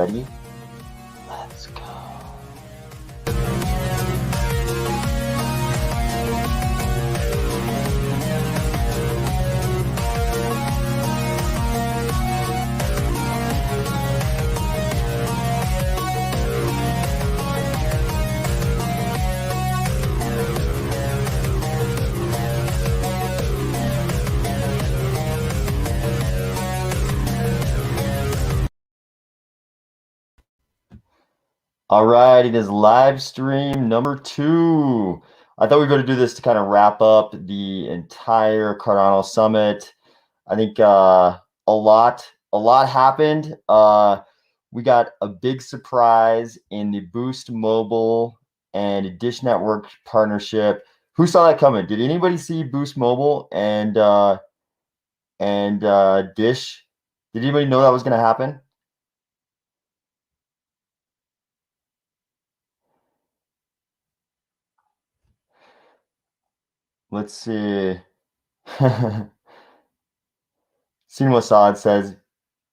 ready? Let's go. All right, it is live stream number 2. I thought we were going to do this to kind of wrap up the entire Cardano Summit. I think a lot happened. We got a big surprise in the Boost Mobile and Dish Network partnership. Who saw that coming? Did anybody see Boost Mobile and Dish? Did anybody know that was going to happen? Let's see. Seen Wasad says,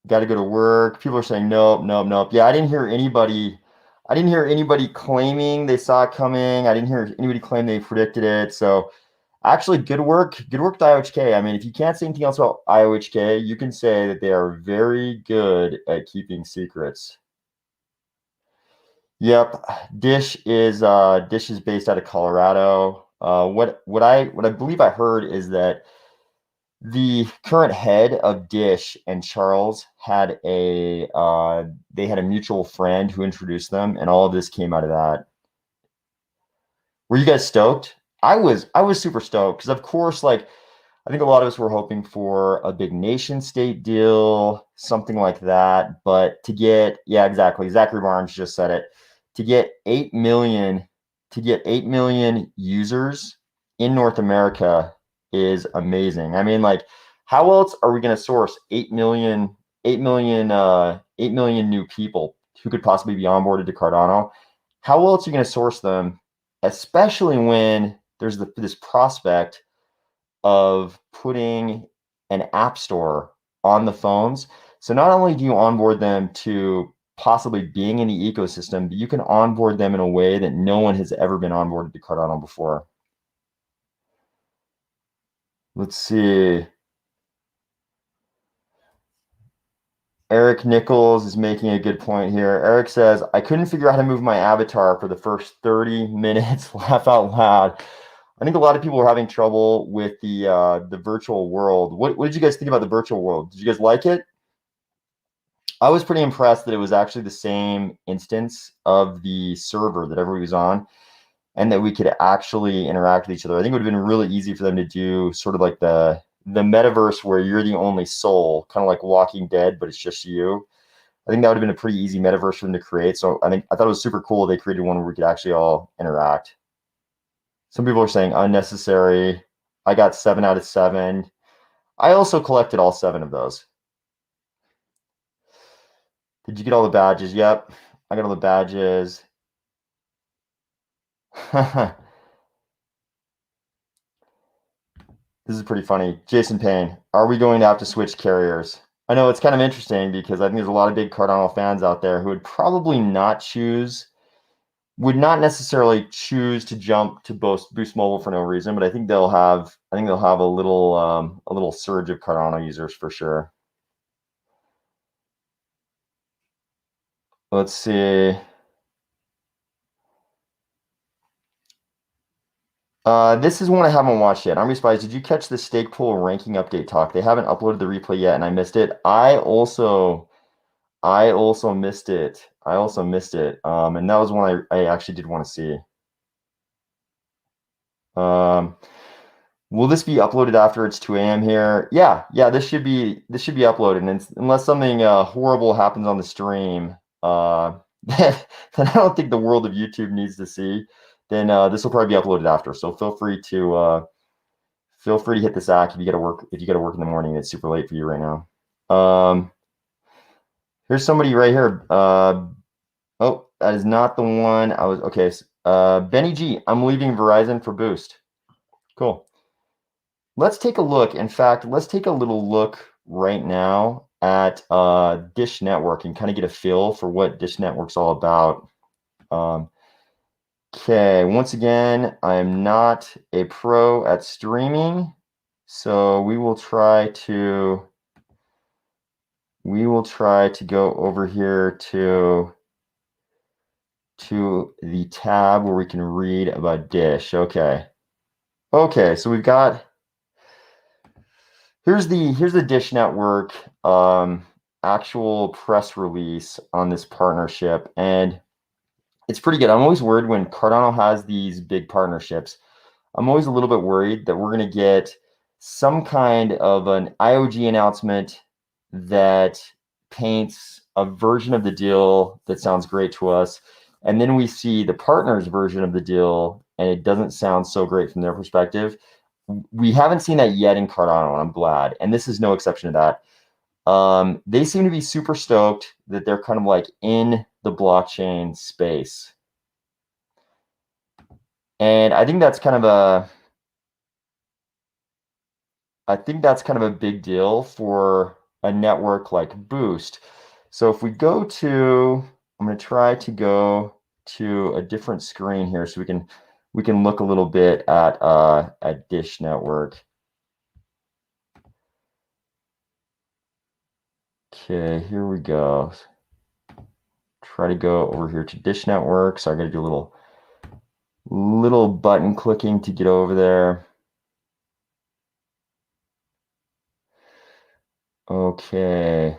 got to go to work. People are saying nope. Yeah, I didn't hear anybody claiming they saw it coming. I didn't hear anybody claim they predicted it. So actually, good work to IOHK. I mean, if you can't say anything else about IOHK, you can say that they are very good at keeping secrets. Yep, Dish is based out of Colorado. What I believe I heard is that the current head of Dish and Charles had a mutual friend who introduced them, and all of this came out of that. Were you guys stoked? I was super stoked because, of course, like I think a lot of us were hoping for a big nation state deal, something like that. But to get, yeah, exactly. Zachary Barnes just said it. To get 8 million users in North America is amazing. I mean, like, how else are we going to source 8 million new people who could possibly be onboarded to Cardano? How else are you going to source them, especially when there's this prospect of putting an app store on the phones? So not only do you onboard them to possibly being in the ecosystem, but you can onboard them in a way that no one has ever been onboarded to Cardano before. Let's see. Eric Nichols is making a good point here. Eric says, I couldn't figure out how to move my avatar for the first 30 minutes. Laugh out loud. I think a lot of people are having trouble with the virtual world. What did you guys think about the virtual world? Did you guys like it? I was pretty impressed that it was actually the same instance of the server that everybody was on, and that we could actually interact with each other. I think it would have been really easy for them to do sort of like the metaverse where you're the only soul, kind of like Walking Dead, but it's just you. I think that would have been a pretty easy metaverse for them to create. So I thought it was super cool they created one where we could actually all interact. Some people are saying unnecessary. I got 7 out of 7. I also collected all 7 of those. Did you get all the badges? Yep, I got all the badges. This is pretty funny. Jason Payne, are we going to have to switch carriers? I know it's kind of interesting because I think there's a lot of big Cardano fans out there who would probably would not necessarily choose to jump to Boost Mobile for no reason, but I think they'll have a little surge of Cardano users for sure. Let's see. This is one I haven't watched yet. Army Spies, did you catch the stake pool ranking update talk? They haven't uploaded the replay yet, and I missed it. I also missed it. And that was one I actually did want to see. Will this be uploaded after it's 2 a.m. here? Yeah, this should be uploaded. And unless something horrible happens on the stream, then I don't think the world of YouTube needs to see. Then this will probably be uploaded after. So feel free to hit this act if you got to work in the morning. It's super late for you right now. Here's somebody right here. Oh, that is not the one I was. Okay, Benny G. I'm leaving Verizon for Boost. Cool. Let's take a look. In fact, let's take a little look right now at Dish Network and kind of get a feel for what Dish Network's all about. Okay, once again, I am not a pro at streaming, so we will try to go over here to the tab where we can read about Dish. Okay, so we've got here's the Dish Network actual press release on this partnership, and it's pretty good. I'm always worried when Cardano has these big partnerships. I'm always a little bit worried that we're going to get some kind of an IOG announcement that paints a version of the deal that sounds great to us. And then we see the partner's version of the deal and it doesn't sound so great from their perspective. We haven't seen that yet in Cardano, and I'm glad. And this is no exception to that. They seem to be super stoked that they're kind of like in the blockchain space. And I think that's kind of a big deal for a network like Boost. So if we go to, I'm going to try to go to a different screen here so we can look a little bit at Dish Network. Okay, here we go. Try to go over here to Dish Network. So I got to do a little button clicking to get over there. Okay,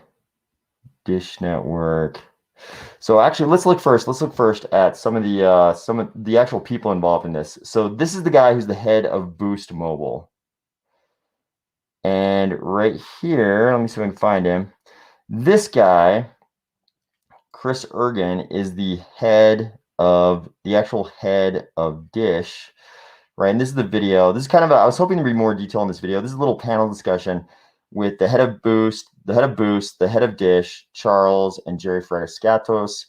Dish Network. So actually, let's look first at some of the actual people involved in this. So this is the guy who's the head of Boost Mobile. And right here, let me see if I can find him. This guy, Chris Ergen, is the actual head of Dish, right? And this is the video. This is kind of I was hoping to read more detail in this video. This is a little panel discussion with the head of Boost, the head of Dish, Charles, and Jerry Fragaskatos.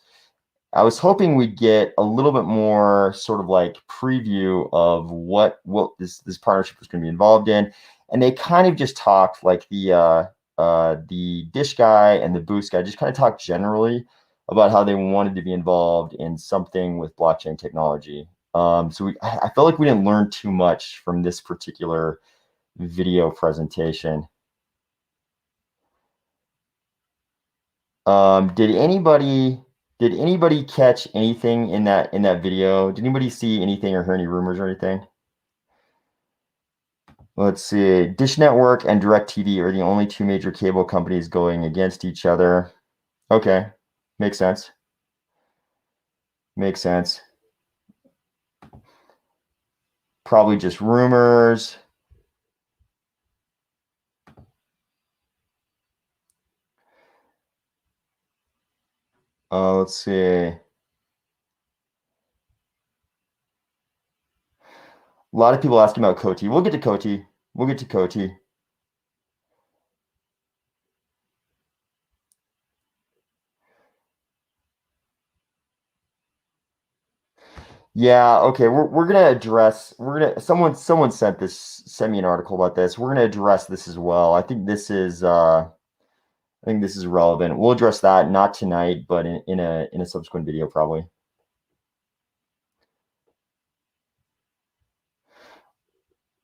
I was hoping we'd get a little bit more sort of like preview of what this partnership was going to be involved in, and they kind of just talked like the Dish guy and the Boost guy just kind of talked generally about how they wanted to be involved in something with blockchain technology. So I felt like we didn't learn too much from this particular video presentation. Did anybody catch anything in that video? Did anybody see anything or hear any rumors or anything? Let's see. Dish Network and DirecTV are the only two major cable companies going against each other. Okay, makes sense. Makes sense. Probably just rumors. Let's see. A lot of people asking about Coty. We'll get to Coty. Yeah, okay. We're gonna address. Someone sent me an article about this. We're gonna address this as well. I think this is relevant. We'll address that not tonight, but in a subsequent video probably.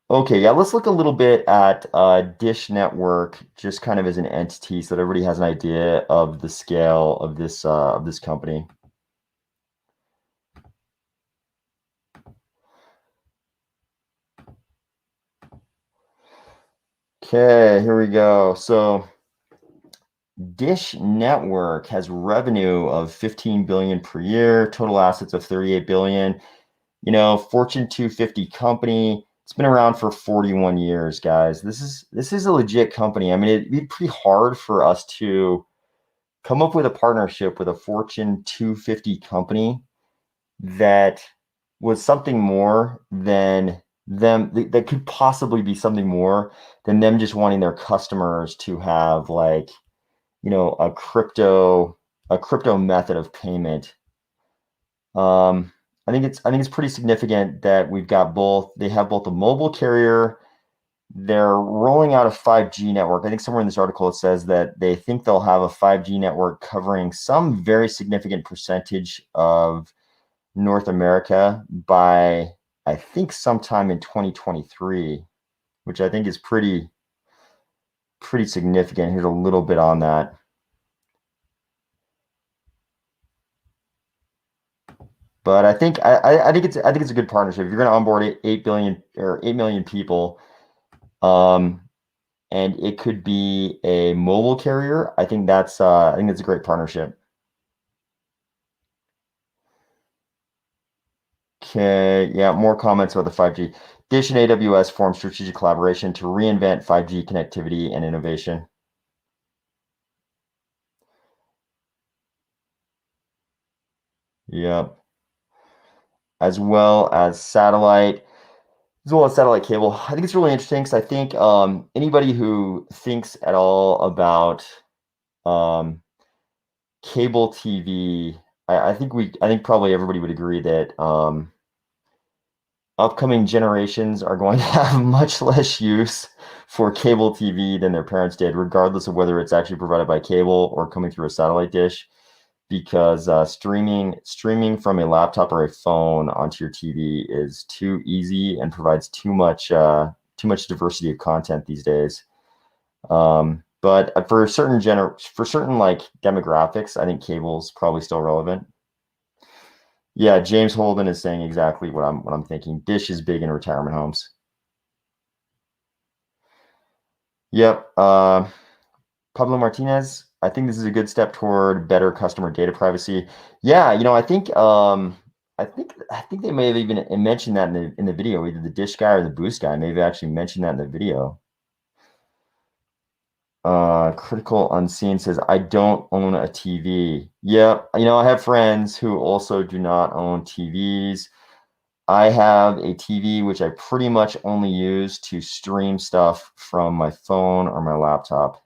Okay, yeah, let's look a little bit at Dish Network, just kind of as an entity, so that everybody has an idea of the scale of this company. Okay, here we go. So Dish Network has revenue of 15 billion per year, total assets of 38 billion. You know, Fortune 250 company. It's been around for 41 years, guys. This is a legit company. I mean, it'd be pretty hard for us to come up with a partnership with a Fortune 250 company that was something more than them, that could possibly be something more than them just wanting their customers to have like, you know, a crypto method of payment. I think it's pretty significant that they have both a mobile carrier they're rolling out a 5G network. I think somewhere in this article it says that they think they'll have a 5G network covering some very significant percentage of North America by, I think, sometime in 2023, which I think is pretty significant. Here's a little bit on that. But I think it's a good partnership. If you're going to onboard 8 million people, and it could be a mobile carrier, I think that's a great partnership. Okay, yeah, more comments about the 5G. Dish and AWS form strategic collaboration to reinvent 5G connectivity and innovation. Yep. As well as satellite cable. I think it's really interesting because I think anybody who thinks at all about cable TV, I think probably everybody would agree that upcoming generations are going to have much less use for cable TV than their parents did, regardless of whether it's actually provided by cable or coming through a satellite dish, because streaming from a laptop or a phone onto your TV is too easy and provides too much diversity of content these days. But for certain like demographics, I think cable's probably still relevant. Yeah, James Holden is saying exactly what I'm thinking. Dish is big in retirement homes. Yep. Pablo Martinez, I think this is a good step toward better customer data privacy. Yeah, I think they may have even mentioned that in the video, either the Dish guy or the Boost guy maybe actually mentioned that in the video. Critical Unseen says, I don't own a TV. Yeah, I have friends who also do not own TVs. I have a TV which I pretty much only use to stream stuff from my phone or my laptop.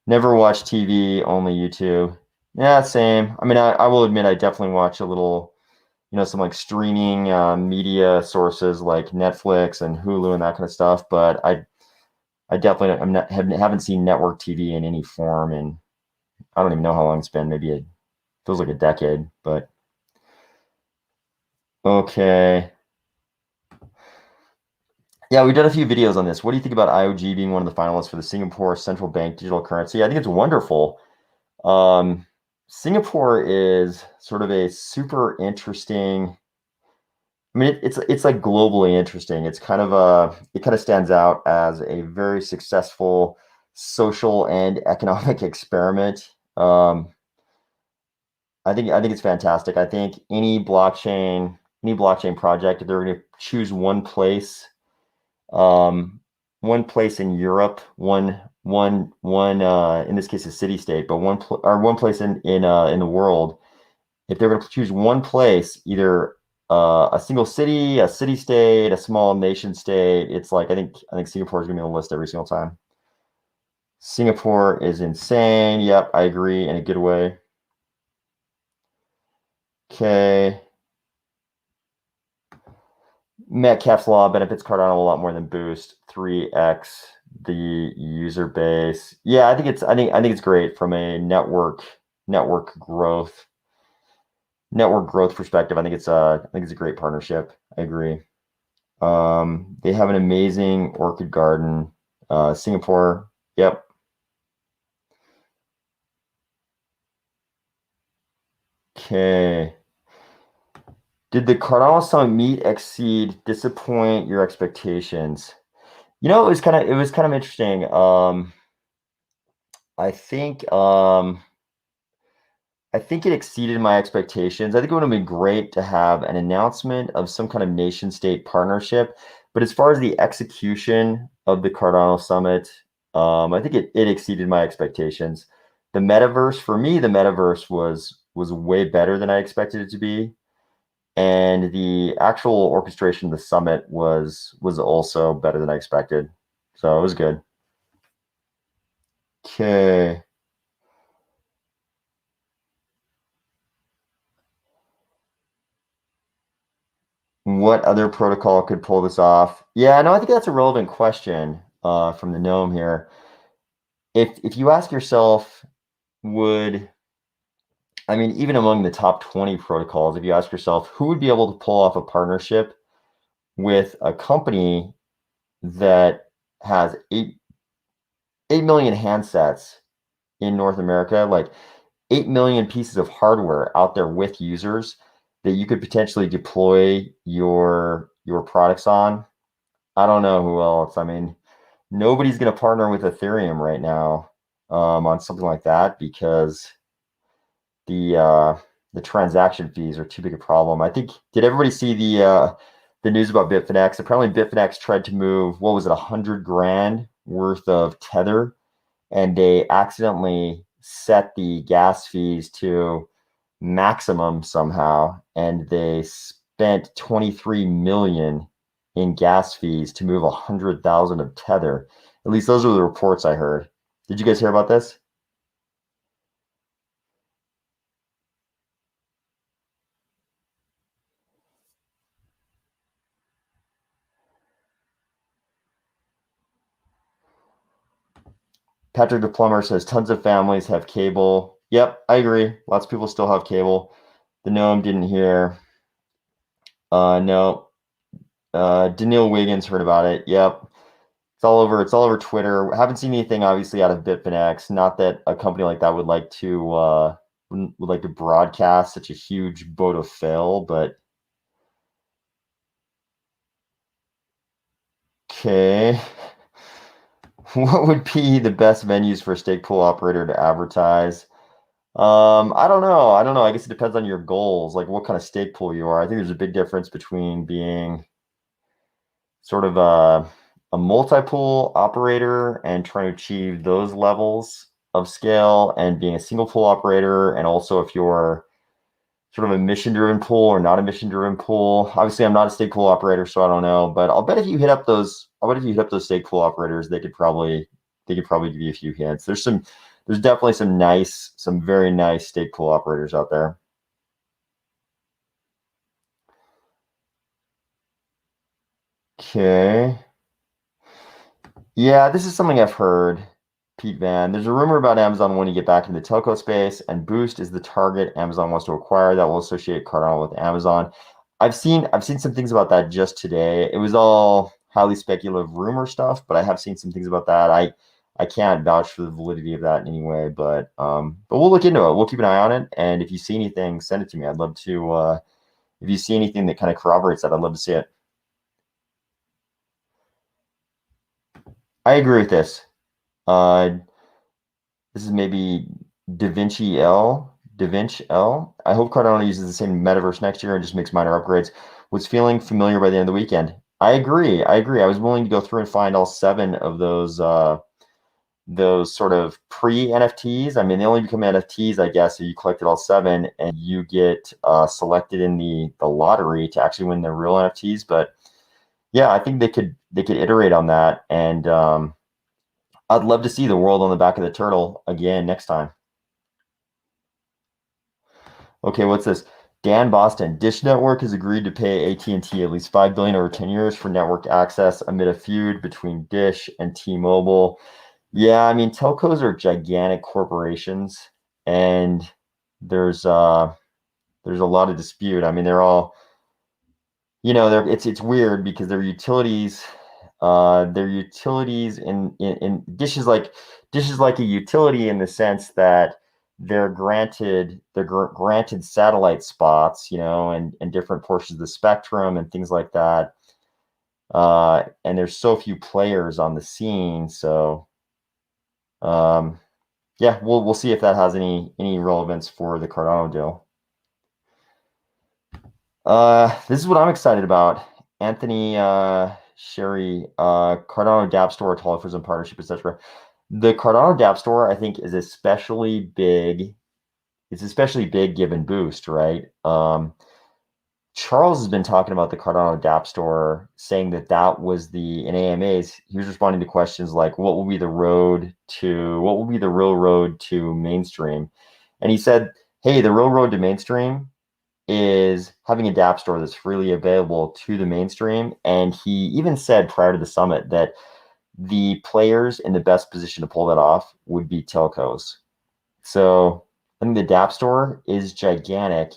Never watch TV, only YouTube. Yeah, same. I mean, I will admit I definitely watch a little, some like streaming media sources like Netflix and Hulu and that kind of stuff, but I definitely haven't seen network TV in any form, and I don't even know how long it's been. Maybe it feels like a decade, but okay. Yeah, we've done a few videos on this. What do you think about IOG being one of the finalists for the Singapore Central Bank Digital Currency? I think it's wonderful. Singapore is sort of a super interesting. I mean, it's like globally interesting. It's it kind of stands out as a very successful social and economic experiment. I think it's fantastic. I think any blockchain project, if they're going to choose one place in Europe, one in this case a city state, but one place in the world, if they're going to choose one place, either a single city, a city state, a small nation state, it's like I think Singapore is going to be on the list every single time. Singapore is insane. Yep, I agree in a good way. Okay. Metcalfe's law benefits Cardano a lot more than Boost, 3x the user base. Yeah, I think it's great from a network growth perspective. I think it's a great partnership. I agree. They have an amazing orchid garden. Singapore. Yep. Okay. Did the Cardano Summit meet, exceed, disappoint your expectations? It was kind of interesting. I think I think it exceeded my expectations. I think it would have been great to have an announcement of some kind of nation state partnership. But as far as the execution of the Cardano Summit, I think it exceeded my expectations. For me, the metaverse was way better than I expected it to be. And the actual orchestration of the summit was also better than I expected. So it was good. Okay. What other protocol could pull this off? Yeah, no, I think that's a relevant question from the gnome here. If you ask yourself, even among the top 20 protocols, if you ask yourself who would be able to pull off a partnership with a company that has 8 million handsets in North America, like 8 million pieces of hardware out there with users that you could potentially deploy your products on. I don't know who else. I mean, nobody's going to partner with Ethereum right now on something like that because the transaction fees are too big a problem. I think, did everybody see the news about Bitfinex? Apparently Bitfinex tried to move, what was it, 100 grand worth of Tether, and they accidentally set the gas fees to maximum somehow, and they spent 23 million in gas fees to move 100,000 of Tether. At least those are the reports I heard. Did you guys hear about this? Patrick the Plumber says tons of families have cable. Yep, I agree. Lots of people still have cable. The gnome didn't hear. No. Daniil Wiggins heard about it. Yep. It's all over Twitter. I haven't seen anything obviously out of Bitfinex. Not that a company like that would like to broadcast such a huge boat of fail, but okay. What would be the best venues for a stake pool operator to advertise? I don't know. I guess it depends on your goals, like what kind of stake pool you are. I think there's a big difference between being sort of a multi-pool operator and trying to achieve those levels of scale, and being a single pool operator, and also if you're sort of a mission-driven pool or not a mission-driven pool. Obviously, I'm not a stake pool operator, so I don't know. But I'll bet if you hit up those stake pool operators, they could probably give you a few hints. There's definitely some very nice stake pool operators out there. Okay. Yeah, this is something I've heard, Pete Van. There's a rumor about Amazon wanting to get back into the telco space, and Boost is the target Amazon wants to acquire that will associate Cardano with Amazon. I've seen some things about that just today. It was all highly speculative rumor stuff, but I have seen some things about that. I can't vouch for the validity of that in any way, but we'll look into it. We'll keep an eye on it, and if you see anything, send it to me. I'd love to. If you see anything that kind of corroborates that, I'd love to see it. I agree with this. This is maybe DaVinci L. I hope Cardano uses the same metaverse next year and just makes minor upgrades. Was feeling familiar by the end of the weekend. I agree. I was willing to go through and find all 7 of those sort of pre-NFTs. I mean, they only become NFTs, I guess, if you collected all 7 and you get selected in the lottery to actually win the real NFTs. But yeah, I think they could iterate on that, and I'd love to see the world on the back of the turtle again next time. Okay, what's this? Dan Boston. Dish Network has agreed to pay AT&T at least $5 billion over 10 years for network access amid a feud between Dish and T-Mobile. Yeah, I mean, telcos are gigantic corporations, and there's a lot of dispute. I mean, they're all, it's weird because they're utilities. They're utilities in Dish is like a utility in the sense that they're granted satellite spots, and different portions of the spectrum and things like that. And there's so few players on the scene, so yeah, we'll see if that has any relevance for the Cardano deal. This is what I'm excited about. Anthony Sherry, Cardano DApp Store, Atala Prism partnership, etc. The Cardano DApp Store, I think, is especially big. It's especially big given Boost, right? Charles has been talking about the Cardano DApp Store, saying that was in AMAs. He was responding to questions like, what will be the real road to mainstream? And he said, hey, the real road to mainstream is having a DApp store that's freely available to the mainstream. And he even said prior to the summit that the players in the best position to pull that off would be telcos. So I think the DApp store is gigantic.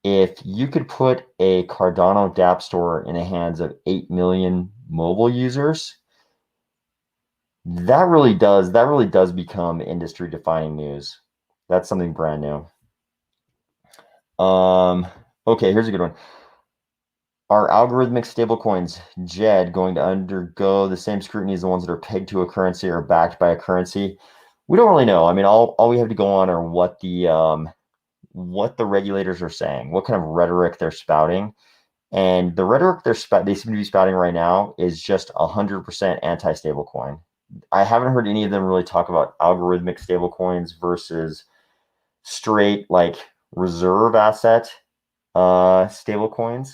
If you could put a Cardano DApp store in the hands of 8 million mobile users, that really does become industry defining news. That's something brand new. Okay, here's a good one. Are algorithmic stablecoins, Djed, going to undergo the same scrutiny as the ones that are pegged to a currency or backed by a currency? We don't really know. I mean, all we have to go on are what the regulators are saying, what kind of rhetoric they're spouting. And the rhetoric they seem to be spouting right now is just 100% anti-stablecoin. I haven't heard any of them really talk about algorithmic stablecoins versus straight like reserve asset stablecoins,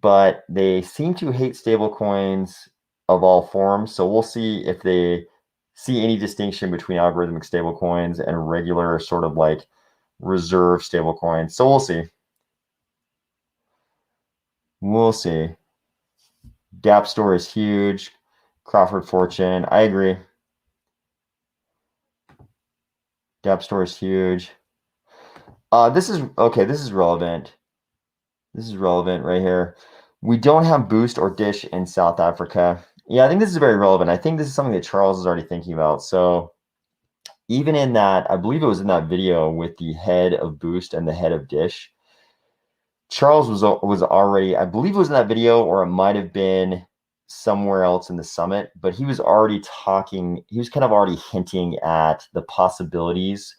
but they seem to hate stablecoins of all forms. So we'll see if they see any distinction between algorithmic stablecoins and regular sort of like reserve stablecoins. So we'll see. We'll see. DApp store is huge. Crawford Fortune. I agree. DApp store is huge. This is okay. This is relevant. This is relevant right here. We don't have Boost or Dish in South Africa. Yeah, I think this is very relevant. I think this is something that Charles is already thinking about. So even in that, I believe it was in that video with the head of Boost and the head of Dish, Charles was already, I believe it was in that video, or it might have been somewhere else in the summit, but he was already talking, he was kind of already hinting at the possibilities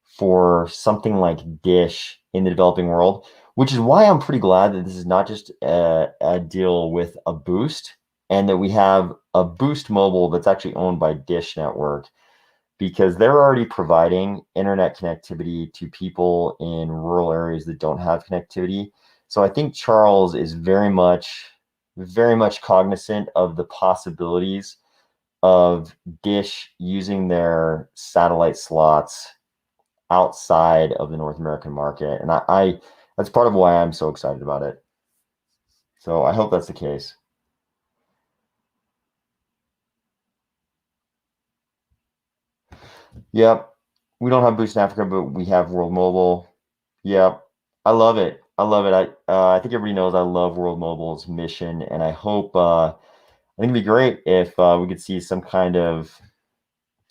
for something like Dish in the developing world, which is why I'm pretty glad that this is not just a deal with a Boost, and that we have a Boost Mobile that's actually owned by Dish Network, because they're already providing internet connectivity to people in rural areas that don't have connectivity. So I think Charles is very much cognizant of the possibilities of Dish using their satellite slots outside of the North American market. And I that's part of why I'm so excited about it. So I hope that's the case. Yep. We don't have Boost in Africa, but we have World Mobile. Yep. I love it. I love it. I think everybody knows I love World Mobile's mission, and I hope I think it'd be great if we could see some kind of,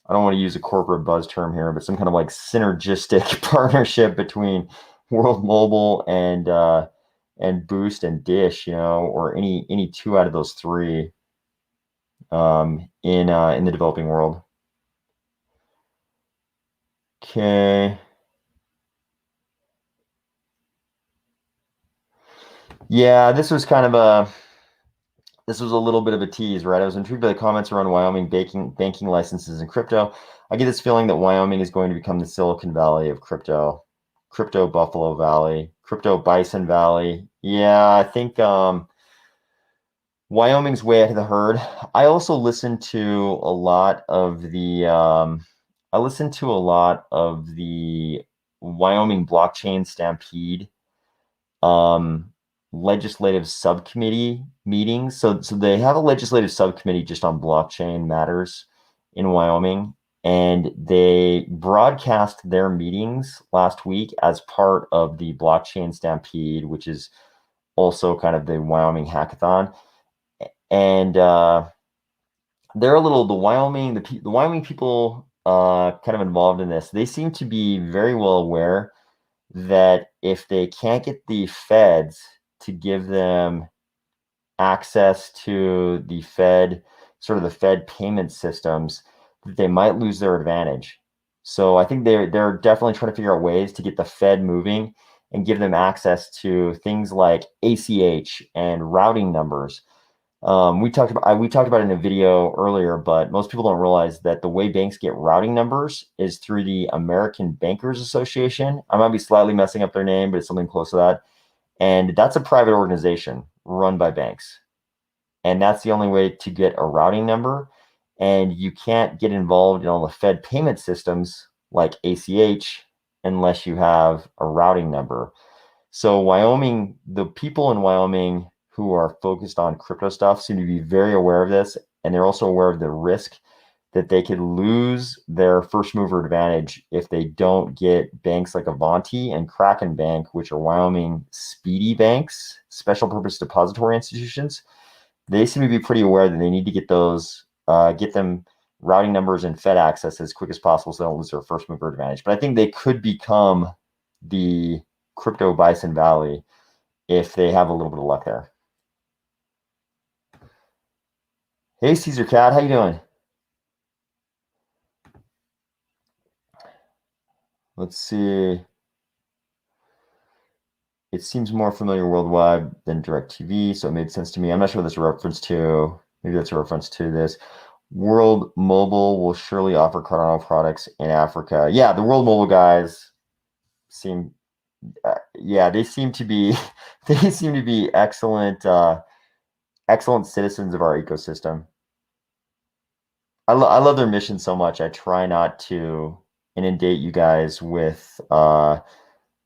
I don't want to use a corporate buzz term here, but some kind of like synergistic partnership between World Mobile and Boost and Dish, or any two out of those three in the developing world. Okay. Yeah, this was a little bit of a tease, right? I was intrigued by the comments around Wyoming banking licenses and crypto. I get this feeling that Wyoming is going to become the Silicon Valley of crypto Buffalo Valley, crypto Bison Valley. Yeah, I think Wyoming's way ahead of the herd. I also listened to a lot of the Wyoming blockchain stampede legislative subcommittee meetings. So they have a legislative subcommittee just on blockchain matters in Wyoming, and they broadcast their meetings last week as part of the blockchain stampede, which is also kind of the Wyoming hackathon. And they're the Wyoming people kind of involved in this. They seem to be very well aware that if they can't get the feds to give them access to the Fed payment systems, that they might lose their advantage. So I think they're definitely trying to figure out ways to get the Fed moving and give them access to things like ACH and routing numbers. We talked about it in a video earlier, but most people don't realize that the way banks get routing numbers is through the American Bankers Association. I might be slightly messing up their name, but it's something close to that. And that's a private organization run by banks. And that's the only way to get a routing number. And you can't get involved in all the Fed payment systems like ACH unless you have a routing number. So Wyoming, the people in Wyoming who are focused on crypto stuff seem to be very aware of this, and they're also aware of the risk that they could lose their first mover advantage if they don't get banks like Avanti and Kraken Bank, which are Wyoming speedy banks, special purpose depository institutions. They seem to be pretty aware that they need to get those, get them routing numbers and Fed access as quick as possible so they don't lose their first mover advantage. But I think they could become the crypto Bison Valley if they have a little bit of luck there. Hey, Caesar Cat, how you doing? Let's see. It seems more familiar worldwide than DirecTV, so it made sense to me. I'm not sure what that's a reference to. Maybe that's a reference to this. World Mobile will surely offer Cardano products in Africa. Yeah, the World Mobile guys seem, yeah, they seem to be, they seem to be excellent, excellent citizens of our ecosystem. I love their mission so much. I try not to inundate you guys with all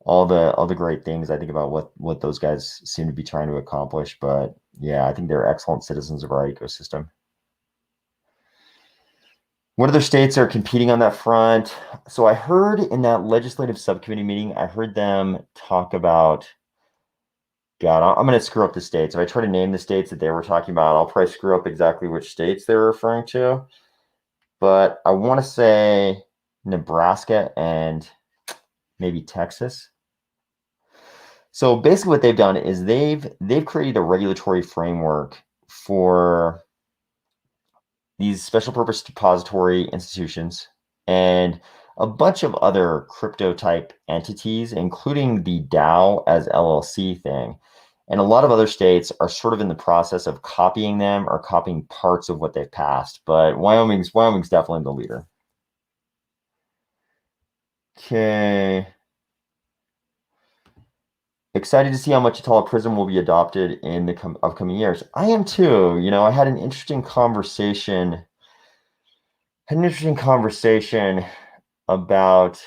the great things I think about what those guys seem to be trying to accomplish. But yeah, I think they're excellent citizens of our ecosystem. What other states are competing on that front? So I heard in that legislative subcommittee meeting, I heard them talk about, God, I'm going to screw up the states. If I try to name the states that they were talking about, I'll probably screw up exactly which states they're referring to. But I want to say Nebraska and maybe Texas. So basically what they've done is they've created a regulatory framework for these special purpose depository institutions and a bunch of other crypto type entities, including the DAO as LLC thing. And a lot of other states are sort of in the process of copying them or copying parts of what they've passed. But Wyoming's definitely the leader. Okay. Excited to see how much Atala Prism will be adopted in the upcoming years. I am too. You know, I had an interesting conversation. About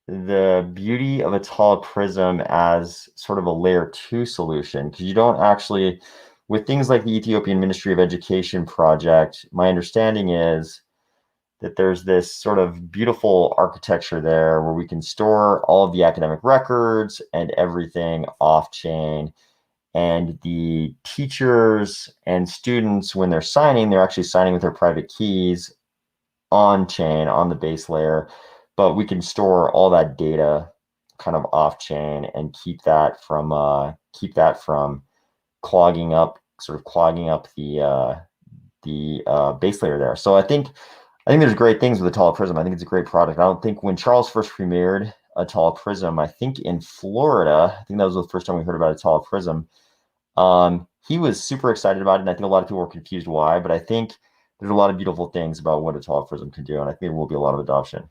the beauty of Atala Prism as sort of a layer 2 solution, because you don't actually, with things like the Ethiopian Ministry of Education project, my understanding is that there's this sort of beautiful architecture there where we can store all of the academic records and everything off chain. And the teachers and students, when they're signing, they're actually signing with their private keys on chain, on the base layer. But we can store all that data kind of off chain and keep that from clogging up the base layer there. So I think there's great things with Atala Prism. I think it's a great product. I don't think when Charles first premiered Atala Prism, I think in Florida, I think that was the first time we heard about Atala Prism. He was super excited about it, and I think a lot of people were confused why, but I think there's a lot of beautiful things about what Atala Prism can do, and I think there will be a lot of adoption.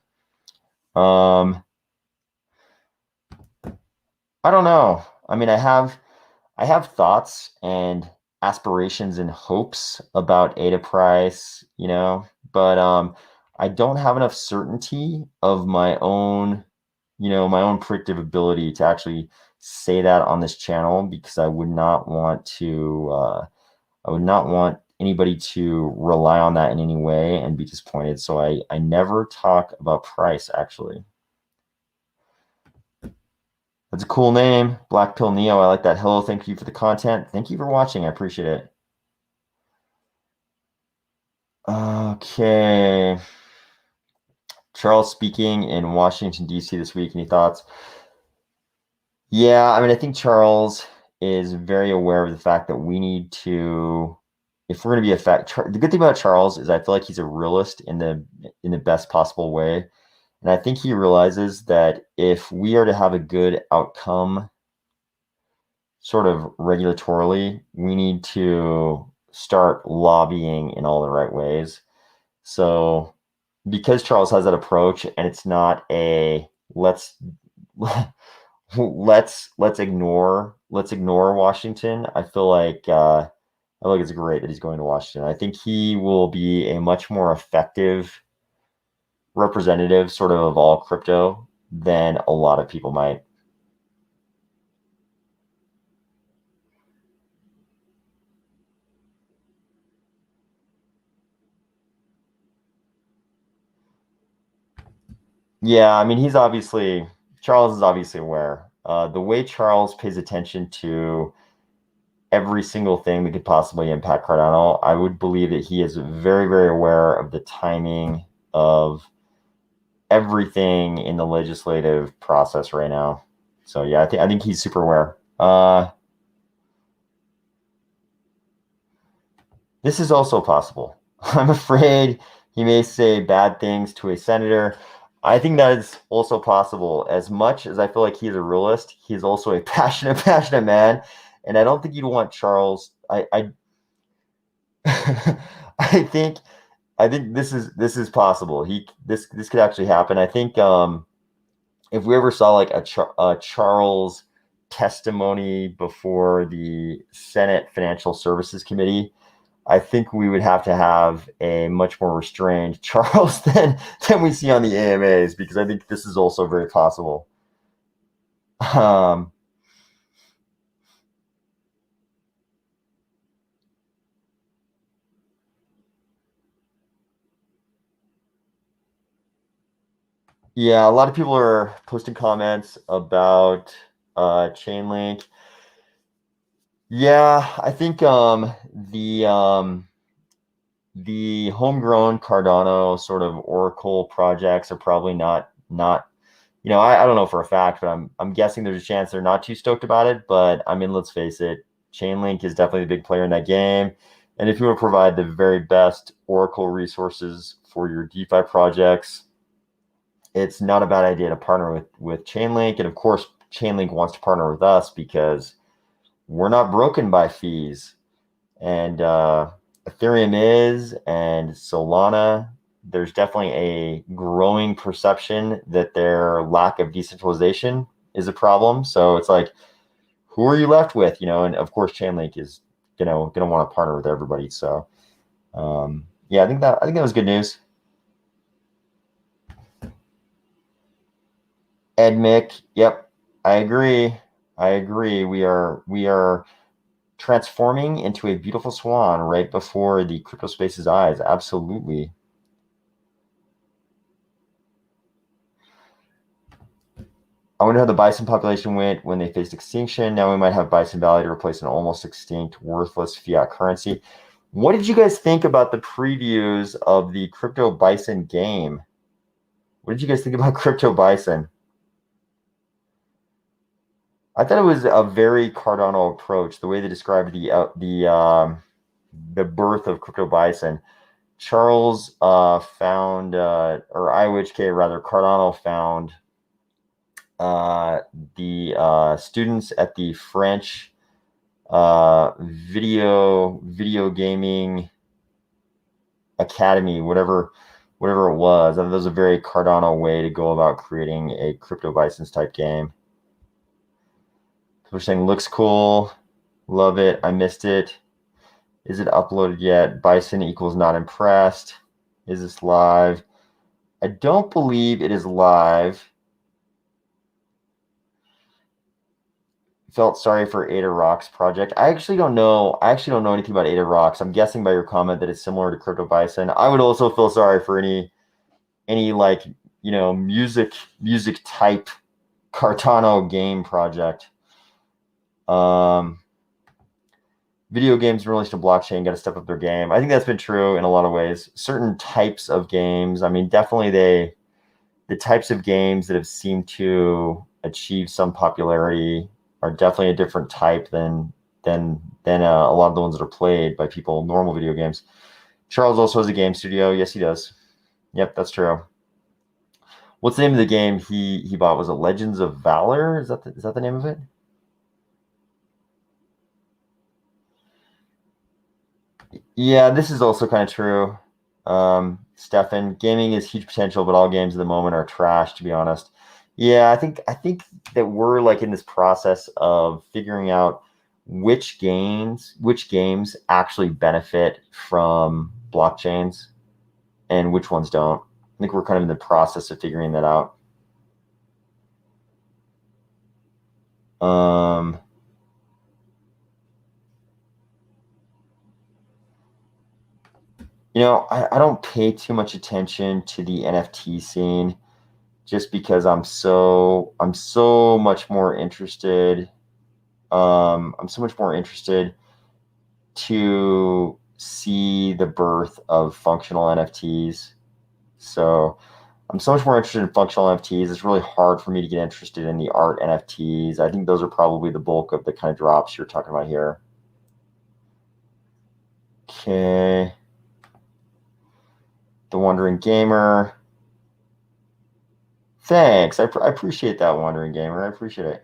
I don't know. I mean, I have thoughts and aspirations and hopes about ADA price, you know, but I don't have enough certainty of my own predictive ability to actually say that on this channel, because I would not want anybody to rely on that in any way and be disappointed. So I never talk about price, actually. That's a cool name, Black Pill Neo. I like that. Hello, thank you for the content. Thank you for watching. I appreciate it. Okay. Charles speaking in Washington, D.C. this week. Any thoughts? Yeah, I mean, I think Charles is very aware of the fact that we need to, if we're going to be the good thing about Charles is I feel like he's a realist in the best possible way. And I think he realizes that if we are to have a good outcome sort of regulatorily, we need to start lobbying in all the right ways. So because Charles has that approach, and it's not a let's ignore Washington, I feel like it's great that he's going to Washington. I think he will be a much more effective representative sort of all crypto than a lot of people might. Yeah, I mean, Charles is obviously aware. The way Charles pays attention to every single thing that could possibly impact Cardano, I would believe that he is very, very aware of the timing of everything in the legislative process right now. So yeah, I think he's super aware. This is also possible. I'm afraid he may say bad things to a senator. I think that is also possible. As much as I feel like he's a realist, he's also a passionate man. And I don't think you'd want Charles. I think this is possible. This could actually happen. I think if we ever saw like a Charles testimony before the Senate Financial Services Committee, I think we would have to have a much more restrained Charles than we see on the AMAs, because I think this is also very possible. Yeah, a lot of people are posting comments about Chainlink. Yeah, I think the homegrown Cardano sort of Oracle projects are probably not I don't know for a fact, but I'm guessing there's a chance they're not too stoked about it. But I mean, let's face it, Chainlink is definitely a big player in that game. And if you want to provide the very best Oracle resources for your DeFi projects, it's not a bad idea to partner with Chainlink. And of course, Chainlink wants to partner with us because we're not broken by fees. And Ethereum is, and Solana, there's definitely a growing perception that their lack of decentralization is a problem. So it's like, who are you left with? And of course, Chainlink is gonna want to partner with everybody. So yeah, I think that was good news. Ed Mick, yep, I agree. We are transforming into a beautiful swan right before the crypto space's eyes. Absolutely. I wonder how the bison population went when they faced extinction. Now we might have Bison Valley to replace an almost extinct, worthless fiat currency. What did you guys think about the previews of the Crypto Bison game? What did you guys think about Crypto Bison? I thought it was a very Cardano approach, the way they described the birth of Crypto Bison. Charles found, or IOHK rather, Cardano found the students at the French video gaming academy, whatever it was. And that was a very Cardano way to go about creating a Crypto Bisons type game. We're saying looks cool, love it. I missed it. Is it uploaded yet? Bison equals not impressed. Is this live? I don't believe it is live. Felt sorry for Ada Rocks project. I actually don't know anything about Ada Rocks. I'm guessing by your comment that it's similar to Crypto Bison. I would also feel sorry for any like, music type Cardano game project. Video games in relation to blockchain got to step up their game. I think that's been true in a lot of ways. Certain types of games, I mean, definitely the types of games that have seemed to achieve some popularity are definitely a different type than a lot of the ones that are played by people, normal video games. Charles also has a game studio. Yes, he does. Yep, that's true. What's the name of the game he bought? Was it Legends of Valor? Is that the name of it? Yeah, this is also kind of true. Stefan, gaming is huge potential, but all games at the moment are trash, to be honest. Yeah, I think that we're like in this process of figuring out which games actually benefit from blockchains and which ones don't. I think we're kind of in the process of figuring that out. I don't pay too much attention to the NFT scene. just because I'm so much more interested. I'm so much more interested to see the birth of functional NFTs. So I'm so much more interested in functional NFTs. It's really hard for me to get interested in the art NFTs. I think those are probably the bulk of the kind of drops you're talking about here. Okay. The Wandering Gamer. Thanks. I appreciate that, Wandering Gamer. I appreciate it.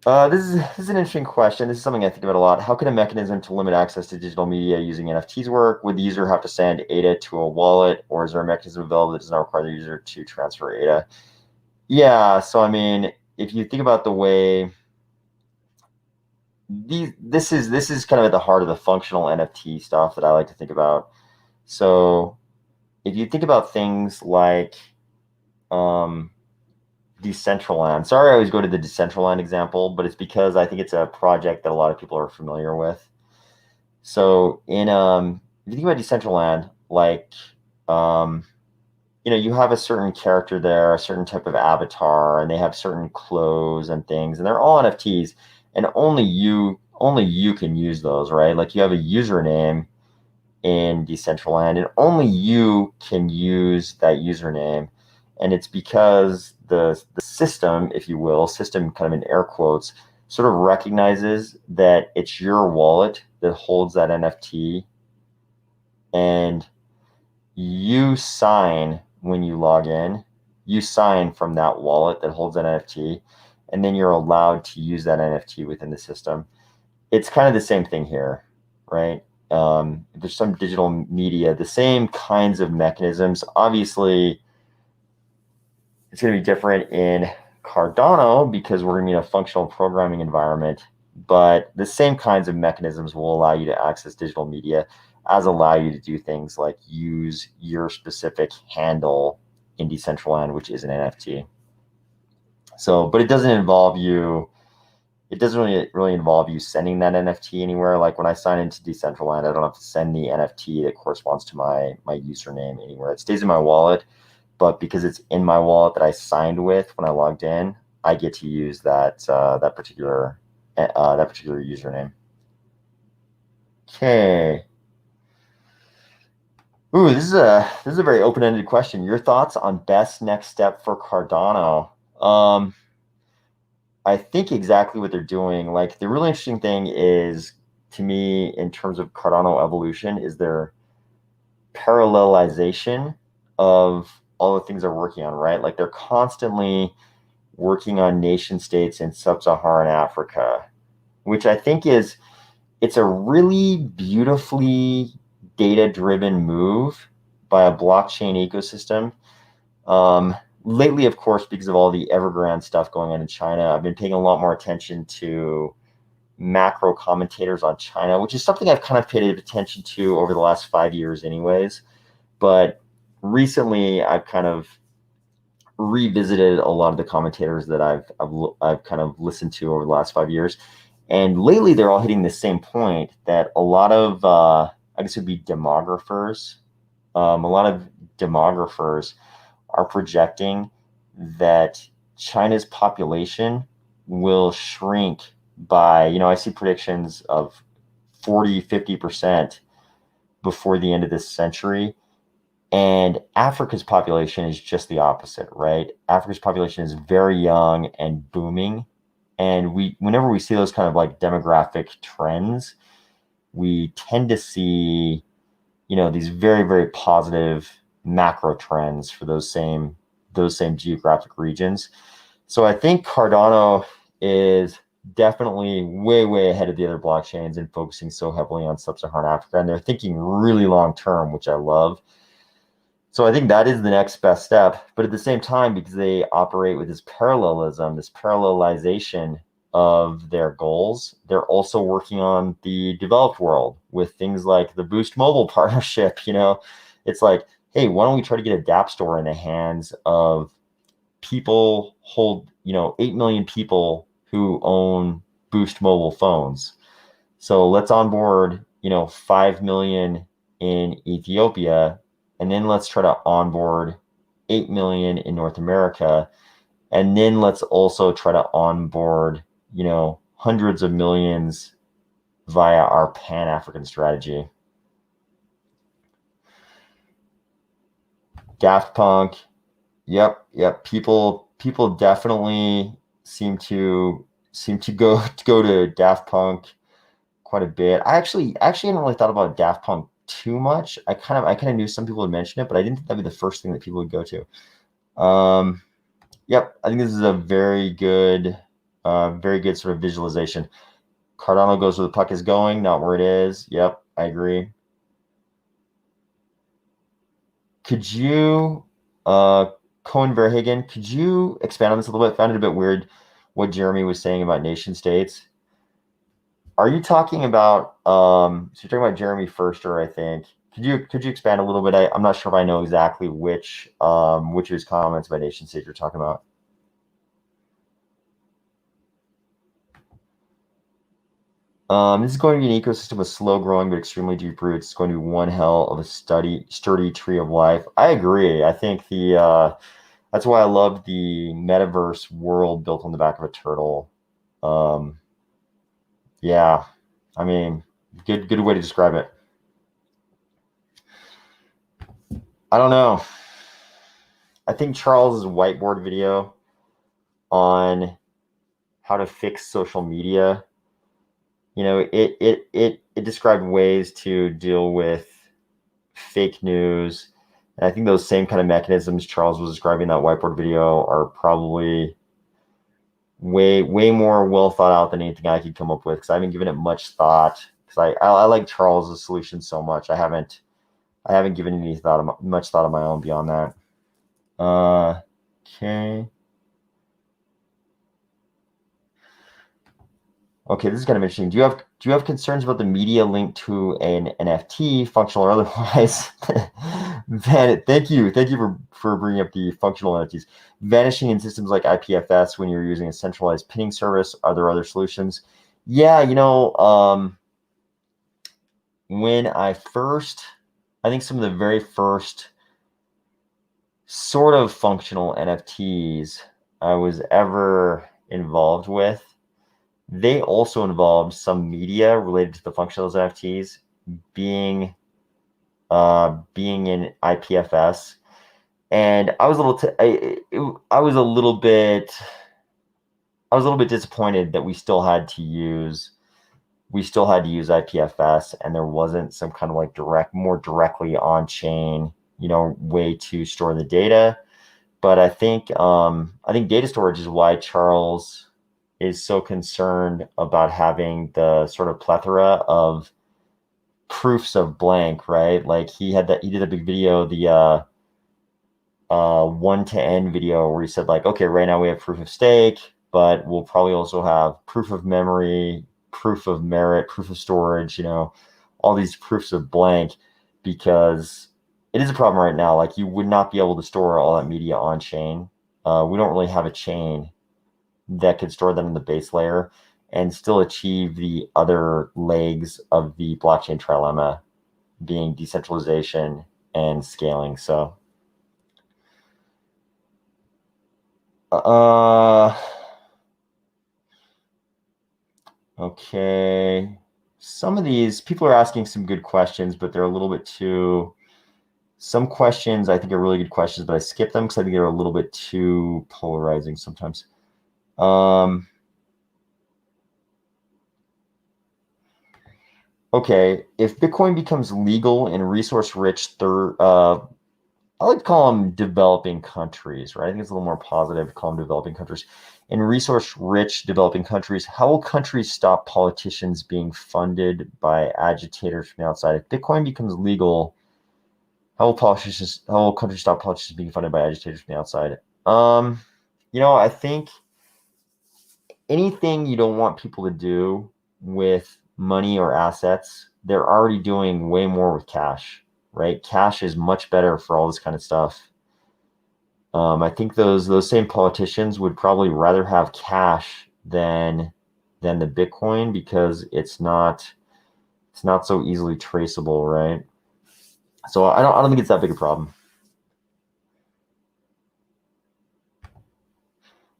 This is an interesting question. This is something I think about a lot. How can a mechanism to limit access to digital media using NFTs work? Would the user have to send ADA to a wallet, or is there a mechanism available that does not require the user to transfer ADA? Yeah, so I mean, if you think about the way this is kind of at the heart of the functional NFT stuff that I like to think about. So if you think about things like Decentraland. Sorry, I always go to the Decentraland example, but it's because I think it's a project that a lot of people are familiar with. So in if you think about Decentraland, like you have a certain character there, a certain type of avatar, and they have certain clothes and things, and they're all NFTs, and only you can use those, right? Like you have a username in Decentraland, and only you can use that username. And it's because the system, if you will, system kind of in air quotes, sort of recognizes that it's your wallet that holds that NFT, and you sign when you log in. You sign from that wallet that holds that NFT, and then you're allowed to use that NFT within the system. It's kind of the same thing here, right? There's some digital media, the same kinds of mechanisms. Obviously, it's going to be different in Cardano because we're going to be in a functional programming environment, but the same kinds of mechanisms will allow you to access digital media, as allow you to do things like use your specific handle in Decentraland, which is an NFT. So, but it doesn't involve you. It doesn't really involve you sending that NFT anywhere. Like when I sign into Decentraland, I don't have to send the NFT that corresponds to my username anywhere. It stays in my wallet, but because it's in my wallet that I signed with when I logged in, I get to use that particular username. Okay. Ooh, this is a very open-ended question. Your thoughts on best next step for Cardano? I think exactly what they're doing. Like the really interesting thing is, to me, in terms of Cardano evolution, is their parallelization of all the things they're working on, right? Like they're constantly working on nation states in sub-Saharan Africa, which I think it's a really beautifully data-driven move by a blockchain ecosystem. Lately, of course, because of all the Evergrand stuff going on in China, I've been paying a lot more attention to macro commentators on China, which is something I've kind of paid attention to over the last 5 years anyways. But recently, I've kind of revisited a lot of the commentators that I've kind of listened to over the last 5 years. And lately, they're all hitting the same point that a lot of, I guess it would be demographers, a lot of demographers are projecting that China's population will shrink by, I see predictions of 40-50% before the end of this century. And Africa's population is just the opposite, right? Africa's population is very young and booming. And whenever we see those kind of like demographic trends, we tend to see, these very, very positive macro trends for those same geographic regions. So I think Cardano is definitely way, way ahead of the other blockchains and focusing so heavily on sub-Saharan Africa. And they're thinking really long term, which I love. So I think that is the next best step. But at the same time, because they operate with this parallelism, this parallelization of their goals, they're also working on the developed world with things like the Boost Mobile partnership. It's like, hey, why don't we try to get a DApp store in the hands of people 8 million people who own Boost Mobile phones. So let's onboard, 5 million in Ethiopia and then let's try to onboard 8 million in North America. And then let's also try to onboard, hundreds of millions via our Pan-African strategy. Daft Punk. Yep. People definitely seem to go to Daft Punk quite a bit. I actually hadn't really thought about Daft Punk too much. I kind of knew some people would mention it, but I didn't think that'd be the first thing that people would go to. Yep, I think this is a very good sort of visualization. Cardano goes where the puck is going, not where it is. Yep, I agree. Could you, Cohen Verhagen, could you expand on this a little bit? I found it a bit weird what Jeremy was saying about nation states. Are you talking about, so you're talking about Jeremy Firster, I think. Could you expand a little bit? I'm not sure if I know exactly which of his comments about nation states you're talking about. This is going to be an ecosystem with slow growing but extremely deep roots. It's going to be one hell of a sturdy tree of life. I agree. I think that's why I love the metaverse world built on the back of a turtle. Yeah, I mean, good way to describe it. I don't know. I think Charles's whiteboard video on how to fix social media, it described ways to deal with fake news. And I think those same kind of mechanisms Charles was describing in that whiteboard video are probably way more well thought out than anything I could come up with, because I haven't given it much thought, because I like Charles's solution so much. I haven't given any much thought of my own beyond that. Okay. Okay, this is kind of interesting. Do you have concerns about the media linked to an NFT, functional or otherwise? Thank you for bringing up the functional NFTs. Vanishing in systems like IPFS when you're using a centralized pinning service. Are there other solutions? Yeah, when I think some of the very first sort of functional NFTs I was ever involved with, they also involved some media related to the function of those NFTs being in IPFS, and I was a little bit disappointed that we still had to use IPFS, and there wasn't some kind of like more directly on chain, way to store the data. But I think data storage is why Charles is so concerned about having the sort of plethora of proofs of blank, right? Like he did a big video, the 1 to N video, where he said like, okay, right now we have proof of stake, but we'll probably also have proof of memory, proof of merit, proof of storage, all these proofs of blank, because it is a problem right now. Like you would not be able to store all that media on chain. We don't really have a chain that could store them in the base layer and still achieve the other legs of the blockchain trilemma, being decentralization and scaling. So, okay. Some of these people are asking some good questions, but they're a little bit too. Some questions I think are really good questions, but I skip them because I think they're a little bit too polarizing sometimes. Okay, if Bitcoin becomes legal in resource-rich I like to call them developing countries, right? I think it's a little more positive to call them developing countries. In resource-rich developing countries, how will countries stop politicians being funded by agitators from the outside? If Bitcoin becomes legal, how will countries stop politicians being funded by agitators from the outside? I think anything you don't want people to do with money or assets, they're already doing way more with cash, right? Cash is much better for all this kind of stuff. I think those same politicians would probably rather have cash than the Bitcoin, because it's not so easily traceable, right? So I don't think it's that big a problem.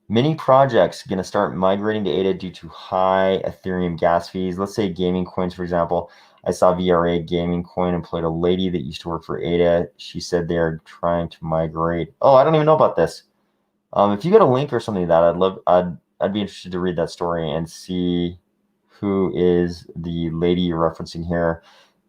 Many projects going to start migrating to ADA due to high Ethereum gas fees. Let's say gaming coins, for example. I saw VRA Gaming Coin employed a lady that used to work for ADA. She said they're trying to migrate. Oh, I don't even know about this. If you got a link or something like that, I'd be interested to read that story and see who is the lady you're referencing here.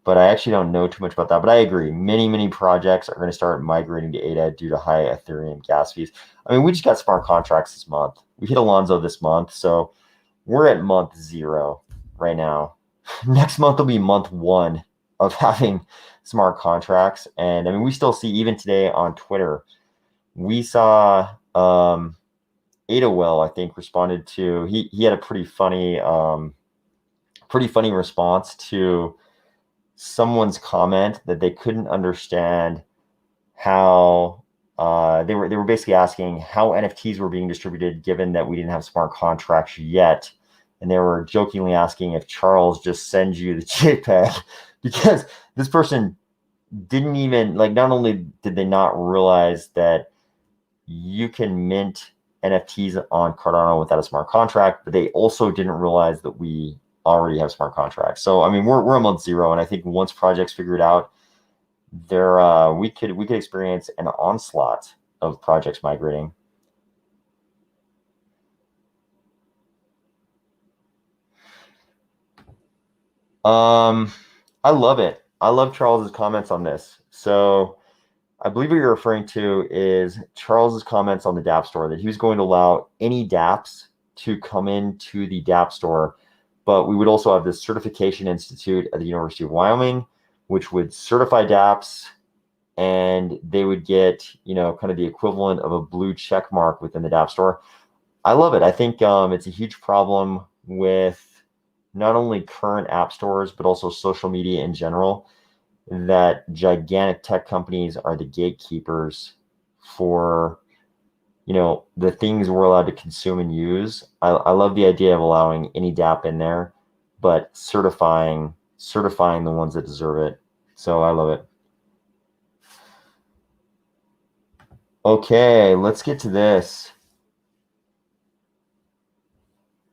But I actually don't know too much about that. But I agree. Many projects are going to start migrating to ADA due to high Ethereum gas fees. I mean, we just got smart contracts this month. We hit Alonzo this month. So we're at month 0 right now. Next month will be month 1 of having smart contracts. And I mean, we still see, even today on Twitter, we saw Adawell, I think, responded to, he had a pretty funny response to someone's comment that they couldn't understand how they were basically asking how NFTs were being distributed given that we didn't have smart contracts yet. And they were jokingly asking if Charles just sends you the JPEG, because this person didn't even, like, not only did they not realize that you can mint NFTs on Cardano without a smart contract, but they also didn't realize that we already have smart contracts. So I mean, we're a month 0, and I think once projects figure it out, we could experience an onslaught of projects migrating. I love it. I love Charles's comments on this. So I believe what you're referring to is Charles's comments on the DApp store, that he was going to allow any dApps to come into the DApp store, but we would also have this certification institute at the University of Wyoming, which would certify dApps, and they would get, kind of the equivalent of a blue check mark within the DApp store. I love it. I think it's a huge problem with not only current app stores, but also social media in general, that gigantic tech companies are the gatekeepers for, the things we're allowed to consume and use. I love the idea of allowing any DApp in there, but certifying the ones that deserve it. So I love it. Okay, let's get to this.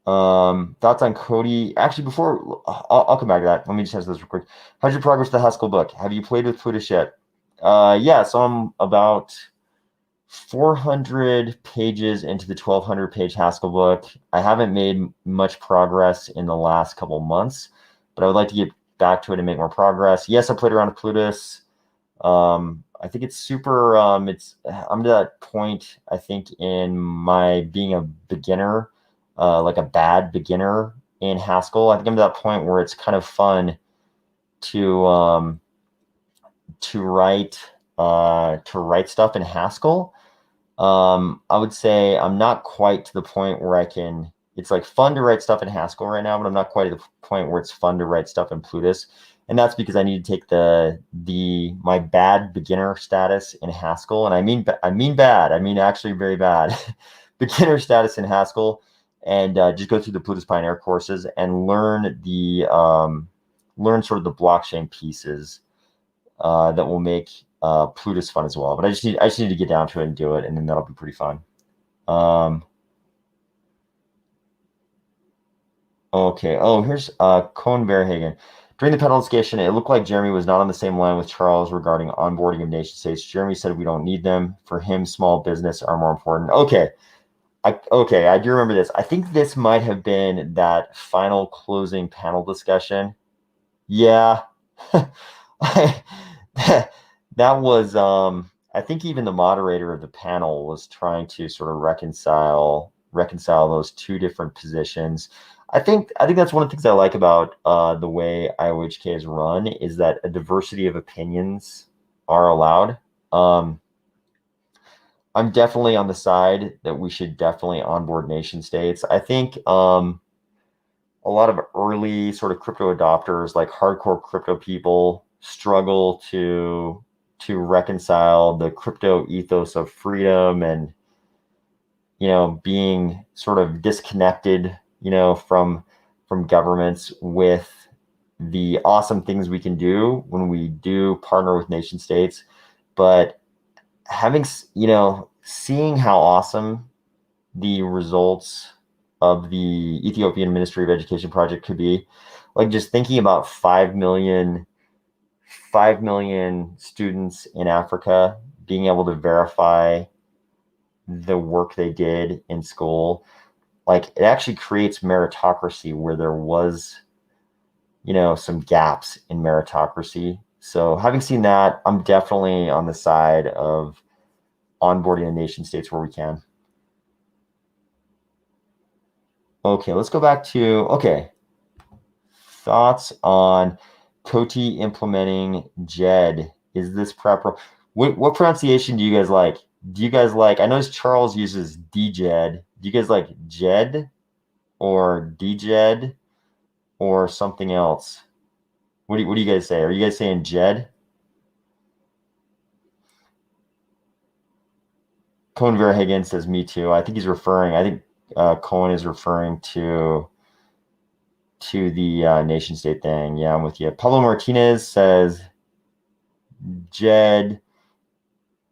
Thoughts on Coty? Actually, before I'll come back to that. Let me just answer this real quick. How's your progress with the Haskell book? Have you played with Plutus yet? Yeah, so I'm about 400 pages into the 1,200 page Haskell book. I haven't made much progress in the last couple months, but I would like to get back to it and make more progress. Yes, I played around with Plutus. I think it's super, I'm to that point, I think, in my being a beginner, like a bad beginner in Haskell. I think I'm to that point where it's kind of fun to write stuff in Haskell. I would say I'm not quite to the point where it's like fun to write stuff in Haskell right now, but I'm not quite at the point where it's fun to write stuff in Plutus. And that's because I need to take my bad beginner status in Haskell. And I mean bad. I mean actually very bad beginner status in Haskell, and just go through the Plutus Pioneer courses and learn sort of the blockchain pieces that will make Plutus fun as well. But I just need to get down to it and do it, and then that'll be pretty fun. Okay. Oh, here's Cone Bearhagen. During the panel discussion, it looked like Jeremy was not on the same line with Charles regarding onboarding of nation states. Jeremy said we don't need them. For him, small business are more important. Okay. I do remember this. I think this might have been that final closing panel discussion. Yeah. That was, I think even the moderator of the panel was trying to sort of reconcile those two different positions. I think that's one of the things I like about the way IOHK is run, is that a diversity of opinions are allowed. I'm definitely on the side that we should definitely onboard nation states. I think a lot of early sort of crypto adopters, like hardcore crypto people, struggle to reconcile the crypto ethos of freedom and, being sort of disconnected, from governments with the awesome things we can do when we do partner with nation states, but having, seeing how awesome the results of the Ethiopian Ministry of Education project could be, like just thinking about 5 million students in Africa being able to verify the work they did in school, like it actually creates meritocracy where there was, some gaps in meritocracy. So having seen that, I'm definitely on the side of onboarding the nation states where we can. Okay, let's go back to, thoughts on Coty implementing Djed. Is this proper? What pronunciation do you guys like? Do you guys like, I noticed Charles uses Djed. Do you guys like Djed or Djed or something else? What do you guys say? Are you guys saying Djed? Cohen Verhagen says me too. I think Cohen is referring to the nation state thing. Yeah, I'm with you. Pablo Martinez says Djed.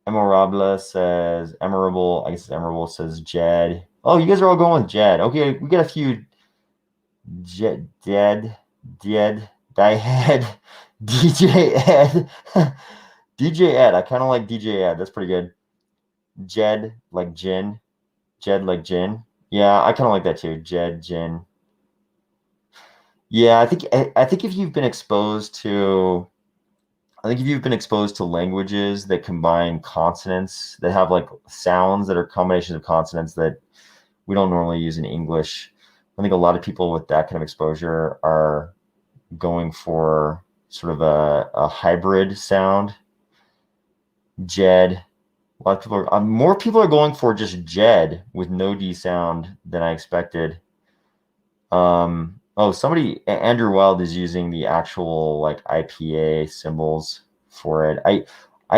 Emorable says Emorable. I guess Emorable says Djed. Oh, you guys are all going with Djed. Okay, we got a few Djed, Djed, Diehead, DJ Ed. DJ Ed. I kind of like DJ Ed. That's pretty good. Djed like gin. Djed like gin. Yeah, I kind of like that too. Djed, gin. Yeah, I think if you've been exposed to languages that combine consonants, that have like sounds that are combinations of consonants that we don't normally use in English, I think a lot of people with that kind of exposure are going for sort of a hybrid sound. Djed. A lot of people are, more people are going for just Djed with no D sound than I expected. Andrew Wild is using the actual like IPA symbols for it. I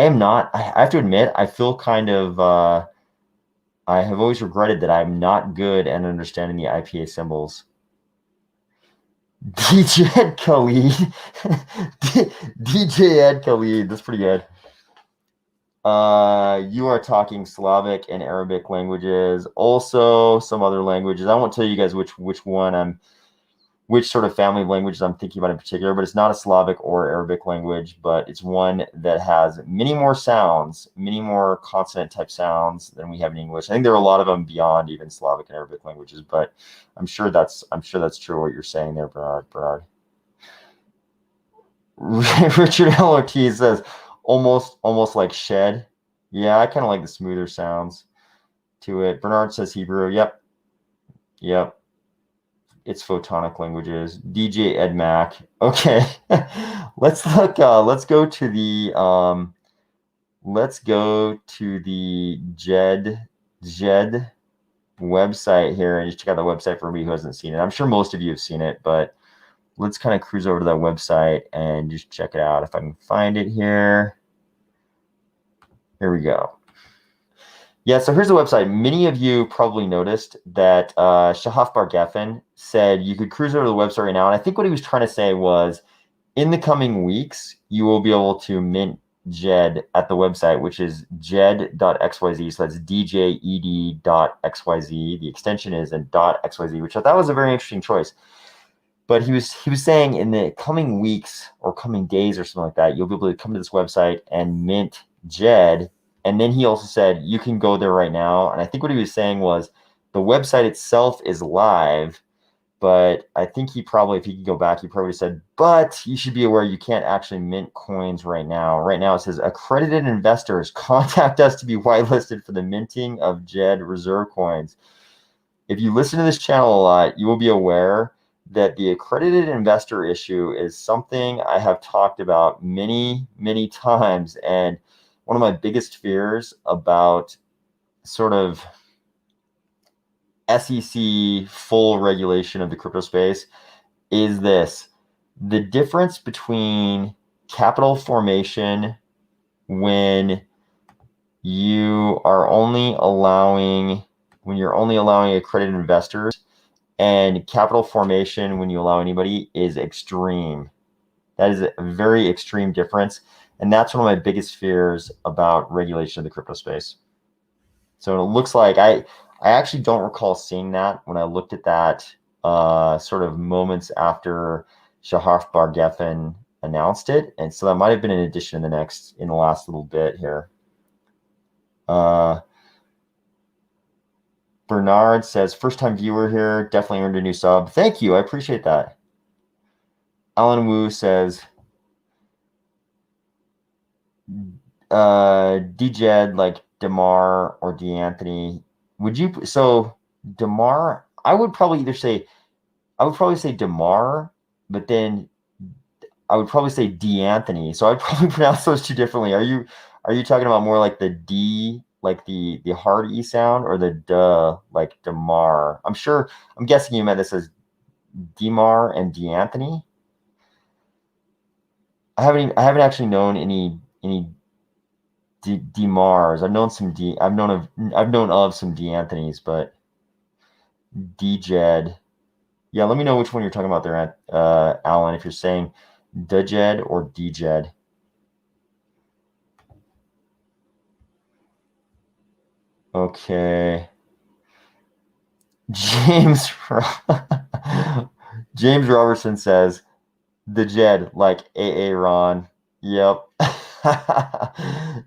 am not, I have to admit, I feel kind of, I have always regretted that I'm not good at understanding the IPA symbols. DJ Ed Khalid. DJ Ed Khalid, that's pretty good. You are talking Slavic and Arabic languages, also some other languages. I won't tell you guys which sort of family of languages I'm thinking about in particular, but it's not a Slavic or Arabic language, but it's one that has many more sounds, many more consonant type sounds than we have in English. I think there are a lot of them beyond even Slavic and Arabic languages, but I'm sure that's true what you're saying there, Bernard. Richard L. Ortiz says almost like shed. Yeah, I kind of like the smoother sounds to it. Bernard says Hebrew. Yep. It's photonic languages. DJ Ed Mac. Okay. Let's look. Let's go to the Djed website here and just check out the website for me who hasn't seen it. I'm sure most of you have seen it, but let's kind of cruise over to that website and just check it out if I can find it here. Here we go. Yeah, so here's the website. Many of you probably noticed that Shahaf Bar Geffen said you could cruise over to the website right now. And I think what he was trying to say was, in the coming weeks, you will be able to mint Djed at the website, which is djed.xyz. So that's djed.xyz. The extension is in .xyz, which I thought was a very interesting choice. But he was saying in the coming weeks or coming days or something like that, you'll be able to come to this website and mint Djed. And then he also said, you can go there right now. And I think what he was saying was the website itself is live, but I think he probably, if he could go back, he probably said, but you should be aware you can't actually mint coins right now. Right now it says accredited investors contact us to be whitelisted for the minting of Djed reserve coins. If you listen to this channel a lot, you will be aware that the accredited investor issue is something I have talked about many, many times. And one of my biggest fears about sort of SEC full regulation of the crypto space is this: the difference between capital formation when you're only allowing accredited investors and capital formation when you allow anybody is extreme. That is a very extreme difference. And that's one of my biggest fears about regulation of the crypto space. So it looks like I actually don't recall seeing that when I looked at that sort of moments after Shahar Bar Geffen announced it. And so that might have been an addition in the last little bit here. Bernard says, first time viewer here, definitely earned a new sub. Thank you, I appreciate that. Alan Wu says, Djed, like DeMar or DAnthony. Would you, so DeMar, I would probably say DeMar, but then I would probably say DAnthony. So I'd probably pronounce those two differently. Are you talking about more like the D, like the hard E sound, or the duh, like DeMar? I'm guessing you meant this as DeMar and DAnthony. I haven't actually known any DeMars. I've known of some DAnthonys, but Djed. Yeah, let me know which one you're talking about there, Alan, if you're saying Djed or Djed. Okay. James Robertson says, Djed, like AA Ron. Yep.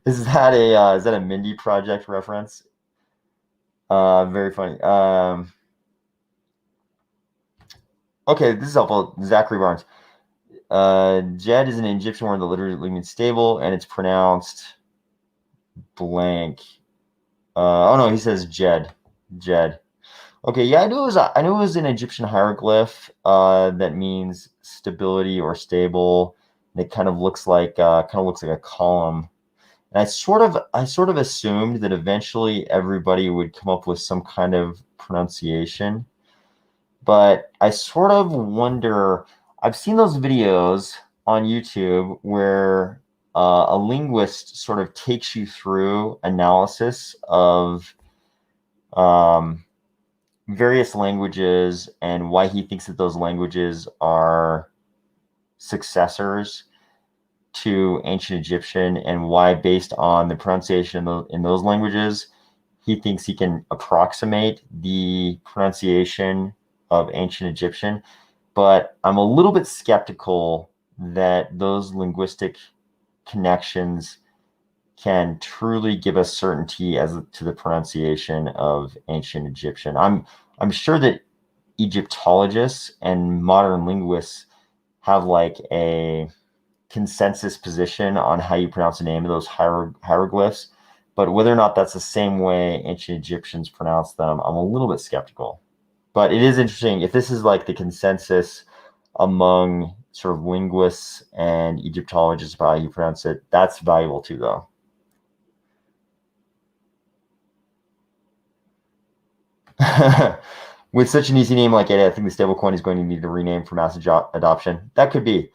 Is that a Mindy Project reference? Very funny. Okay, this is helpful. Zachary Barnes. Djed is an Egyptian word that literally means stable, and it's pronounced blank. Oh no, he says Djed. Okay, yeah, I knew it was an Egyptian hieroglyph that means stability or stable. And it kind of looks like a column. And I sort of assumed that eventually everybody would come up with some kind of pronunciation. But I sort of wonder, I've seen those videos on YouTube where a linguist sort of takes you through analysis of various languages and why he thinks that those languages are successors to ancient Egyptian, and why, based on the pronunciation in those languages, he thinks he can approximate the pronunciation of ancient Egyptian. But I'm a little bit skeptical that those linguistic connections can truly give us certainty as to the pronunciation of ancient Egyptian. I'm sure that Egyptologists and modern linguists have like a consensus position on how you pronounce the name of those hieroglyphs, but whether or not that's the same way ancient Egyptians pronounced them, I'm a little bit skeptical. But it is interesting if this is like the consensus among sort of linguists and Egyptologists about how you pronounce it. That's valuable too, though. With such an easy name like it, I think the stablecoin is going to need to rename for mass adoption. That could be.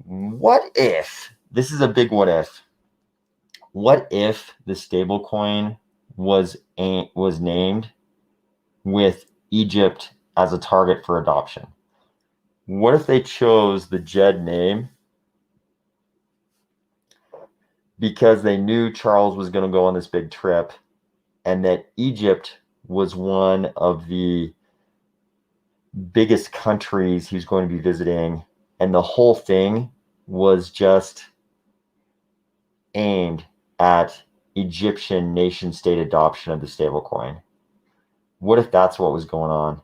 What if, this is a big what if, what if the stablecoin was named with Egypt as a target for adoption? What if they chose the Djed name because they knew Charles was going to go on this big trip, and that Egypt was one of the biggest countries he was going to be visiting, and the whole thing was just aimed at Egyptian nation state adoption of the stablecoin? What if that's what was going on?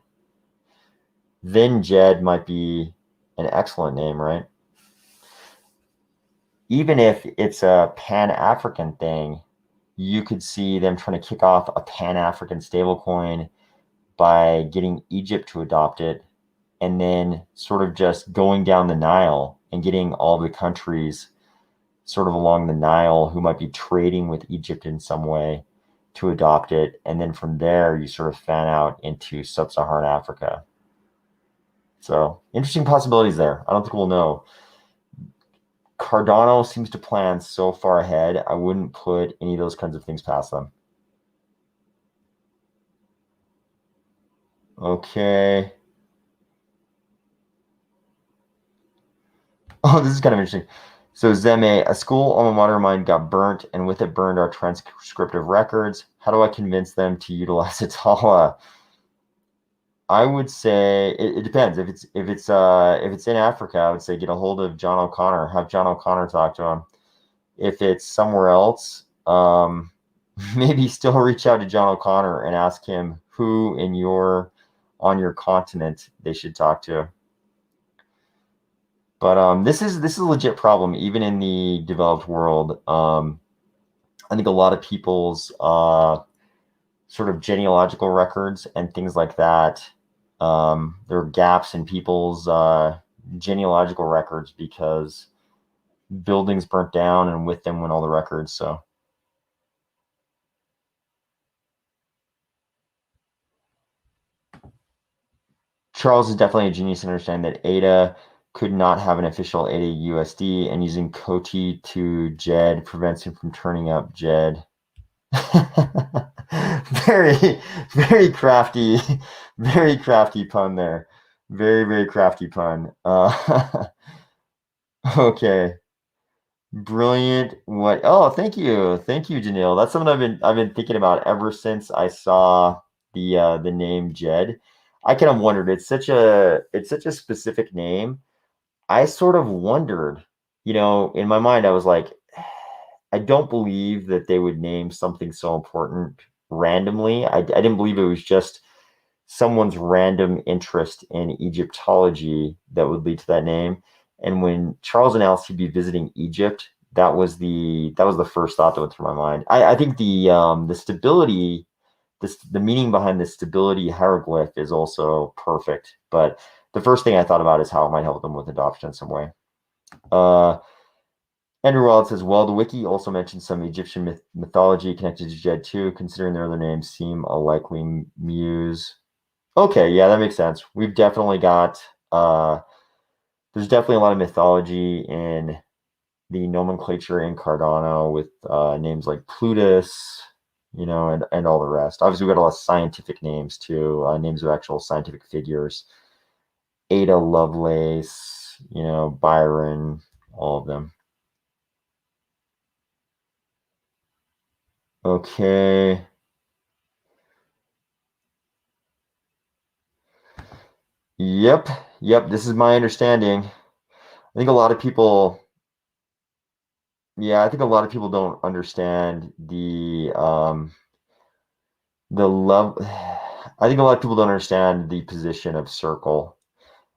Then Djed might be an excellent name, right? Even if it's a Pan-African thing, you could see them trying to kick off a Pan-African stablecoin by getting Egypt to adopt it, and then sort of just going down the Nile and getting all the countries sort of along the Nile who might be trading with Egypt in some way to adopt it. And then from there, you sort of fan out into sub-Saharan Africa. So interesting possibilities there. I don't think we'll know. Cardano seems to plan so far ahead. I wouldn't put any of those kinds of things past them. Okay. Oh, this is kind of interesting. So Zeme, a school alma mater of mine got burnt, and with it burned our transcriptive records. How do I convince them to utilize Atala? I would say it depends. If it's in Africa, I would say get a hold of John O'Connor, have John O'Connor talk to him. If it's somewhere else, maybe still reach out to John O'Connor and ask him who on your continent they should talk to. But this is a legit problem, even in the developed world. I think a lot of people's sort of genealogical records and things like that. There are gaps in people's genealogical records because buildings burnt down and with them went all the records. So Charles is definitely a genius in understanding that ADA could not have an official ADA USD, and using Coty to Djed prevents him from turning up Djed. Very, very crafty pun there. Very, very crafty pun. Okay. Brilliant. What? Oh, thank you, Janelle. That's something I've been thinking about ever since I saw the name Djed. I kind of wondered. It's such a specific name. I sort of wondered, in my mind, I was like, I don't believe that they would name something so important randomly. I didn't believe it was just someone's random interest in Egyptology that would lead to that name. And when Charles announced he'd be visiting Egypt, that was the first thought that went through my mind. I think the stability, the meaning behind the stability hieroglyph is also perfect. But the first thing I thought about is how it might help them with adoption in some way. Andrew Wald says, well, the wiki also mentions some Egyptian mythology connected to Djed too, considering their other names seem a likely muse. Okay, yeah, that makes sense. We've definitely got there's definitely a lot of mythology in the nomenclature in Cardano with names like Plutus, and all the rest. Obviously, we've got a lot of scientific names too, names of actual scientific figures. Ada Lovelace, Byron, all of them. Okay. Yep. This is my understanding. I think a lot of people, yeah, I think a lot of people don't understand the love. I think a lot of people don't understand the position of Circle.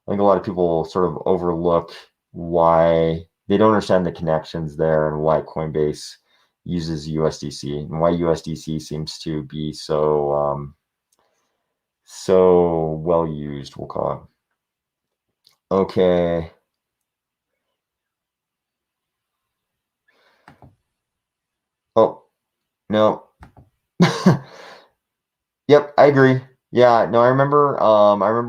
I think a lot of people sort of overlook why they don't understand the connections there and why Coinbase uses USDC and why USDC seems to be so well used, we'll call it. Okay. Oh, no. Yep, I agree. Yeah, no, I remember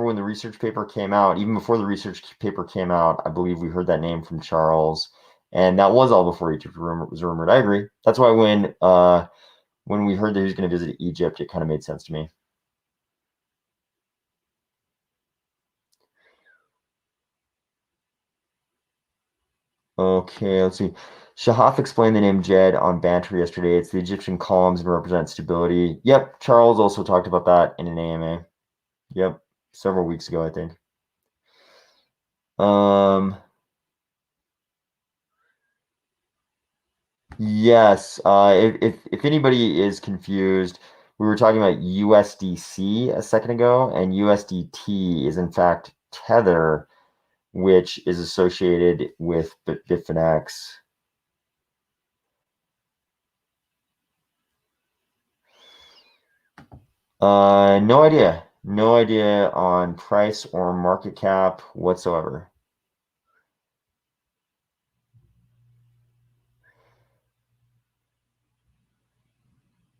when the research paper came out, even before the research paper came out, I believe we heard that name from Charles, and that was all before Egypt was rumored. I agree. That's why when we heard that he was going to visit Egypt, it kind of made sense to me. Okay, let's see. Shahaf explained the name Djed on Banter yesterday. It's the Egyptian columns and represents stability. Yep, Charles also talked about that in an AMA. Yep, several weeks ago, I think. Yes. If anybody is confused, we were talking about USDC a second ago, and USDT is in fact Tether, which is associated with Bitfinex. No idea. No idea on price or market cap whatsoever.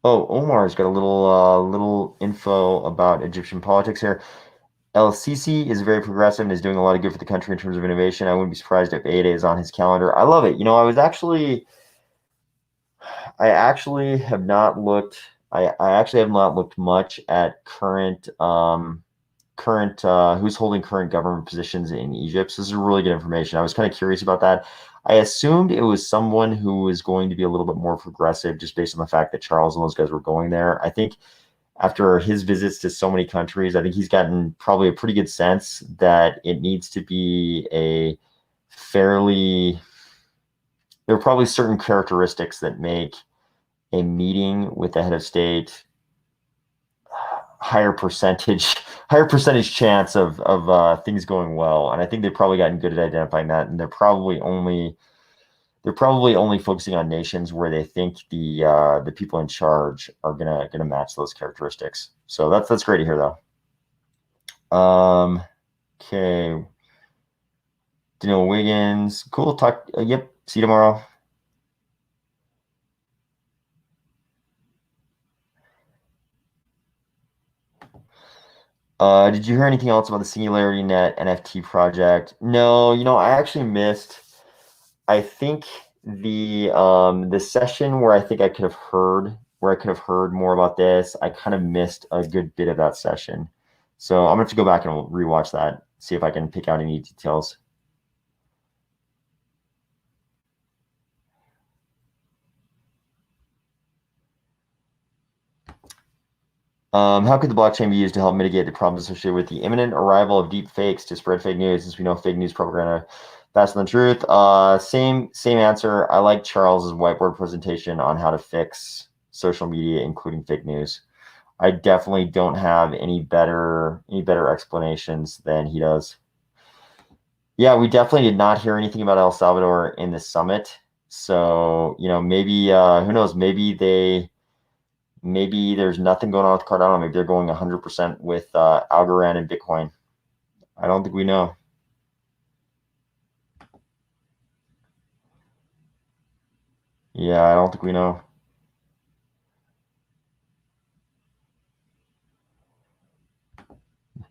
Oh, Omar's got a little info about Egyptian politics here. El-Sisi is very progressive and is doing a lot of good for the country in terms of innovation. I wouldn't be surprised if Ada is on his calendar. I love it. I actually have not looked. I actually have not looked much at current who's holding current government positions in Egypt. So this is really good information. I was kind of curious about that. I assumed it was someone who was going to be a little bit more progressive just based on the fact that Charles and those guys were going there. I think after his visits to so many countries, I think he's gotten probably a pretty good sense that it needs to be a fairly, there are probably certain characteristics that make a meeting with the head of state higher percentage chance of things going well. And I think they've probably gotten good at identifying that. And they're probably only focusing on nations where they think the people in charge are gonna match those characteristics. So that's great to hear, though. Okay. Daniel Wiggins, cool talk. Yep. See you tomorrow. Did you hear anything else about the Singularity Net NFT project? No, I actually missed. I think the session where I think I could have heard more about this. I kind of missed a good bit of that session, so I'm gonna have to go back and rewatch that, see if I can pick out any details. How could the blockchain be used to help mitigate the problems associated with the imminent arrival of deep fakes to spread fake news, since we know fake news propaganda faster than truth? Same answer. I like Charles's whiteboard presentation on how to fix social media, including fake news. I definitely don't have any better explanations than he does. Yeah, we definitely did not hear anything about El Salvador in the summit. So, maybe who knows, maybe there's nothing going on with Cardano. Maybe they're going 100% with Algorand and Bitcoin. I don't think we know. Yeah, I don't think we know.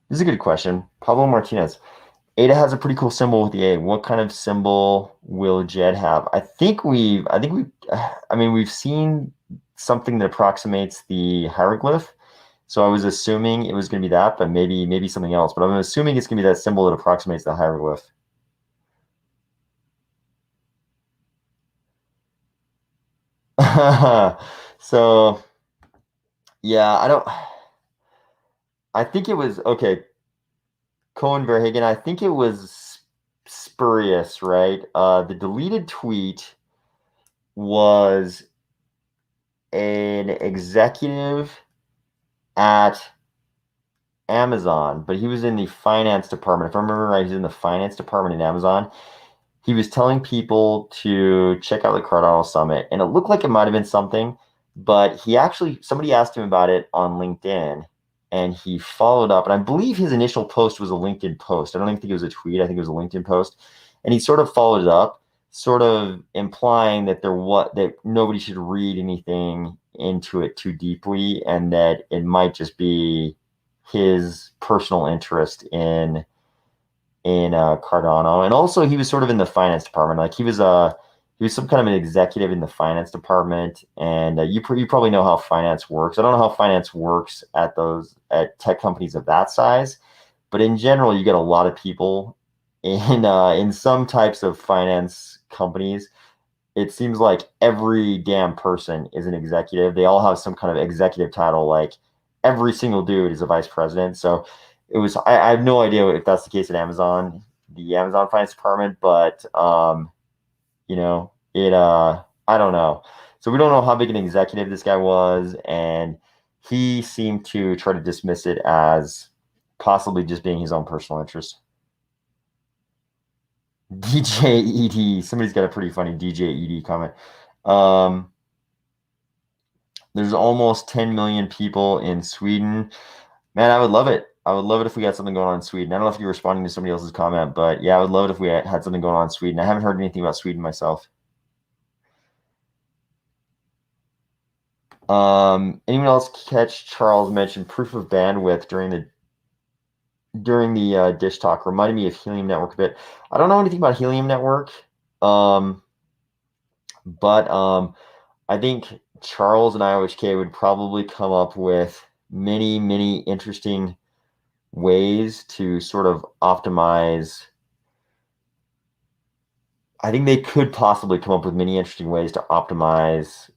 This is a good question. Pablo Martinez. ADA has a pretty cool symbol with the A. What kind of symbol will Djed have? We've seen something that approximates the hieroglyph. So I was assuming it was going to be that, but maybe something else. But I'm assuming it's going to be that symbol that approximates the hieroglyph. So, yeah, I think it was, okay, Cohen Verhagen, I think it was spurious, right? The deleted tweet was an executive at Amazon, but he was in the finance department. If I remember right, he's in the finance department at Amazon. He was telling people to check out the Cardano Summit, and it looked like it might have been something, but somebody asked him about it on LinkedIn, and he followed up. And I believe his initial post was a LinkedIn post. I don't even think it was a tweet. I think it was a LinkedIn post. And he sort of followed it up, sort of implying that that nobody should read anything into it too deeply, and that it might just be his personal interest in Cardano. And also he was sort of in the finance department. Like he was some kind of an executive in the finance department. And you probably know how finance works. I don't know how finance works at tech companies of that size, but in general, you get a lot of people in some types of finance companies. It seems like every damn person is an executive. They all have some kind of executive title. Like every single dude is a vice president. So I have no idea if that's the case at Amazon, the Amazon finance department, but I don't know. So we don't know how big an executive this guy was, and he seemed to try to dismiss it as possibly just being his own personal interest. DJED, somebody's got a pretty funny DJED comment. There's almost 10 million people in Sweden. Man, I would love it. I would love it if we had something going on in Sweden. I don't know if you're responding to somebody else's comment, but yeah, I would love it if we had something going on in Sweden. I haven't heard anything about Sweden myself. Anyone else catch Charles mention proof of bandwidth during the dish talk? Reminded me of Helium Network a bit. I don't know anything about Helium Network, but I think Charles and IOHK would probably come up with many, many interesting ways to sort of optimize. I think they could possibly come up with many interesting ways to optimize,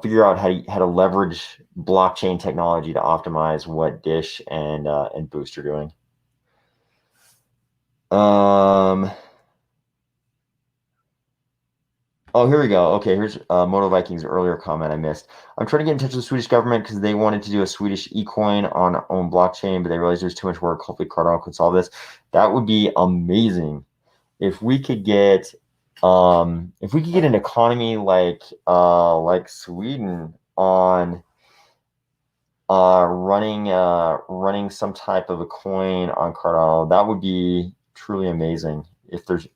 figure out how to leverage blockchain technology to optimize what Dish and Boost are doing. Oh, here we go. Okay, here's Moto Vikings' earlier comment I missed. I'm trying to get in touch with the Swedish government because they wanted to do a Swedish e-coin on own blockchain, but they realized there's too much work. Hopefully Cardano could solve this. That would be amazing if we could get an economy like Sweden on running some type of a coin on Cardano. That would be truly amazing. If there's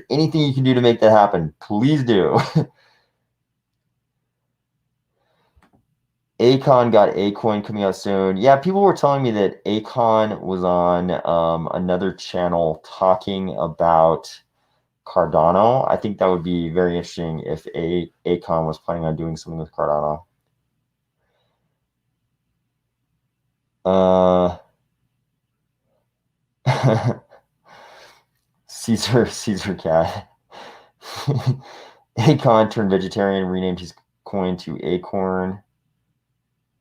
anything you can do to make that happen, please do. Acon got a coin coming out soon. Yeah, people were telling me that Acon was on another channel talking about Cardano. I think that would be very interesting if Acon was planning on doing something with Cardano. Caesar Cat. Acon turned vegetarian, renamed his coin to Acorn.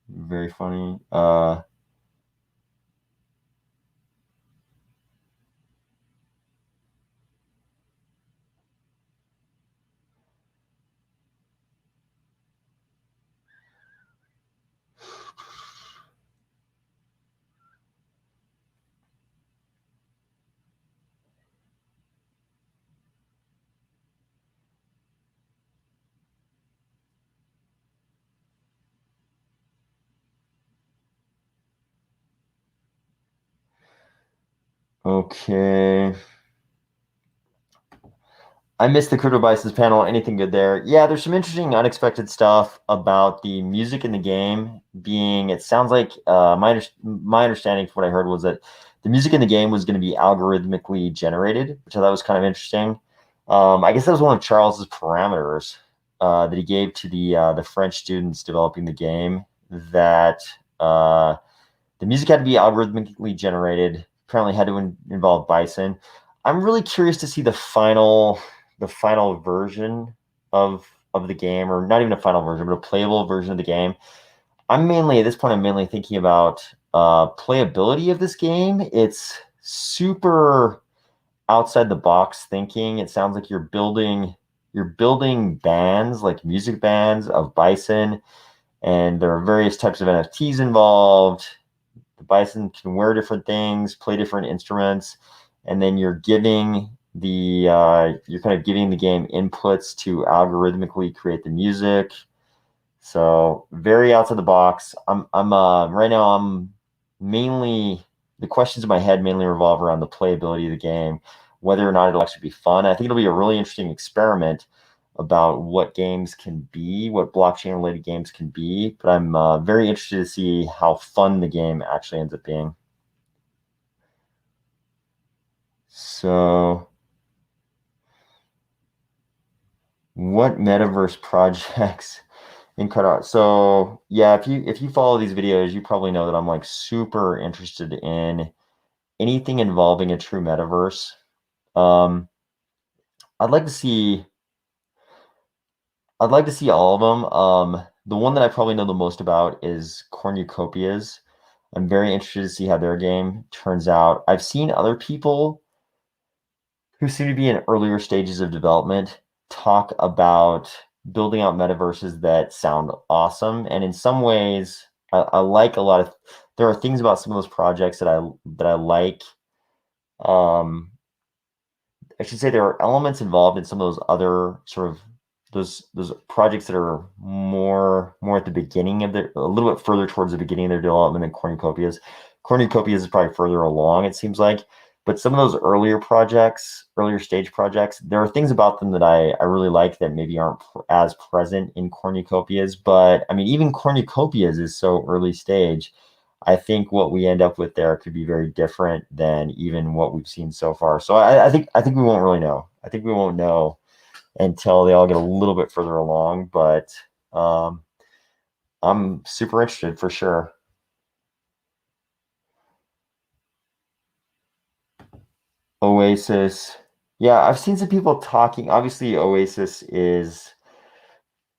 Very funny. Okay. I missed the Crypto Bisons panel. Anything good there? Yeah, there's some interesting, unexpected stuff about the music in the game being. It sounds like my understanding from what I heard was that the music in the game was going to be algorithmically generated, which I thought was kind of interesting. I guess that was one of Charles's parameters that he gave to the French students developing the game, that the music had to be algorithmically generated. Apparently, had to involve Bison. I'm really curious to see the final version of the game, or not even a final version, but a playable version of the game. At this point, I'm mainly thinking about playability of this game. It's super outside the box thinking. It sounds like you're building bands, like music bands of Bison, and there are various types of NFTs involved. The Bison can wear different things, play different instruments, and then you're kind of giving the game inputs to algorithmically create the music. So very outside the box. Right now I'm mainly, the questions in my head mainly revolve around the playability of the game, whether or not it'll actually be fun. I think it'll be a really interesting experiment about what games can be, what blockchain related games can be. But I'm very interested to see how fun the game actually ends up being. So what metaverse projects in Cardano? So yeah, if you follow these videos, you probably know that I'm like super interested in anything involving a true metaverse. I'd like to see all of them. The one that I probably know the most about is Cornucopias. I'm very interested to see how their game turns out. I've seen other people who seem to be in earlier stages of development talk about building out metaverses that sound awesome. And in some ways, I like a lot of, there are things about some of those projects that I like. I should say there are elements involved in some of those other sort of those projects that are more at the beginning of a little bit further towards the beginning of their development than Cornucopias. Cornucopias is probably further along, it seems like. But some of those earlier stage projects, there are things about them that I really like that maybe aren't as present in Cornucopias. But I mean, even Cornucopias is so early stage. I think what we end up with there could be very different than even what we've seen so far. So I think we won't really know. I think we won't know until they all get a little bit further along. But I'm super interested for sure. Oasis. Yeah, I've seen some people talking. Obviously, Oasis is,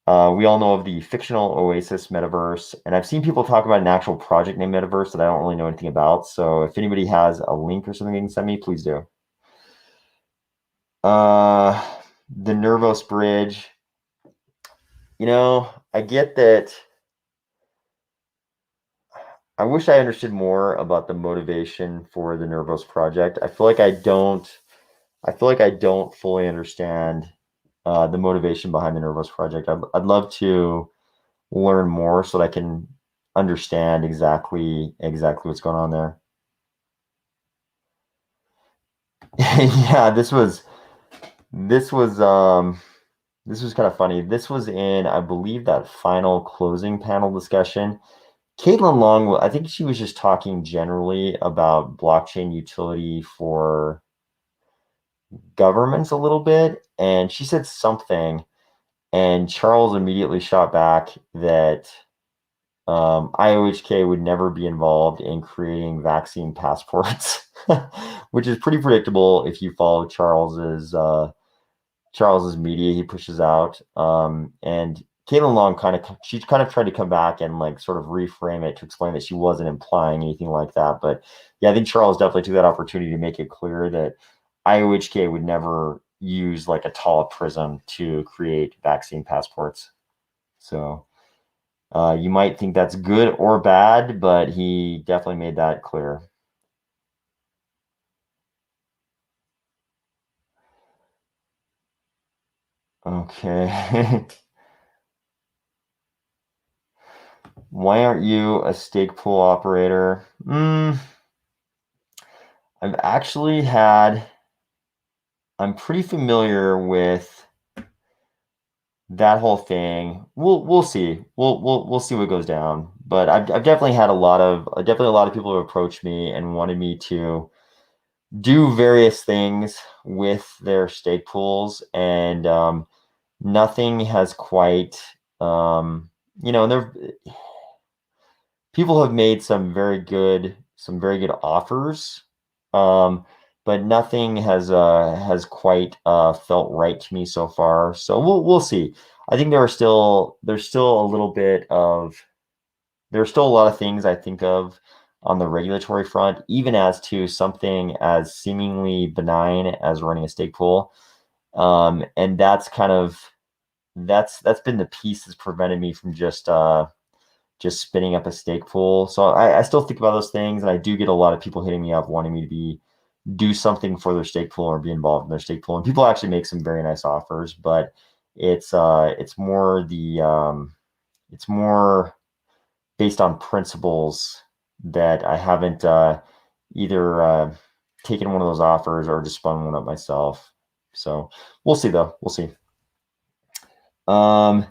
we all know of the fictional Oasis metaverse, and I've seen people talk about an actual project named Metaverse that I don't really know anything about. So if anybody has a link or something they can send me, please do. The Nervos Bridge. I get that. I wish I understood more about the motivation for the Nervos project. I feel like I don't. I feel like I don't fully understand the motivation behind the Nervos project. I'd love to learn more so that I can understand exactly what's going on there. Yeah, this was this was kind of funny. This was in, I believe, that final closing panel discussion. Caitlin Long, I think she was just talking generally about blockchain utility for governments a little bit, and she said something, and Charles immediately shot back that IOHK would never be involved in creating vaccine passports, which is pretty predictable if you follow Charles's media he pushes out. And Caitlin Long she kind of tried to come back and like sort of reframe it to explain that she wasn't implying anything like that. But yeah, I think Charles definitely took that opportunity to make it clear that IOHK would never use like Atala Prism to create vaccine passports. So you might think that's good or bad, but he definitely made that clear. Okay. Why aren't you a stake pool operator? I've actually had, I'm pretty familiar with that whole thing. We'll see. We'll see what goes down. But I've definitely had definitely a lot of people who approached me and wanted me to do various things with their stake pools, and nothing has quite, there people have made some very good offers, um, but nothing has quite felt right to me so far. So we'll see. I think there's still a little bit of there's still a lot of things I think of on the regulatory front, even as to something as seemingly benign as running a stake pool. And that's been the piece that's prevented me from just spinning up a stake pool. So I still think about those things, and I do get a lot of people hitting me up wanting me to do something for their stake pool or be involved in their stake pool. And people actually make some very nice offers, but it's more it's more based on principles that I haven't either taken one of those offers or just spun one up myself. So we'll see though. We'll see. Um,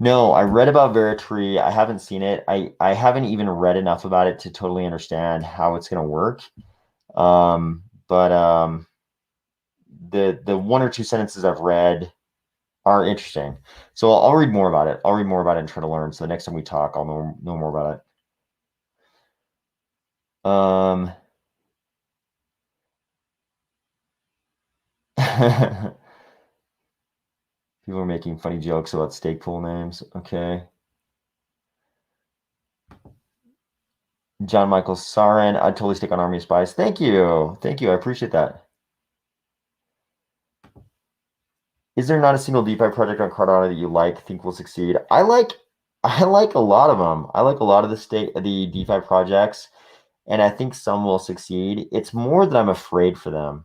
No, I read about Veritree. I haven't seen it. I haven't even read enough about it to totally understand how it's going to work. But the one or two sentences I've read are interesting. So I'll read more about it. I'll read more about it and try to learn. So the next time we talk, I'll know more about it. People are making funny jokes about stake pool names. Okay. John Michael Sarin, I'd totally stick on Army of Spies. Thank you. Thank you. I appreciate that. Is there not a single DeFi project on Cardano that you think will succeed? I like a lot of them. I like a lot of the DeFi projects, and I think some will succeed. It's more that I'm afraid for them.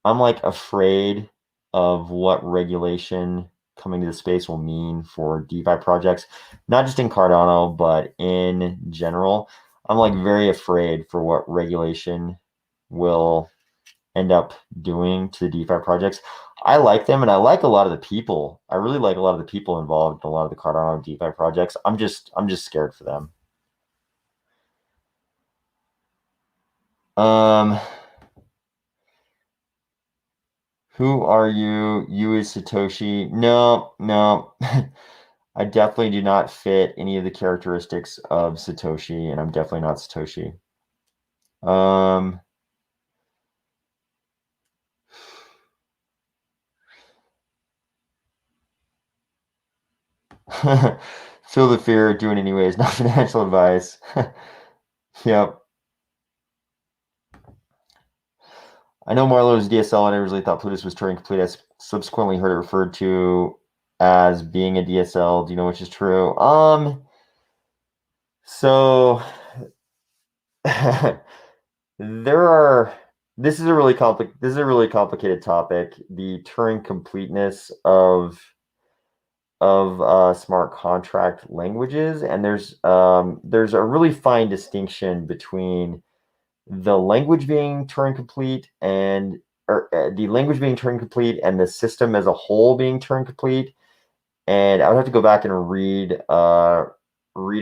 I'm like afraid of what regulation coming to the space will mean for DeFi projects, not just in Cardano, but in general. I'm like very afraid for what regulation will end up doing to the DeFi projects. I like them, and I like a lot of the people. I really like a lot of the people involved in a lot of the Cardano DeFi projects. I'm just scared for them. Um, who are you? You is Satoshi? No, no. I definitely do not fit any of the characteristics of Satoshi, and I'm definitely not Satoshi. Um, Feel the fear, do it anyways, not financial advice. Yep. I know Marlowe's DSL, and I originally thought Plutus was Turing complete. I subsequently heard it referred to as being a DSL. Do you know which is true? So there are. This is a really complicated topic. The Turing completeness of smart contract languages, and there's a really fine distinction between the language being Turing complete and the language being Turing complete and the system as a whole being Turing complete. And I would have to go back and read a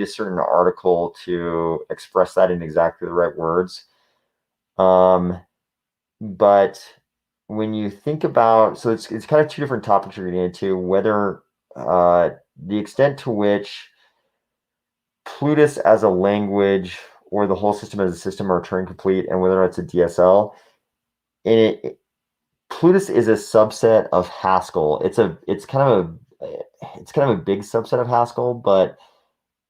certain article to express that in exactly the right words. But when you think about, so it's kind of two different topics you're getting into, whether the extent to which Plutus as a language or the whole system as a system are Turing complete, and whether or not it's a DSL. And Plutus is a subset of Haskell. It's kind of a big subset of Haskell, but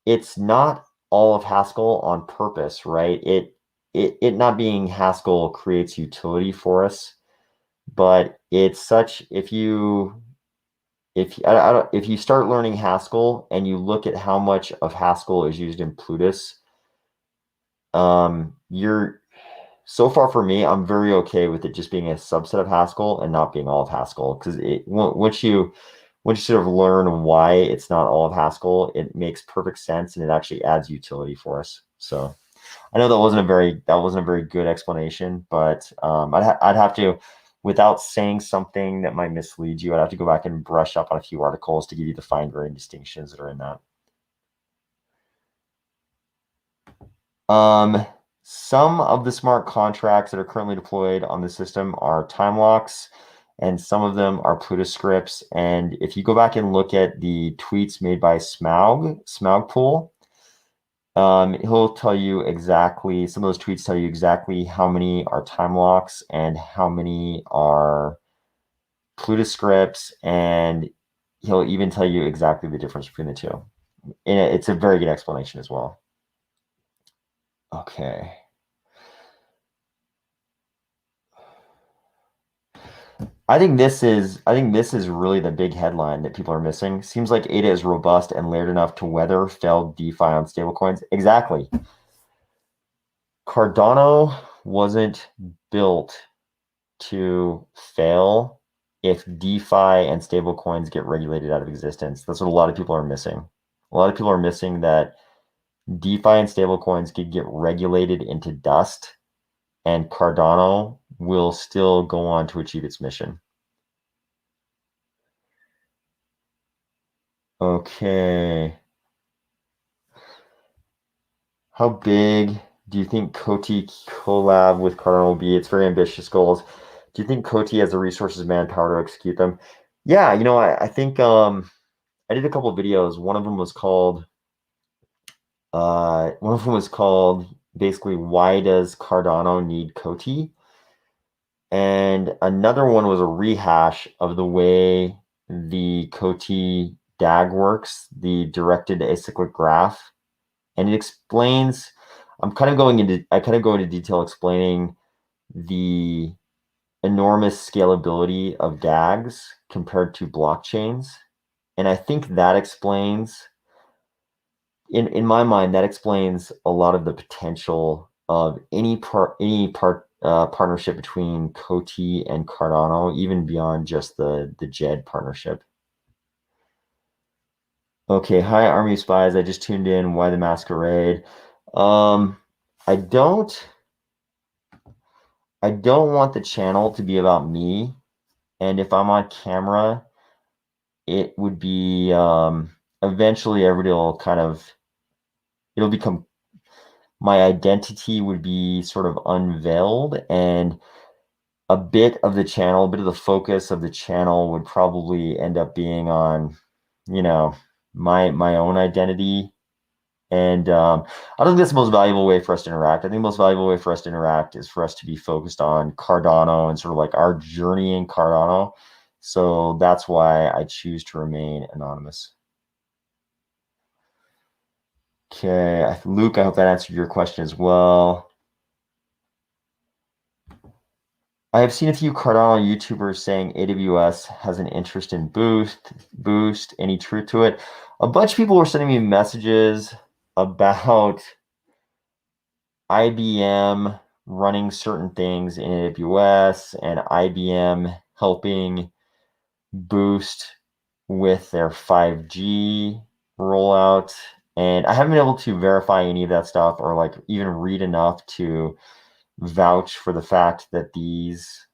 it's not all of Haskell on purpose, right? It not being Haskell creates utility for us, but it's such if you start learning Haskell and you look at how much of Haskell is used in Plutus, you're so far for me, I'm very okay with it just being a subset of Haskell and not being all of Haskell, because once you sort of learn why it's not all of Haskell, it makes perfect sense and it actually adds utility for us. So I know that wasn't a very good explanation, but I'd have to, without saying something that might mislead you, I'd have to go back and brush up on a few articles to give you the fine-grained distinctions that are in that. Some of the smart contracts that are currently deployed on the system are time locks, and some of them are Plutus scripts. And if you go back and look at the tweets made by Smaugpool, he'll tell you exactly, some of those tweets tell you exactly how many are time locks and how many are Plutus scripts, and he'll even tell you exactly the difference between the two. And it's a very good explanation as well. Okay. I think this is really the big headline that people are missing. Seems like ADA is robust and layered enough to weather failed DeFi on stablecoins. Exactly. Cardano wasn't built to fail if DeFi and stablecoins get regulated out of existence. That's what a lot of people are missing. A lot of people are missing that DeFi and stablecoins could get regulated into dust, and Cardano will still go on to achieve its mission. Okay. How big do you think Coty collab with Cardano will be? It's very ambitious goals. Do you think Coty has the resources, manpower to execute them? Yeah, I think I did a couple of videos. One of them was called basically, why does Cardano need Coty? And another one was a rehash of the way the Coty DAG works, the directed acyclic graph. And it explains, I kind of go into detail explaining the enormous scalability of DAGs compared to blockchains. And I think that explains, in my mind, that explains a lot of the potential of any partnership between Coty and Cardano, even beyond just the Djed partnership. Okay, hi Army of Spies. I just tuned in. Why the masquerade? I don't want the channel to be about me, and if I'm on camera, it would be eventually everybody will it'll become, my identity would be sort of unveiled, and a bit of the focus of the channel would probably end up being on, my own identity. And I don't think that's the most valuable way for us to interact. I think the most valuable way for us to interact is for us to be focused on Cardano and sort of like our journey in Cardano. So that's why I choose to remain anonymous. Okay, Luke, I hope that answered your question as well. I have seen a few Cardano YouTubers saying AWS has an interest in Boost. Any truth to it? A bunch of people were sending me messages about IBM running certain things in AWS and IBM helping Boost with their 5G rollout. And I haven't been able to verify any of that stuff or like even read enough to vouch for the fact that these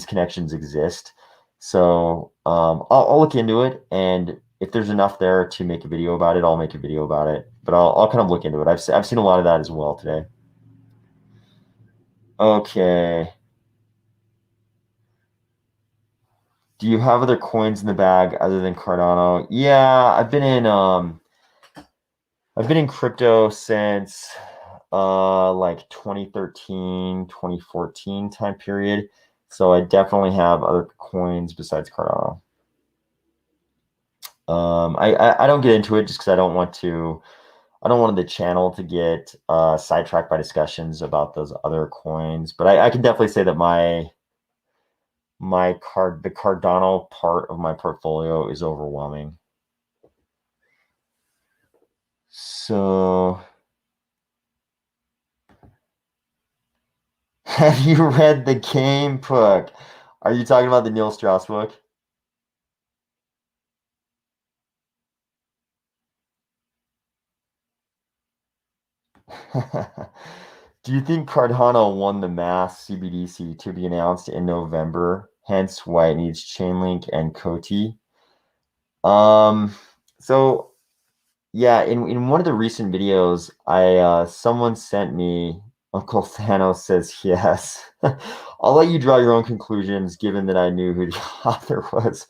connections exist. So I'll look into it, and if there's enough there to make a video about it, I'll make a video about it. But I'll kind of look into it. I've seen a lot of that as well today. Okay. Do you have other coins in the bag other than Cardano? Yeah, I've been in crypto since like 2013, 2014 time period. So I definitely have other coins besides Cardano. I don't get into it just because I don't want the channel to get sidetracked by discussions about those other coins. But I can definitely say that the Cardano part of my portfolio is overwhelming. So have you read the game book? Are you talking about the Neil Strauss book? Do you think Cardano won the mass CBDC to be announced in November, hence why it needs Chainlink and Coty? So yeah, in one of the recent videos, someone sent me Uncle Thanos says yes. I'll let you draw your own conclusions, given that I knew who the author was.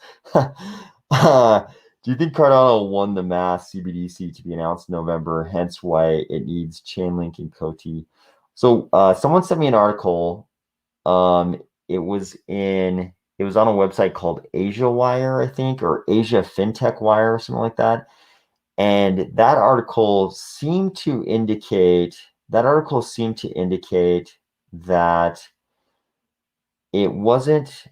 Do you think Cardano won the mass CBDC to be announced in November, hence why it needs Chainlink and Coty? So someone sent me an article. It was on a website called Asia Wire, I think, or Asia FinTech Wire, or something like that. And that article seemed to indicate that it wasn't.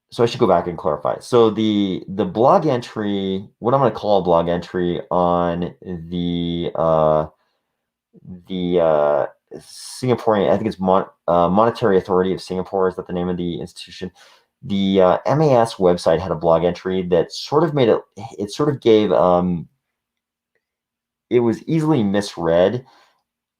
So I should go back and clarify. So the blog entry, what I'm going to call a blog entry on the Singaporean, I think it's Monetary Authority of Singapore, is that the name of the institution? The MAS website had a blog entry that sort of made it sort of gave it was easily misread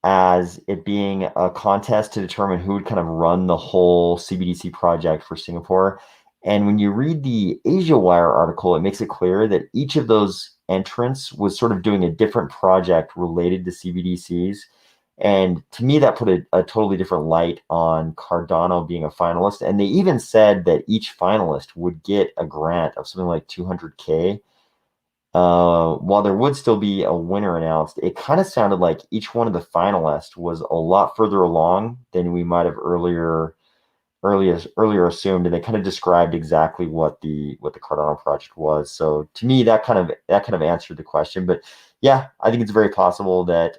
as it being a contest to determine who would kind of run the whole CBDC project for Singapore. And when you read the Asia Wire article, it makes it clear that each of those entrants was sort of doing a different project related to CBDCs. And to me, that put a totally different light on Cardano being a finalist. And they even said that each finalist would get a grant of something like 200K. While there would still be a winner announced, it kind of sounded like each one of the finalists was a lot further along than we might have earlier assumed, and they kind of described exactly what the Cardano project was. So to me, that kind of answered the question. But yeah, I think it's very possible that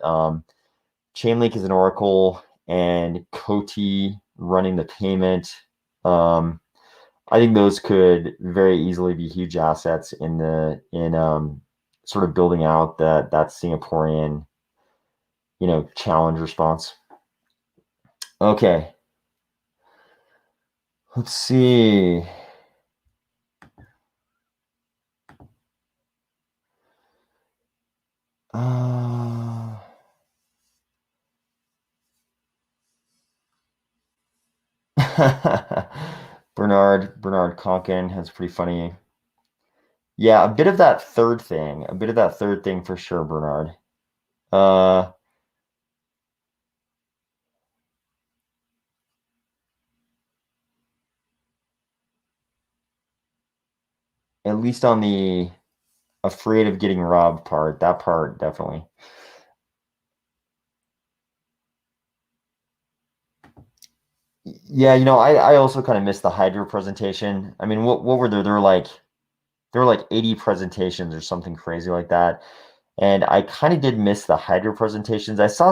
Chainlink is an oracle and Coty running the payment. I think those could very easily be huge assets in sort of building out that Singaporean, challenge response. Okay. Let's see. Bernard Conkin has pretty funny. Yeah, a bit of that third thing for sure, Bernard. At least on the afraid of getting robbed part, that part definitely. Yeah, I also kind of missed the Hydra presentation. I mean, what were there? There were like 80 presentations or something crazy like that. And I kind of did miss the Hydra presentations. I saw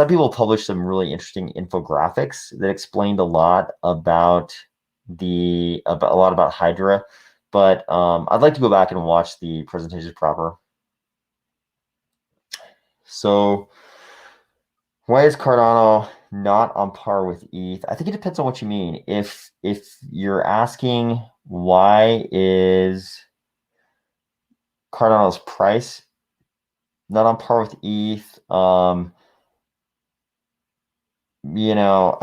people publish some really interesting infographics that explained a lot about Hydra, but I'd like to go back and watch the presentations proper. So why is Cardano not on par with ETH? I think it depends on what you mean. If you're asking why is Cardano's price not on par with ETH, you know,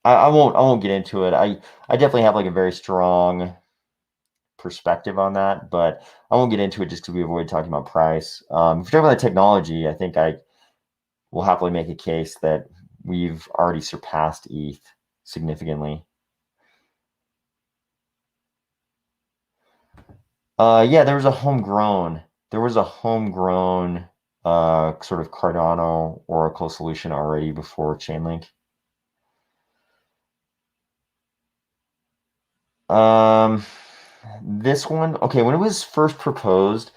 I won't get into it. I definitely have like a very strong perspective on that, but I won't get into it just because we avoid talking about price. If you're talking about the technology, I think I will happily make a case that we've already surpassed ETH significantly. Yeah, there was a homegrown sort of Cardano Oracle solution already before Chainlink. This one, okay, when it was first proposed,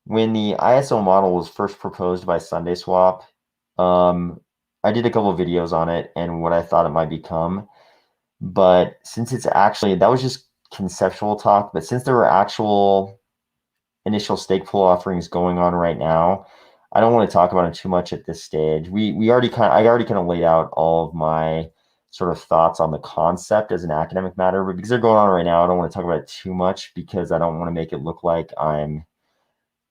when the ISO model was first proposed by SundaySwap, I did a couple of videos on it and what I thought it might become. But since it's actually, that was just conceptual talk, but since there were actual initial stake pool offerings going on right now, I don't want to talk about it too much at this stage. I already kind of laid out all of my sort of thoughts on the concept as an academic matter, but because they're going on right now, I don't want to talk about it too much because I don't want to make it look like I'm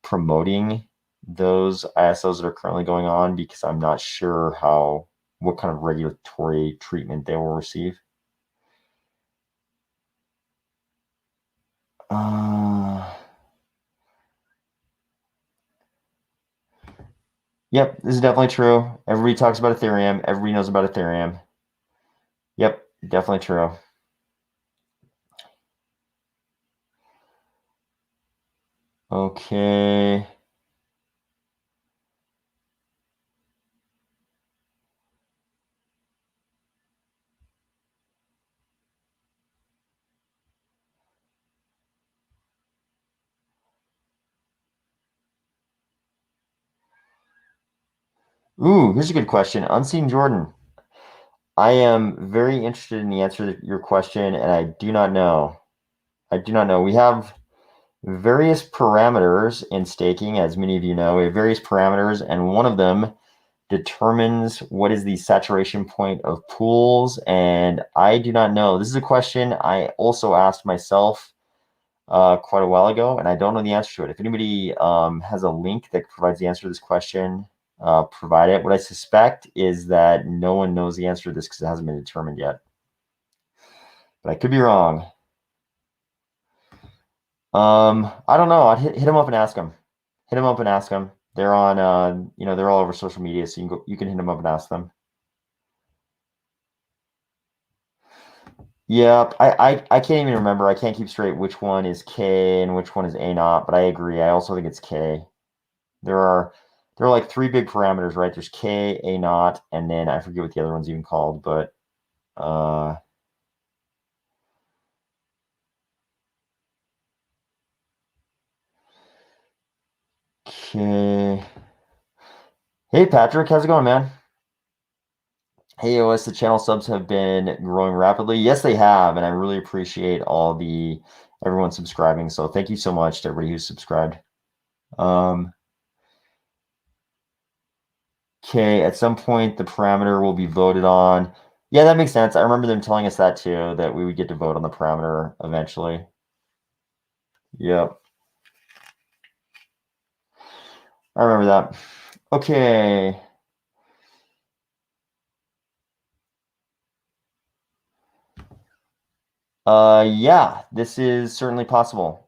promoting those ISOs that are currently going on because I'm not sure what kind of regulatory treatment they will receive. Yep, this is definitely true. Everybody talks about Ethereum. Everybody knows about Ethereum. Yep, definitely true. Okay. Ooh, here's a good question. Unseen Jordan. I am very interested in the answer to your question, and I do not know. We have various parameters in staking, as many of you know. We have various parameters, and one of them determines what is the saturation point of pools, and I do not know. This is a question I also asked myself quite a while ago, and I don't know the answer to it. If anybody has a link that provides the answer to this question, provide it. What I suspect is that no one knows the answer to this because it hasn't been determined yet. But I could be wrong. I don't know. I'd hit him up and ask him. Hit him up and ask him. They're on, they're all over social media, so you can hit them up and ask them. Yep, I can't even remember. I can't keep straight which one is K and which one is A naught, but I agree. I also think it's K. There are like three big parameters, right? There's K, A naught, and then I forget what the other one's even called, but okay. Hey Patrick, how's it going, man? Hey OS, the channel subs have been growing rapidly. Yes, they have, and I really appreciate everyone subscribing. So thank you so much to everybody who's subscribed. Okay, at some point the parameter will be voted on. Yeah, that makes sense. I remember them telling us that too, that we would get to vote on the parameter eventually. Yep. I remember that. Okay. Yeah, this is certainly possible.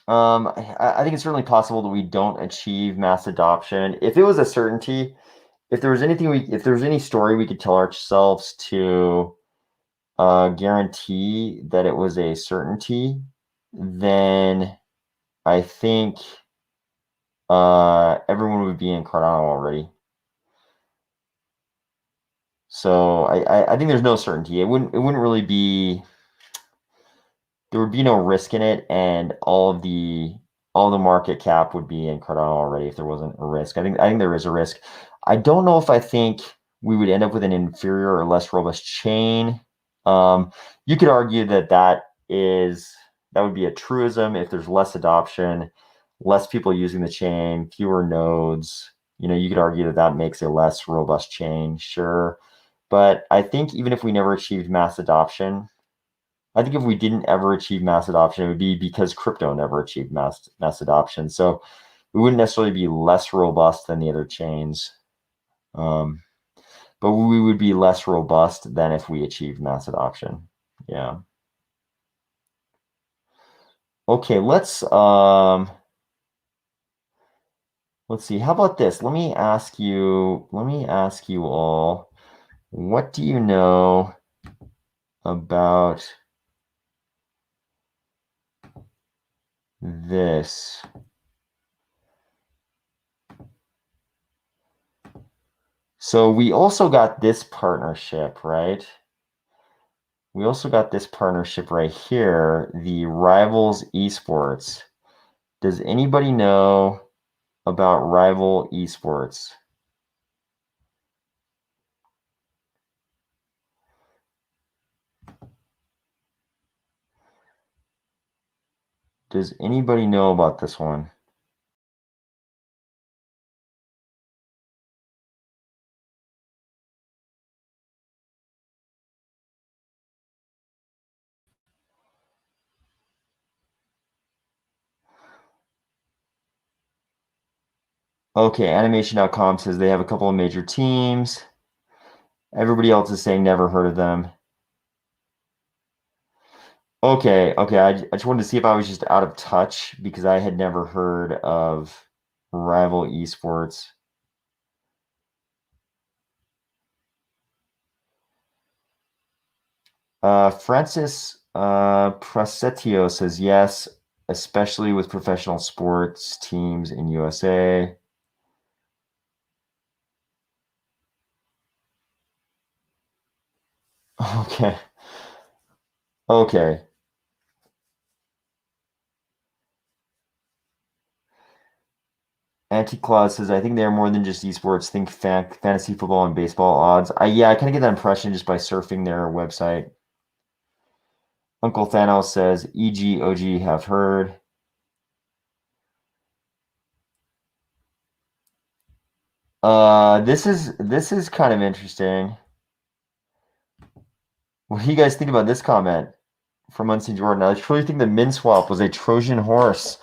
I think it's certainly possible that we don't achieve mass adoption. If it was a certainty, if there was any story we could tell ourselves to guarantee that it was a certainty, then I think everyone would be in Cardano already. So I think there's no certainty. It wouldn't really be. There would be no risk in it, and all of the all the market cap would be in Cardano already if there wasn't a risk. I think there is a risk. I don't know if I think we would end up with an inferior or less robust chain. You could argue that would be a truism if there's less adoption, less people using the chain, fewer nodes. You could argue that makes a less robust chain, sure. But I think even if we never achieved mass adoption, I think if we didn't ever achieve mass adoption, it would be because crypto never achieved mass adoption. So we wouldn't necessarily be less robust than the other chains. But we would be less robust than if we achieved mass adoption. Yeah. Okay, let's see. How about this? Let me ask you all, what do you know about this? So we also got this partnership, right? We also got this partnership right here, the Rivals Esports. Does anybody know about Rival Esports? Does anybody know about this one? Okay, animation.com says they have a couple of major teams. Everybody else is saying never heard of them. Okay. I just wanted to see if I was just out of touch because I had never heard of Rival Esports. Francis Prasetio says yes, especially with professional sports teams in USA. Okay. Anti-Claus says, I think they're more than just esports. Think fantasy football and baseball odds. Yeah, I kind of get that impression just by surfing their website. Uncle Thanos says, EG, OG have heard. This is kind of interesting. What do you guys think about this comment from Unseen Jordan? I truly think the min swap was a Trojan horse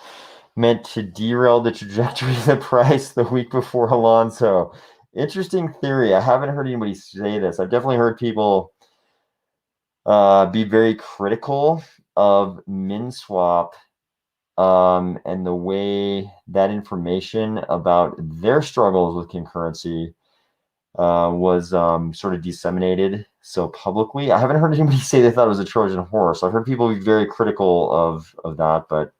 meant to derail the trajectory of the price the week before Alonso. Interesting theory. I haven't heard anybody say this. I've definitely heard people be very critical of min swap and the way that information about their struggles with concurrency was sort of disseminated so publicly. I haven't heard anybody say they thought it was a Trojan horse. I've heard people be very critical of that, but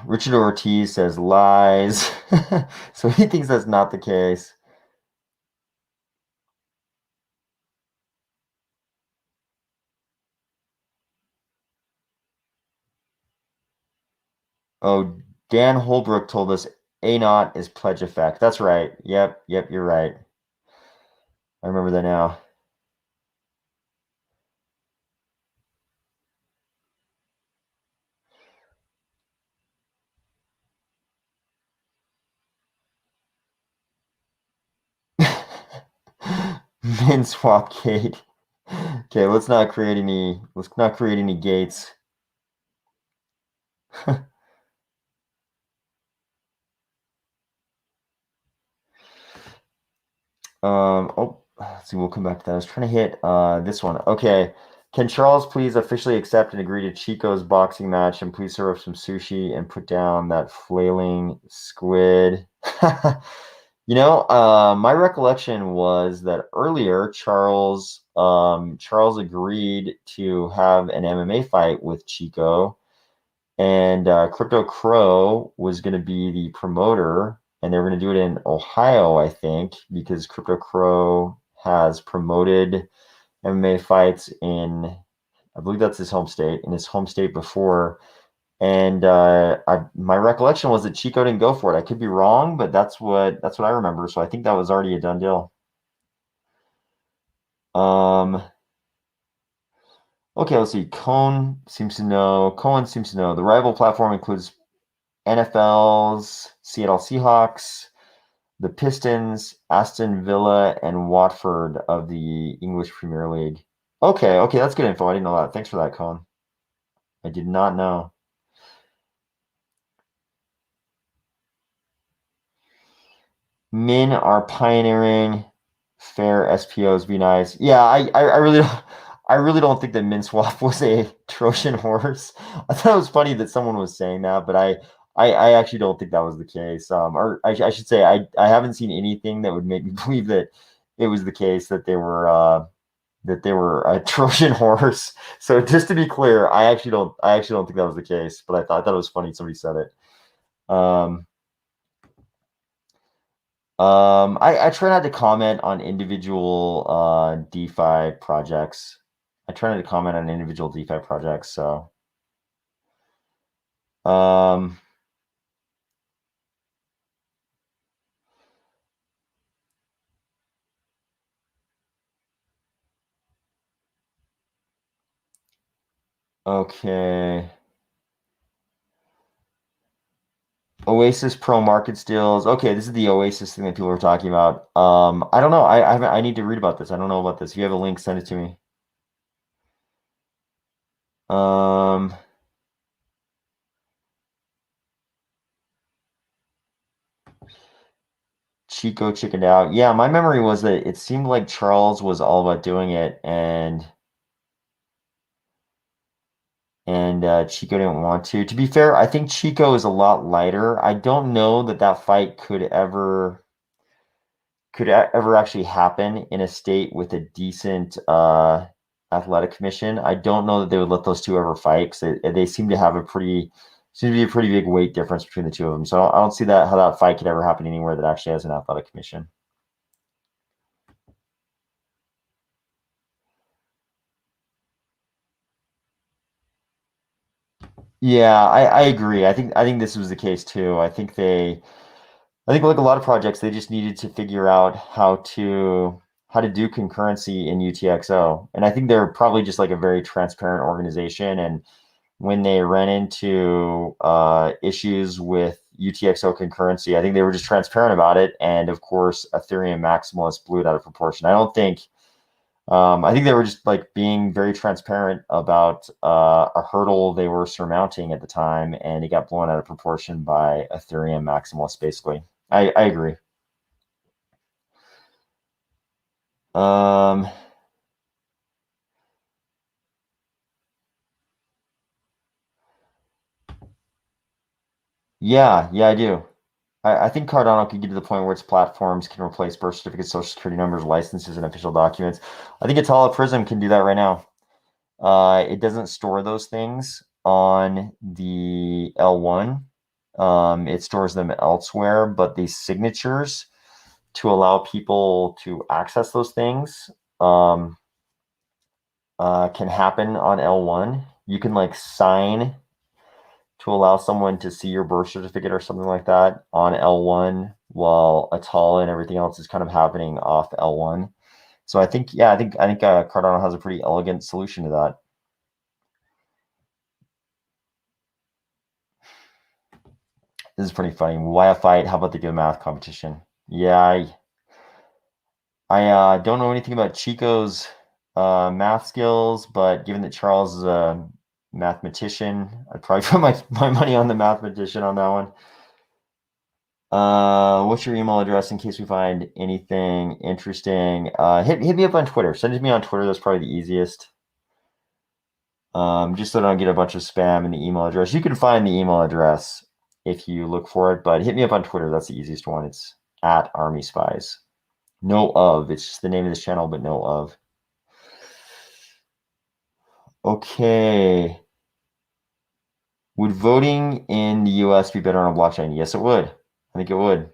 Richard Ortiz says lies. So he thinks that's not the case. Oh, Dan Holbrook told us A naught is pledge effect. That's right. Yep, you're right. I remember that now. Min swap gate. Okay, let's not create any gates. Let's see, we'll come back to that. I was trying to hit this one. Okay. Can Charles please officially accept and agree to Chico's boxing match and please serve some sushi and put down that flailing squid? My recollection was that earlier Charles agreed to have an MMA fight with Chico, and Crypto Crow was going to be the promoter, and they were going to do it in Ohio, I think, because Crypto Crow has promoted MMA fights in I believe that's his home state, and his home state before. And my recollection was that Chico didn't go for it. I could be wrong, but that's what I remember. So I think that was already a done deal. Okay, let's see. Cohen seems to know. The rival platform includes NFL's Seattle Seahawks, the Pistons, Aston Villa, and Watford of the English Premier League. Okay, that's good info. I didn't know that. Thanks for that, Cohen. I did not know. Min are pioneering fair SPOs. Be nice. Yeah, I really don't think that MinSwap was a Trojan horse. I thought it was funny that someone was saying that, but I actually don't think that was the case. Or I should say I haven't seen anything that would make me believe that it was the case that they were a Trojan horse. So just to be clear, I actually don't think that was the case. But I thought it was funny somebody said it. I try not to comment on individual DeFi projects. I try not to comment on individual DeFi projects. So, okay. Oasis Pro market deals. Okay, this is the Oasis thing that people are talking about. I don't know. I need to read about this. I don't know about this. If you have a link, send it to me. Chico chickened out. Yeah, my memory was that it seemed like Charles was all about doing it, and Chico didn't want to. To be fair, I think Chico is a lot lighter. I don't know that fight could ever actually happen in a state with a decent athletic commission. I don't know that they would let those two ever fight because they seem to have seem to be a pretty big weight difference between the two of them. So I don't see how that fight could ever happen anywhere that actually has an athletic commission. Yeah, I agree. I think this was the case too. I think like a lot of projects, they just needed to figure out how to do concurrency in UTXO. And I think they're probably just like a very transparent organization. And when they ran into issues with UTXO concurrency, I think they were just transparent about it. And of course, Ethereum maximalists blew it out of proportion. I think they were just like being very transparent about a hurdle they were surmounting at the time, and it got blown out of proportion by Ethereum maximalists, basically. I agree. Um, yeah, I do. I think Cardano could get to the point where its platforms can replace birth certificates, social security numbers, licenses, and official documents. I think Atala Prism can do that right now. It doesn't store those things on the L1. It stores them elsewhere, but the signatures to allow people to access those things um, can happen on L1. You can like sign to allow someone to see your birth certificate or something like that on L1 while Atala and everything else is kind of happening off L1. So I think, yeah, I think Cardano has a pretty elegant solution to that. This is pretty funny. Why a fight? How about they do a math competition? Yeah, I don't know anything about Chico's math skills, but given that Charles is a mathematician, I'd probably put my money on the mathematician on that one. What's your email address in case we find anything interesting? Hit me up on Twitter. Send it to me on Twitter. That's probably the easiest. Just so I don't get a bunch of spam in the email address. You can find the email address if you look for it, but hit me up on Twitter. That's the easiest one. It's at Army Spies. No of. It's just the name of this channel, but no of. Okay. Would voting in the US be better on a blockchain? Yes, it would. I think it would.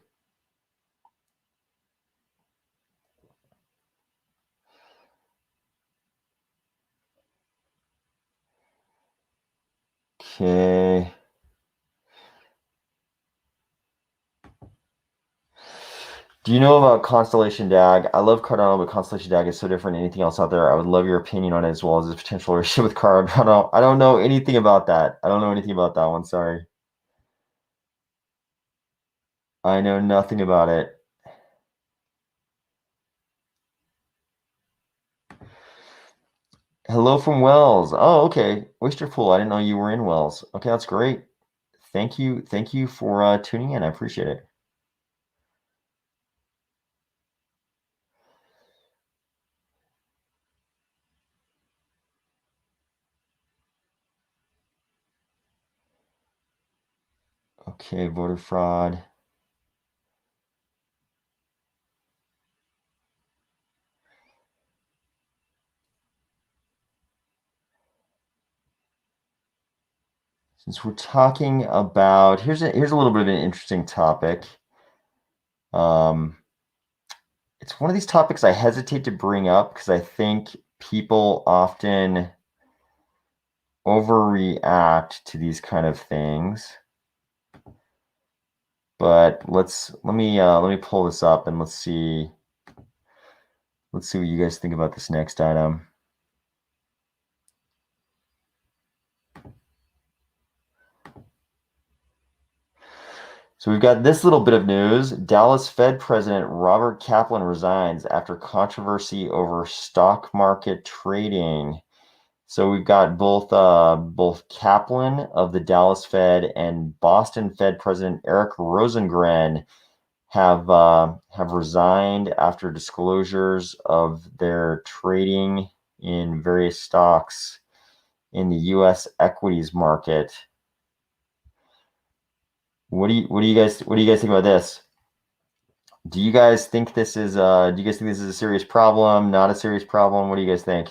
Okay. Do you know about Constellation DAG? I love Cardano, but Constellation DAG is so different than anything else out there. I would love your opinion on it as well as the potential issue with Cardano. I don't know anything about that. I don't know anything about that one. Sorry. I know nothing about it. Hello from Wells. Oh, okay. Oyster Pool. I didn't know you were in Wells. Okay, that's great. Thank you. Thank you for tuning in. I appreciate it. Okay, voter fraud. Since we're talking about, here's a little bit of an interesting topic. It's one of these topics I hesitate to bring up because I think people often overreact to these kind of things. But let me pull this up and let's see what you guys think about this next item. So we've got this little bit of news. Dallas Fed President Robert Kaplan resigns after controversy over stock market trading. So we've got both Kaplan of the Dallas Fed and Boston Fed President Eric Rosengren have resigned after disclosures of their trading in various stocks in the U.S. equities market. What do you guys think about this? Do you guys think this is a serious problem? Not a serious problem? What do you guys think?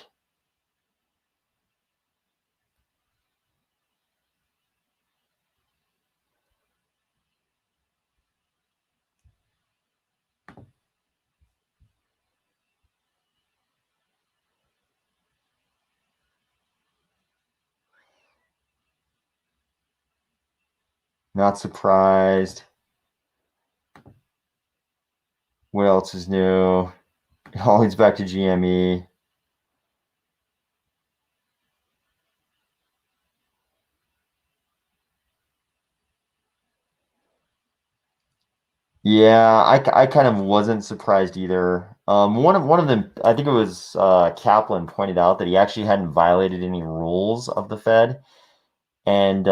Not surprised. What else is new? Always back to GME. Yeah, I kind of wasn't surprised either. One of them, I think it was Kaplan, pointed out that he actually hadn't violated any rules of the Fed, and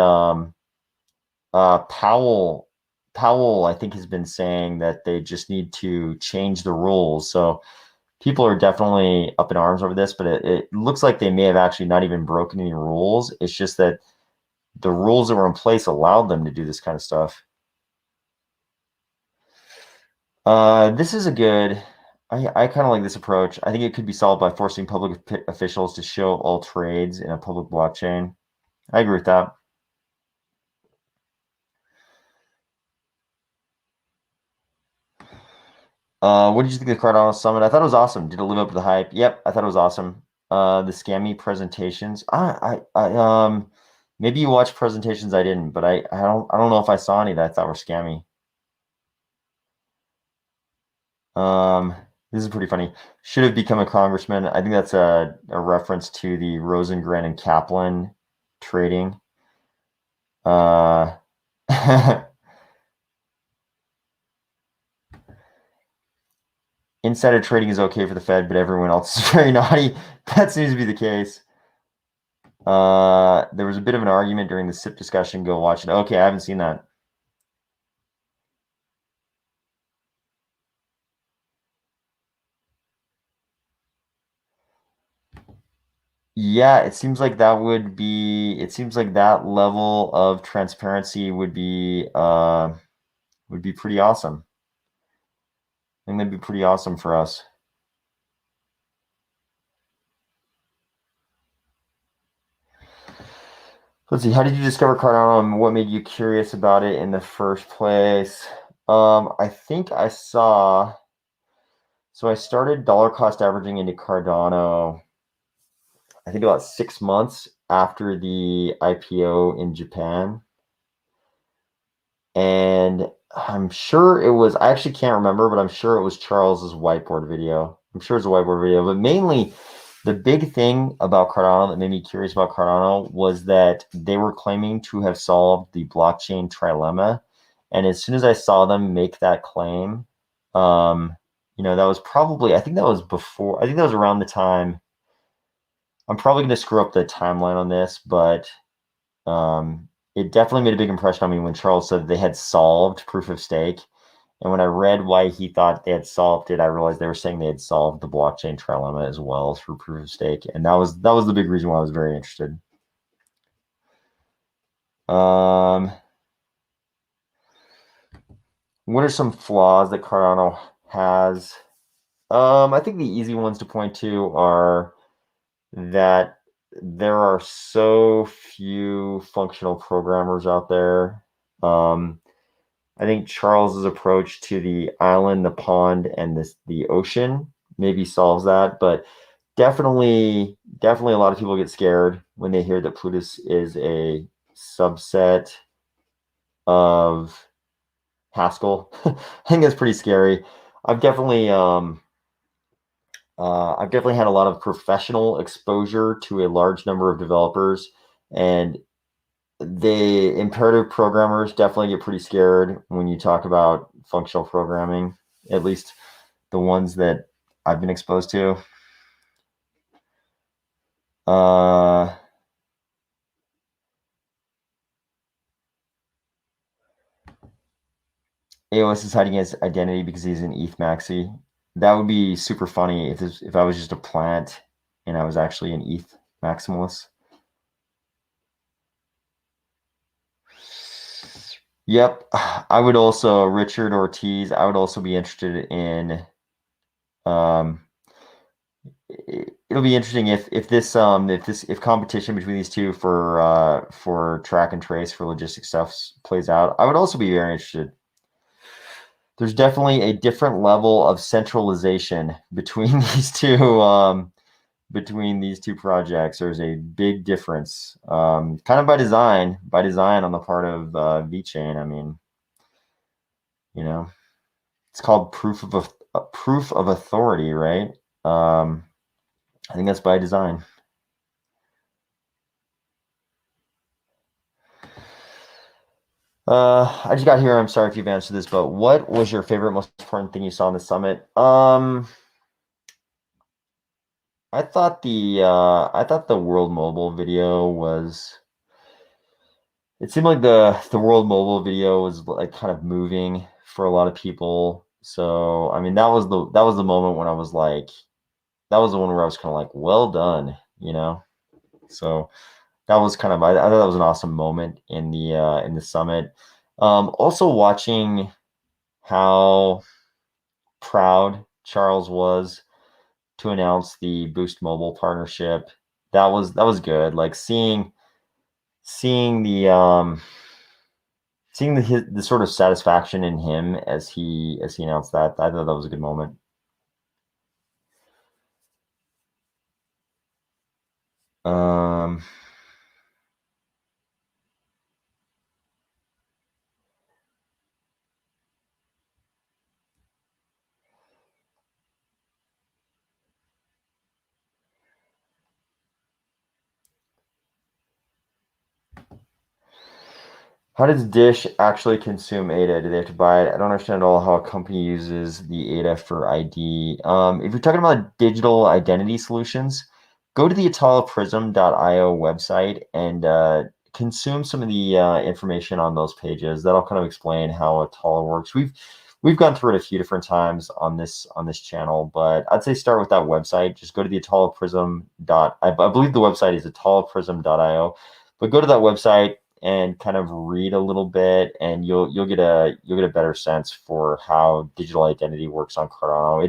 Powell, I think, has been saying that they just need to change the rules. So people are definitely up in arms over this, but it looks like they may have actually not even broken any rules. It's just that the rules that were in place allowed them to do this kind of stuff. This is a good. I kind of like this approach. I think it could be solved by forcing public officials to show all trades in a public blockchain. I agree with that. What did you think of the Cardano Summit? I thought it was awesome. Did it live up to the hype? Yep, I thought it was awesome. The scammy presentations. Maybe you watched presentations I didn't, but I don't know if I saw any that I thought were scammy. This is pretty funny. Should have become a congressman. I think that's a reference to the Rosengren and Kaplan trading. Uh, Insider trading is okay for the Fed, but everyone else is very naughty. That seems to be the case. There was a bit of an argument during the SIP discussion. Go watch it. Okay, I haven't seen that. Yeah, it seems like that level of transparency would be pretty awesome. I think that'd be pretty awesome for us. Let's see, how did you discover Cardano and what made you curious about it in the first place? I think I started dollar cost averaging into Cardano, I think about 6 months after the IPO in Japan. And I'm sure it was, I actually can't remember, but I'm sure it was Charles's whiteboard video. I'm sure it's a whiteboard video, but mainly the big thing about Cardano that made me curious about Cardano was that they were claiming to have solved the blockchain trilemma. And as soon as I saw them make that claim, that was probably, I think that was before, I think that was around the time, I'm probably going to screw up the timeline on this, but it definitely made a big impression on me when Charles said they had solved proof of stake. And when I read why he thought they had solved it, I realized they were saying they had solved the blockchain trilemma as well through proof of stake. And that was the big reason why I was very interested. What are some flaws that Cardano has? I think the easy ones to point to are that there are so few functional programmers out there. I think Charles's approach to the island, the pond, and the ocean maybe solves that, but definitely a lot of people get scared when they hear that Plutus is a subset of Haskell. I think that's pretty scary. I've definitely had a lot of professional exposure to a large number of developers, and the imperative programmers definitely get pretty scared when you talk about functional programming, at least the ones that I've been exposed to. AOS is hiding his identity because he's an ETH maxi. That would be super funny if I was just a plant and I was actually an ETH maximalist. Yep. I would also, Richard Ortiz, I would also be interested in, it'll be interesting if competition between these two for track and trace for logistics stuff plays out. I would also be very interested. There's definitely a different level of centralization between these two projects. There's a big difference, kind of by design on the part of VeChain. I mean, it's called proof of authority, right? I think that's by design. I just got here. I'm sorry if you've answered this, but what was your favorite, most important thing you saw in the summit? I thought the World Mobile video was. It seemed like the World Mobile video was like kind of moving for a lot of people. So I mean, that was the moment when I was like, that was the one where I was kind of like, well done, So that was kind of, I thought that was an awesome moment in the summit. Also watching how proud Charles was to announce the Boost Mobile partnership. That was good. Like seeing the sort of satisfaction in him as he announced that. I thought that was a good moment. How does Dish actually consume ADA? Do they have to buy it? I don't understand at all how a company uses the ADA for ID. If you're talking about digital identity solutions, go to the atalaprism.io website and consume some of the information on those pages. That'll kind of explain how Atala works. We've gone through it a few different times on this channel, but I'd say start with that website. Just go to the Atala Prism. I believe the website is atalaprism.io, but go to that website and kind of read a little bit, and you'll get a better sense for how digital identity works on Cardano.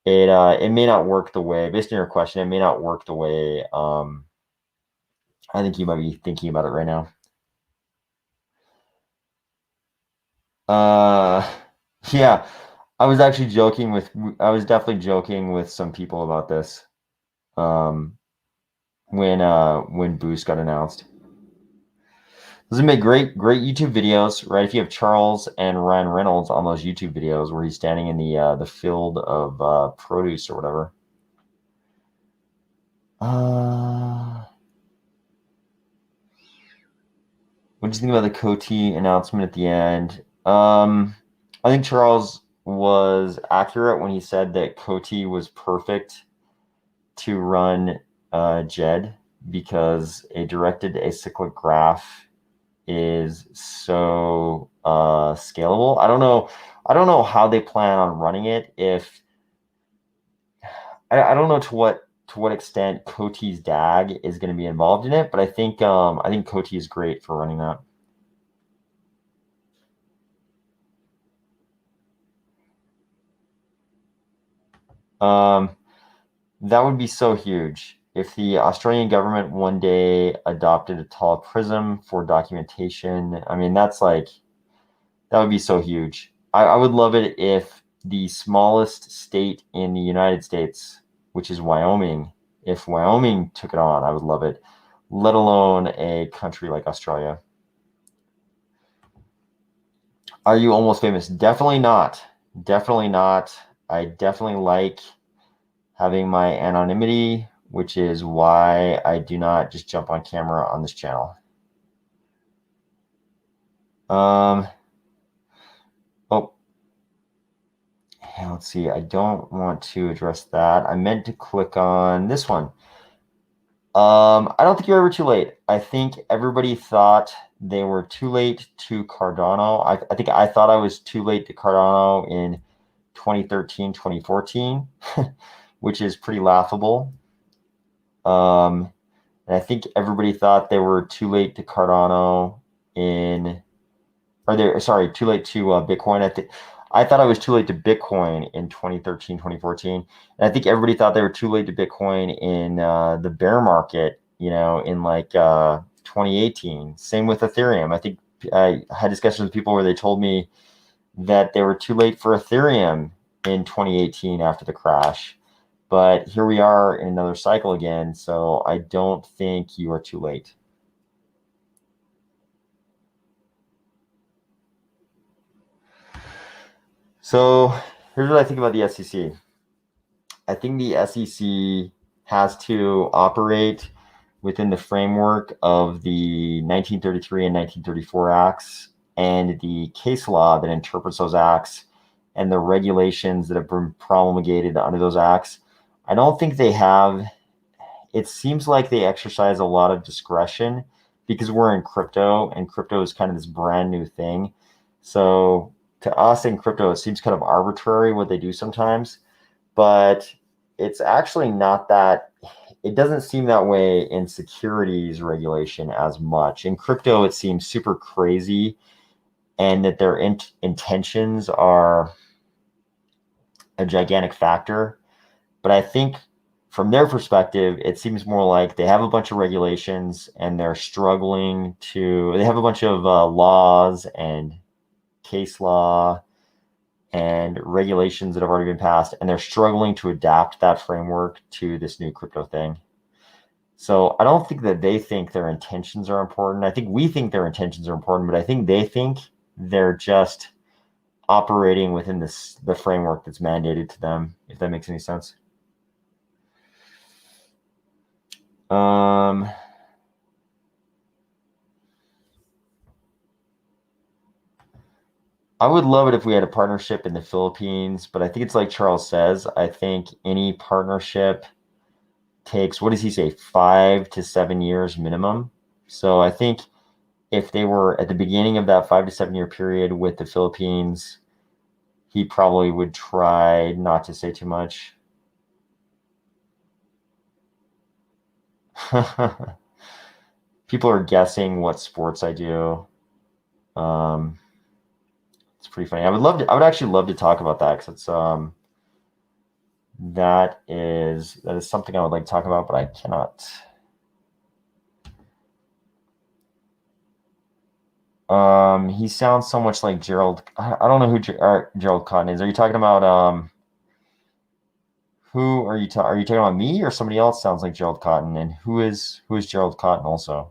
It may not work the way, based on your question, it may not work the way I think you might be thinking about it right now. Yeah, I was definitely joking with some people about this. when Boost got announced. Those make great YouTube videos, right? If you have Charles and Ryan Reynolds on those YouTube videos where he's standing in the field of produce or whatever. What do you think about the Coty announcement at the end? I think Charles was accurate when he said that Coty was perfect to run Djed because a directed acyclic graph is so scalable. I don't know how they plan on running it. If I don't know to what extent Coty's DAG is going to be involved in it, but I think Coty is great for running that. That would be so huge if the Australian government one day adopted Atala Prism for documentation. I mean, that would be so huge. I would love it if the smallest state in the United States, which is Wyoming, if Wyoming took it on, I would love it, let alone a country like Australia. Are you almost famous? Definitely not. Definitely not. I definitely like having my anonymity, which is why I do not just jump on camera on this channel. Oh, let's see. I don't want to address that. I meant to click on this one. I don't think you're ever too late. I think everybody thought they were too late to Cardano. I think I thought I was too late to Cardano in 2013, 2014, which is pretty laughable. And I think everybody thought they were too late to Cardano too late to Bitcoin. I thought I was too late to Bitcoin in 2013, 2014. And I think everybody thought they were too late to Bitcoin in the bear market, in 2018. Same with Ethereum. I think I had discussions with people where they told me that they were too late for Ethereum in 2018 after the crash. But here we are in another cycle again. So I don't think you are too late. So here's what I think about the SEC. I think the SEC has to operate within the framework of the 1933 and 1934 acts and the case law that interprets those acts and the regulations that have been promulgated under those acts. I don't think they have. It seems like they exercise a lot of discretion because we're in crypto, and crypto is kind of this brand new thing. So to us in crypto, it seems kind of arbitrary what they do sometimes, but it's actually not that. It doesn't seem that way in securities regulation as much. In crypto, it seems super crazy, and that their intentions are a gigantic factor. But I think from their perspective, it seems more like they have a bunch of regulations and they're struggling they have a bunch of laws and case law and regulations that have already been passed, and they're struggling to adapt that framework to this new crypto thing. So I don't think that they think their intentions are important. I think we think their intentions are important, but I think they think they're just operating within the framework that's mandated to them, if that makes any sense. I would love it if we had a partnership in the Philippines, but I think it's like Charles says. I think any partnership takes, what does he say, 5 to 7 years minimum. So I think if they were at the beginning of that 5 to 7 year period with the Philippines, he probably would try not to say too much. People are guessing what sports I do. It's pretty funny. I would actually love to talk about that because that is something I would like to talk about, but I cannot. He sounds so much like Gerald. I don't know who Gerald Cotton is. Are you talking about Who are you are you talking about me or somebody else? Sounds like Gerald Cotton. And who is Gerald Cotton also?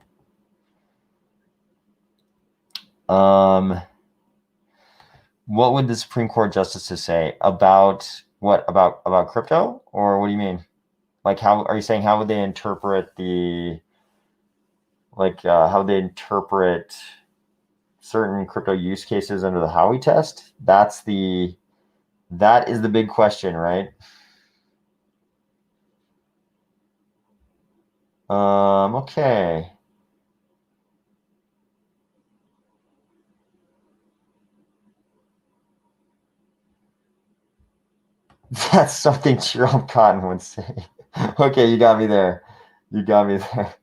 What would the Supreme Court justices say about what about crypto, or what do you mean? Like, how are you saying, how would they interpret the how would they interpret certain crypto use cases under the Howie test? That is the big question, right? Okay. That's something Gerald Cotton would say. Okay, you got me there. You got me there.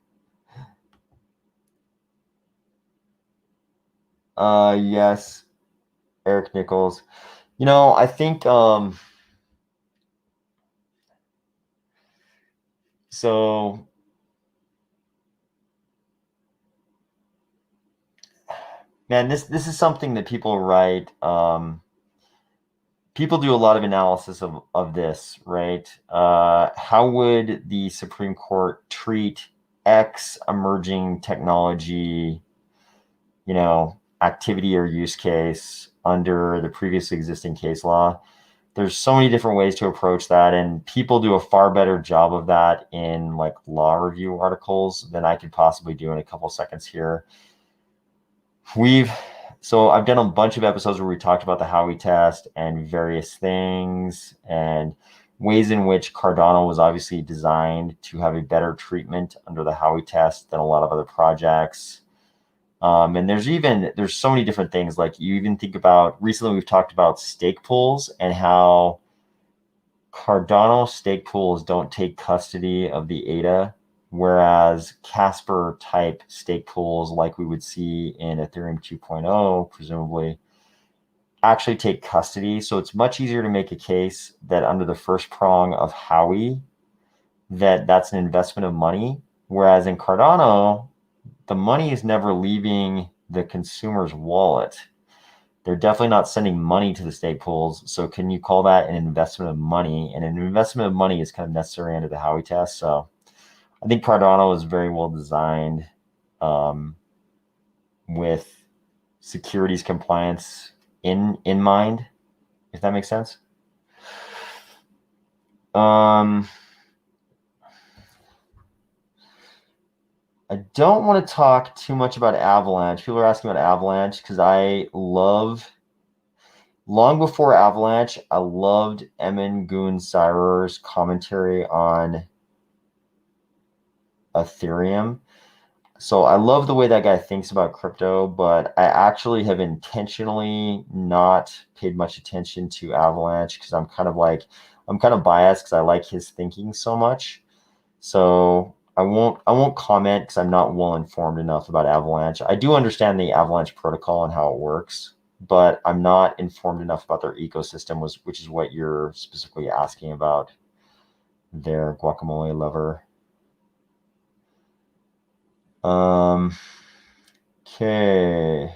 Yes, Eric Nichols. I think so. Man, this is something that people write. People do a lot of analysis of this, right? How would the Supreme Court treat X emerging technology, activity or use case under the previously existing case law? There's so many different ways to approach that, and people do a far better job of that in like law review articles than I could possibly do in a couple seconds here. So I've done a bunch of episodes where we talked about the Howie test and various things and ways in which Cardano was obviously designed to have a better treatment under the Howie test than a lot of other projects. And there's so many different things. Like, you even think about, recently we've talked about stake pools and how Cardano stake pools don't take custody of the ADA, whereas Casper type stake pools, like we would see in Ethereum 2.0, presumably, actually take custody. So it's much easier to make a case that under the first prong of Howie, that's an investment of money. Whereas in Cardano, the money is never leaving the consumer's wallet. They're definitely not sending money to the stake pools. So can you call that an investment of money? And an investment of money is kind of necessary under the Howie test. So I think Cardano is very well designed with securities compliance in mind, if that makes sense. I don't want to talk too much about Avalanche. People are asking about Avalanche because long before Avalanche, I loved Emin Gün Sirer's commentary on Ethereum. So I love the way that guy thinks about crypto, but I actually have intentionally not paid much attention to Avalanche because I'm kind of biased because I like his thinking so much. So I won't comment because I'm not well informed enough about Avalanche. I do understand the Avalanche protocol and how it works, but I'm not informed enough about their ecosystem, which is what you're specifically asking about there, Guacamole Lover. Okay.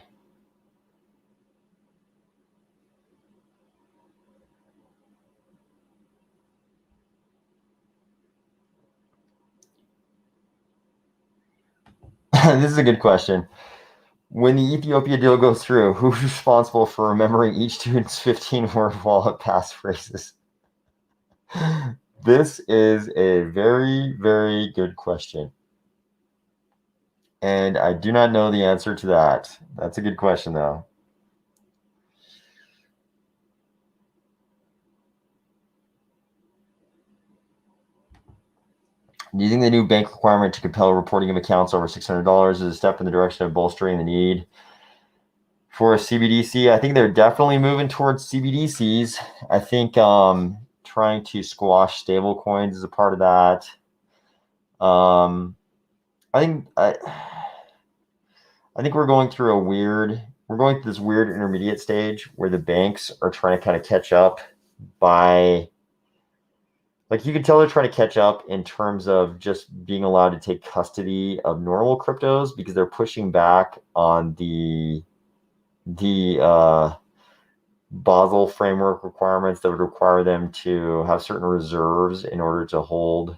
This is a good question. When the Ethiopia deal goes through, who's responsible for remembering each student's 15-word wallet passphrases? This is a very, very good question. And I do not know the answer to that. That's a good question, though. Using the new bank requirement to compel reporting of accounts over $600 is a step in the direction of bolstering the need for a CBDC. I think they're definitely moving towards CBDCs. I think trying to squash stablecoins is a part of that. I think we're going through this weird intermediate stage where the banks are trying to kind of catch up you can tell they're trying to catch up in terms of just being allowed to take custody of normal cryptos because they're pushing back on the Basel framework requirements that would require them to have certain reserves in order to hold,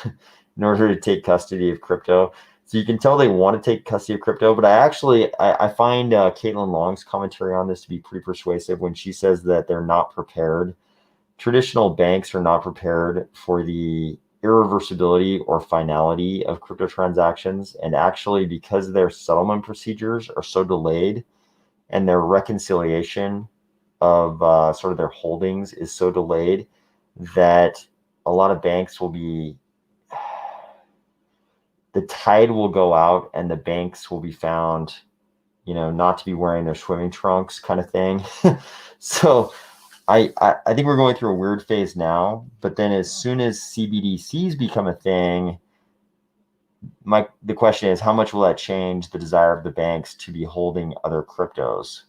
in order to take custody of crypto. So you can tell they want to take custody of crypto, but I find Caitlin Long's commentary on this to be pretty persuasive when she says that they're not prepared. Traditional banks are not prepared for the irreversibility or finality of crypto transactions. And actually, because their settlement procedures are so delayed and their reconciliation of sort of their holdings is so delayed that a lot of banks will be, the tide will go out and the banks will be found, not to be wearing their swimming trunks kind of thing. So I think we're going through a weird phase now, but then as soon as CBDCs become a thing, the question is, how much will that change the desire of the banks to be holding other cryptos?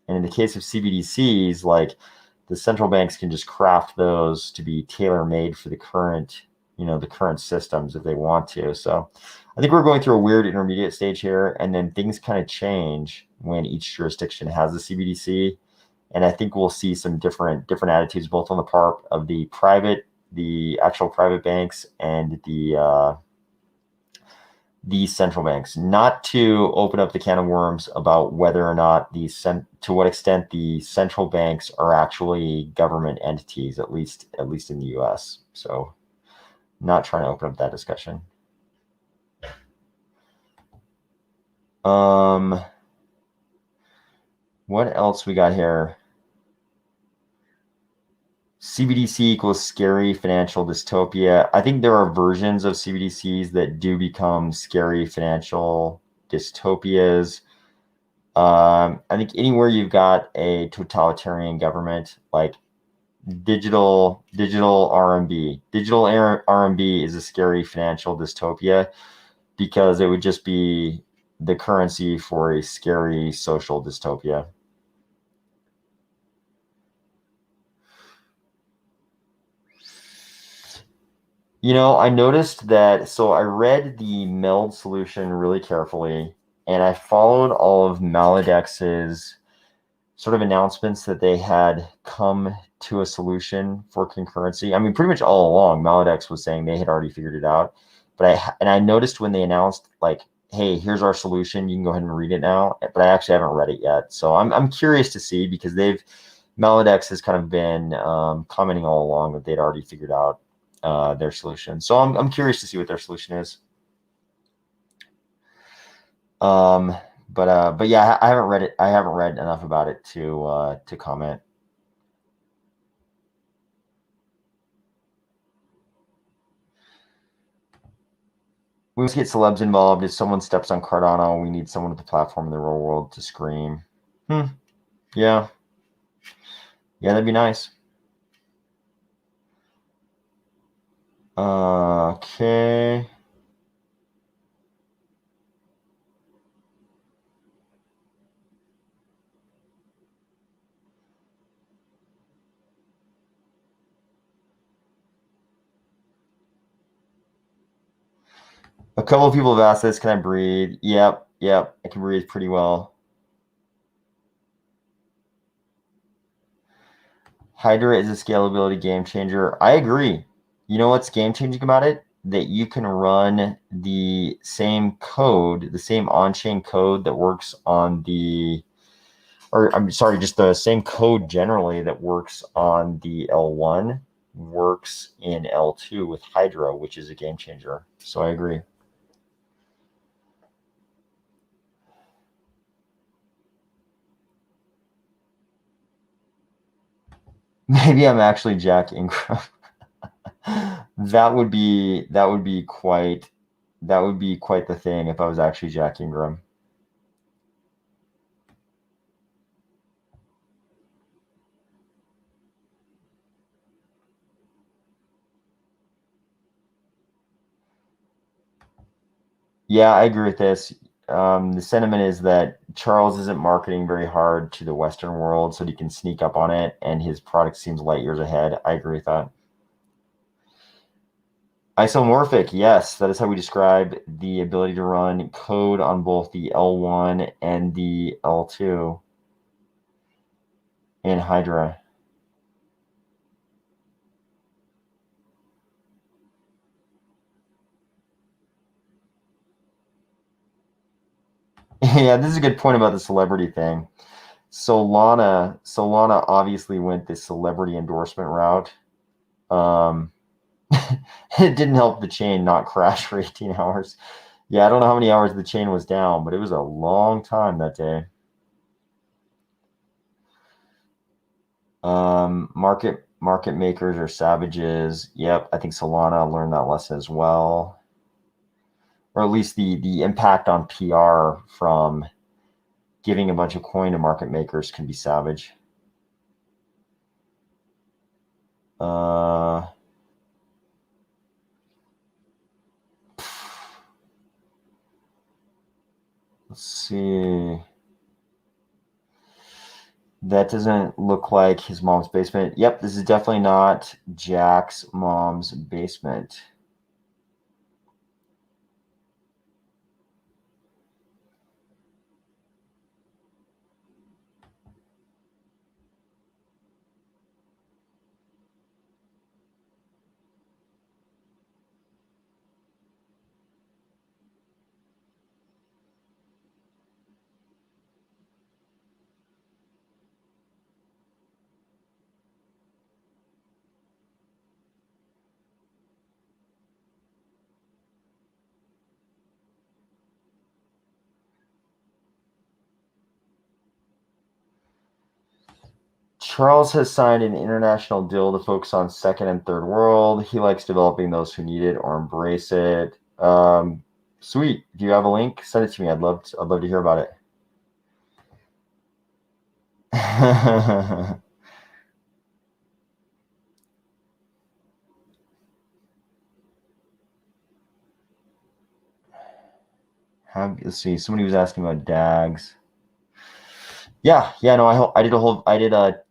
And in the case of CBDCs, like the central banks can just craft those to be tailor-made for the current systems if they want to. So I think we're going through a weird intermediate stage here, and then things kind of change when each jurisdiction has a CBDC. And I think we'll see some different attitudes, both on the part of the actual private banks and the central banks. Not to open up the can of worms about whether or not to what extent the central banks are actually government entities, at least in the U.S. So, not trying to open up that discussion. What else we got here? CBDC equals scary financial dystopia. I think there are versions of CBDCs that do become scary financial dystopias. I think anywhere you've got a totalitarian government, like digital RMB. Digital RMB is a scary financial dystopia because it would just be the currency for a scary social dystopia. I noticed that, so I read the Meld solution really carefully, and I followed all of Maledex's sort of announcements that they had come to a solution for concurrency. I mean, pretty much all along, Maledex was saying they had already figured it out. But I noticed when they announced, like, hey, here's our solution, you can go ahead and read it now. But I actually haven't read it yet. So I'm curious to see, because Maledex has kind of been commenting all along that they'd already figured out their solution. So I'm curious to see what their solution is. But yeah, I haven't read it. I haven't read enough about it to comment. We must get celebs involved. If someone steps on Cardano, we need someone at the platform in the real world to scream. Yeah, that'd be nice. Okay. A couple of people have asked this, can I breathe? Yep, I can breathe pretty well. Hydra is a scalability game changer. I agree. You know what's game changing about it? That you can run the same code, the same on-chain code that works on just the same code generally that works on the L1 works in L2 with Hydra, which is a game changer. So I agree. Maybe I'm actually Jack Ingram. That would be quite the thing if I was actually Jack Ingram. Yeah, I agree with this. The sentiment is that Charles isn't marketing very hard to the Western world so that he can sneak up on it, and his product seems light years ahead. I agree with that. Isomorphic, yes, that is how we describe the ability to run code on both the L1 and the L2. in Hydra. Yeah, this is a good point about the celebrity thing. Solana obviously went the celebrity endorsement route. It didn't help the chain not crash for 18 hours. Yeah, I don't know how many hours the chain was down, but it was a long time that day. Market makers are savages. Yep, I think Solana learned that lesson as well. Or at least the impact on PR from giving a bunch of coin to market makers can be savage. Let's see. That doesn't look like his mom's basement. Yep, this is definitely not Jack's mom's basement. Charles has signed an international deal to focus on second and third world. He likes developing those who need it or embrace it. Sweet. Do you have a link? Send it to me. I'd love to hear about it. Let's see. Somebody was asking about DAGs. Yeah. No, I did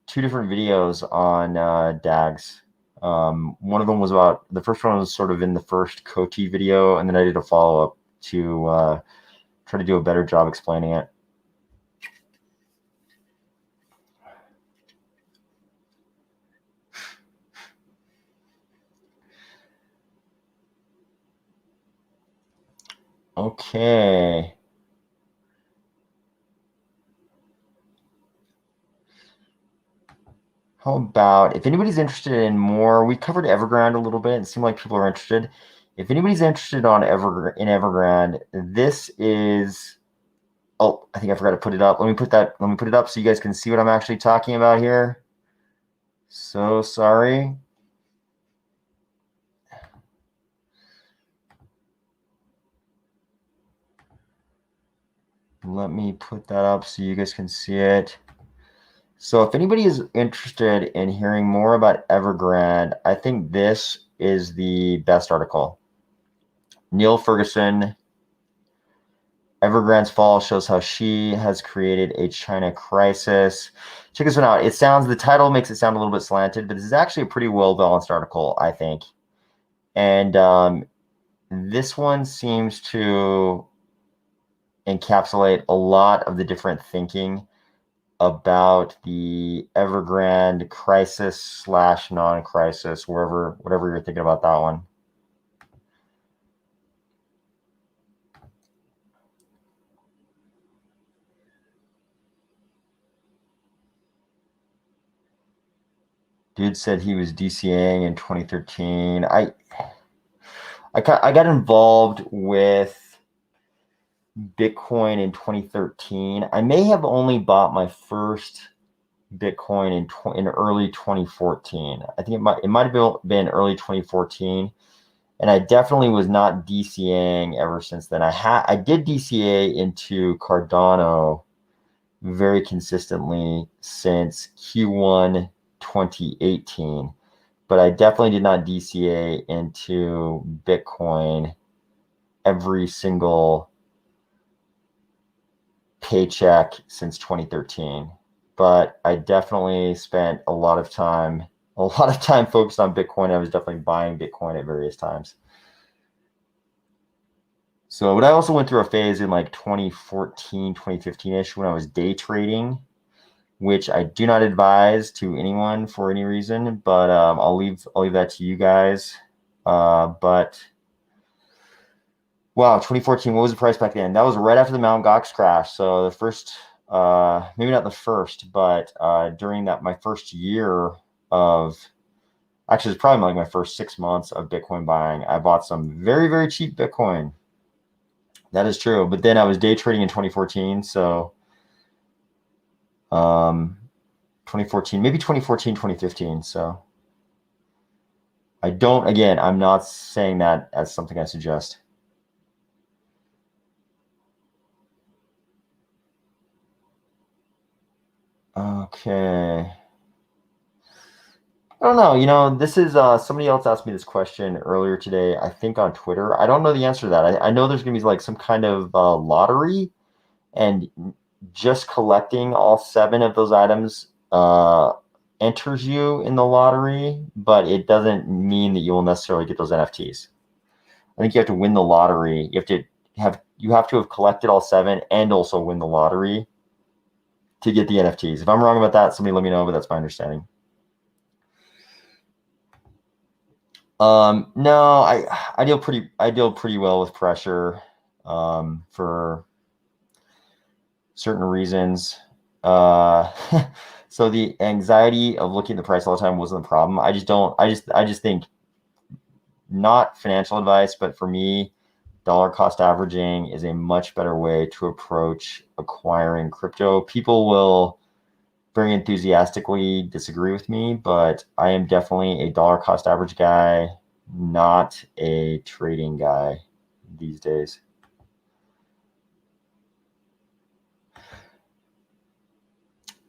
2 different videos on DAGs. One of them was about, the first one was sort of in the first Coty video, and then I did a follow-up to try to do a better job explaining it. Okay. How about, if anybody's interested in more, we covered Evergrand a little bit. It seemed like people are interested. If anybody's interested in Evergrand, this is, oh, I think I forgot to put it up. Let me put it up so you guys can see what I'm actually talking about here. So sorry. Let me put that up so you guys can see it. So if anybody is interested in hearing more about Evergrand, I think this is the best article. Neil Ferguson, Evergrand's fall shows how she has created a China crisis. Check this one out. The title makes it sound a little bit slanted, but this is actually a pretty well-balanced article, I think. And this one seems to encapsulate a lot of the different thinking about the Evergrand crisis / non-crisis, whatever you're thinking about that one. Dude said he was DCAing in 2013. I got involved with Bitcoin in 2013. I may have only bought my first Bitcoin in early 2014. I think it might have been early 2014, and I definitely was not DCAing ever since then. I did DCA into Cardano very consistently since Q1 2018, but I definitely did not DCA into Bitcoin every single paycheck since 2013. But I definitely spent a lot of time focused on Bitcoin. I was definitely buying Bitcoin at various times. So, but I also went through a phase in like 2014, 2015-ish when I was day trading which I do not advise to anyone for any reason, but I'll leave that to you guys. But wow, 2014, what was the price back then? That was right after the Mt. Gox crash. So the first, maybe not the first, but during my first year of, actually, it's probably like my first 6 months of Bitcoin buying, I bought some very, very cheap Bitcoin. That is true. But then I was day trading in 2014. So 2014, maybe 2014, 2015. So I'm not saying that as something I suggest. Okay. I don't know. This is somebody else asked me this question earlier today, I think on Twitter. I don't know the answer to that. I know there's going to be like some kind of lottery, and just collecting all 7 of those items enters you in the lottery, but it doesn't mean that you will necessarily get those NFTs. I think you have to win the lottery. You have to have collected all 7 and also win the lottery to get the NFTs. If I'm wrong about that, somebody let me know, but that's my understanding. No, I deal pretty well with pressure for certain reasons. So the anxiety of looking at the price all the time wasn't the problem. I just think, not financial advice, but for me, dollar cost averaging is a much better way to approach acquiring crypto. People will very enthusiastically disagree with me, but I am definitely a dollar cost average guy, not a trading guy these days.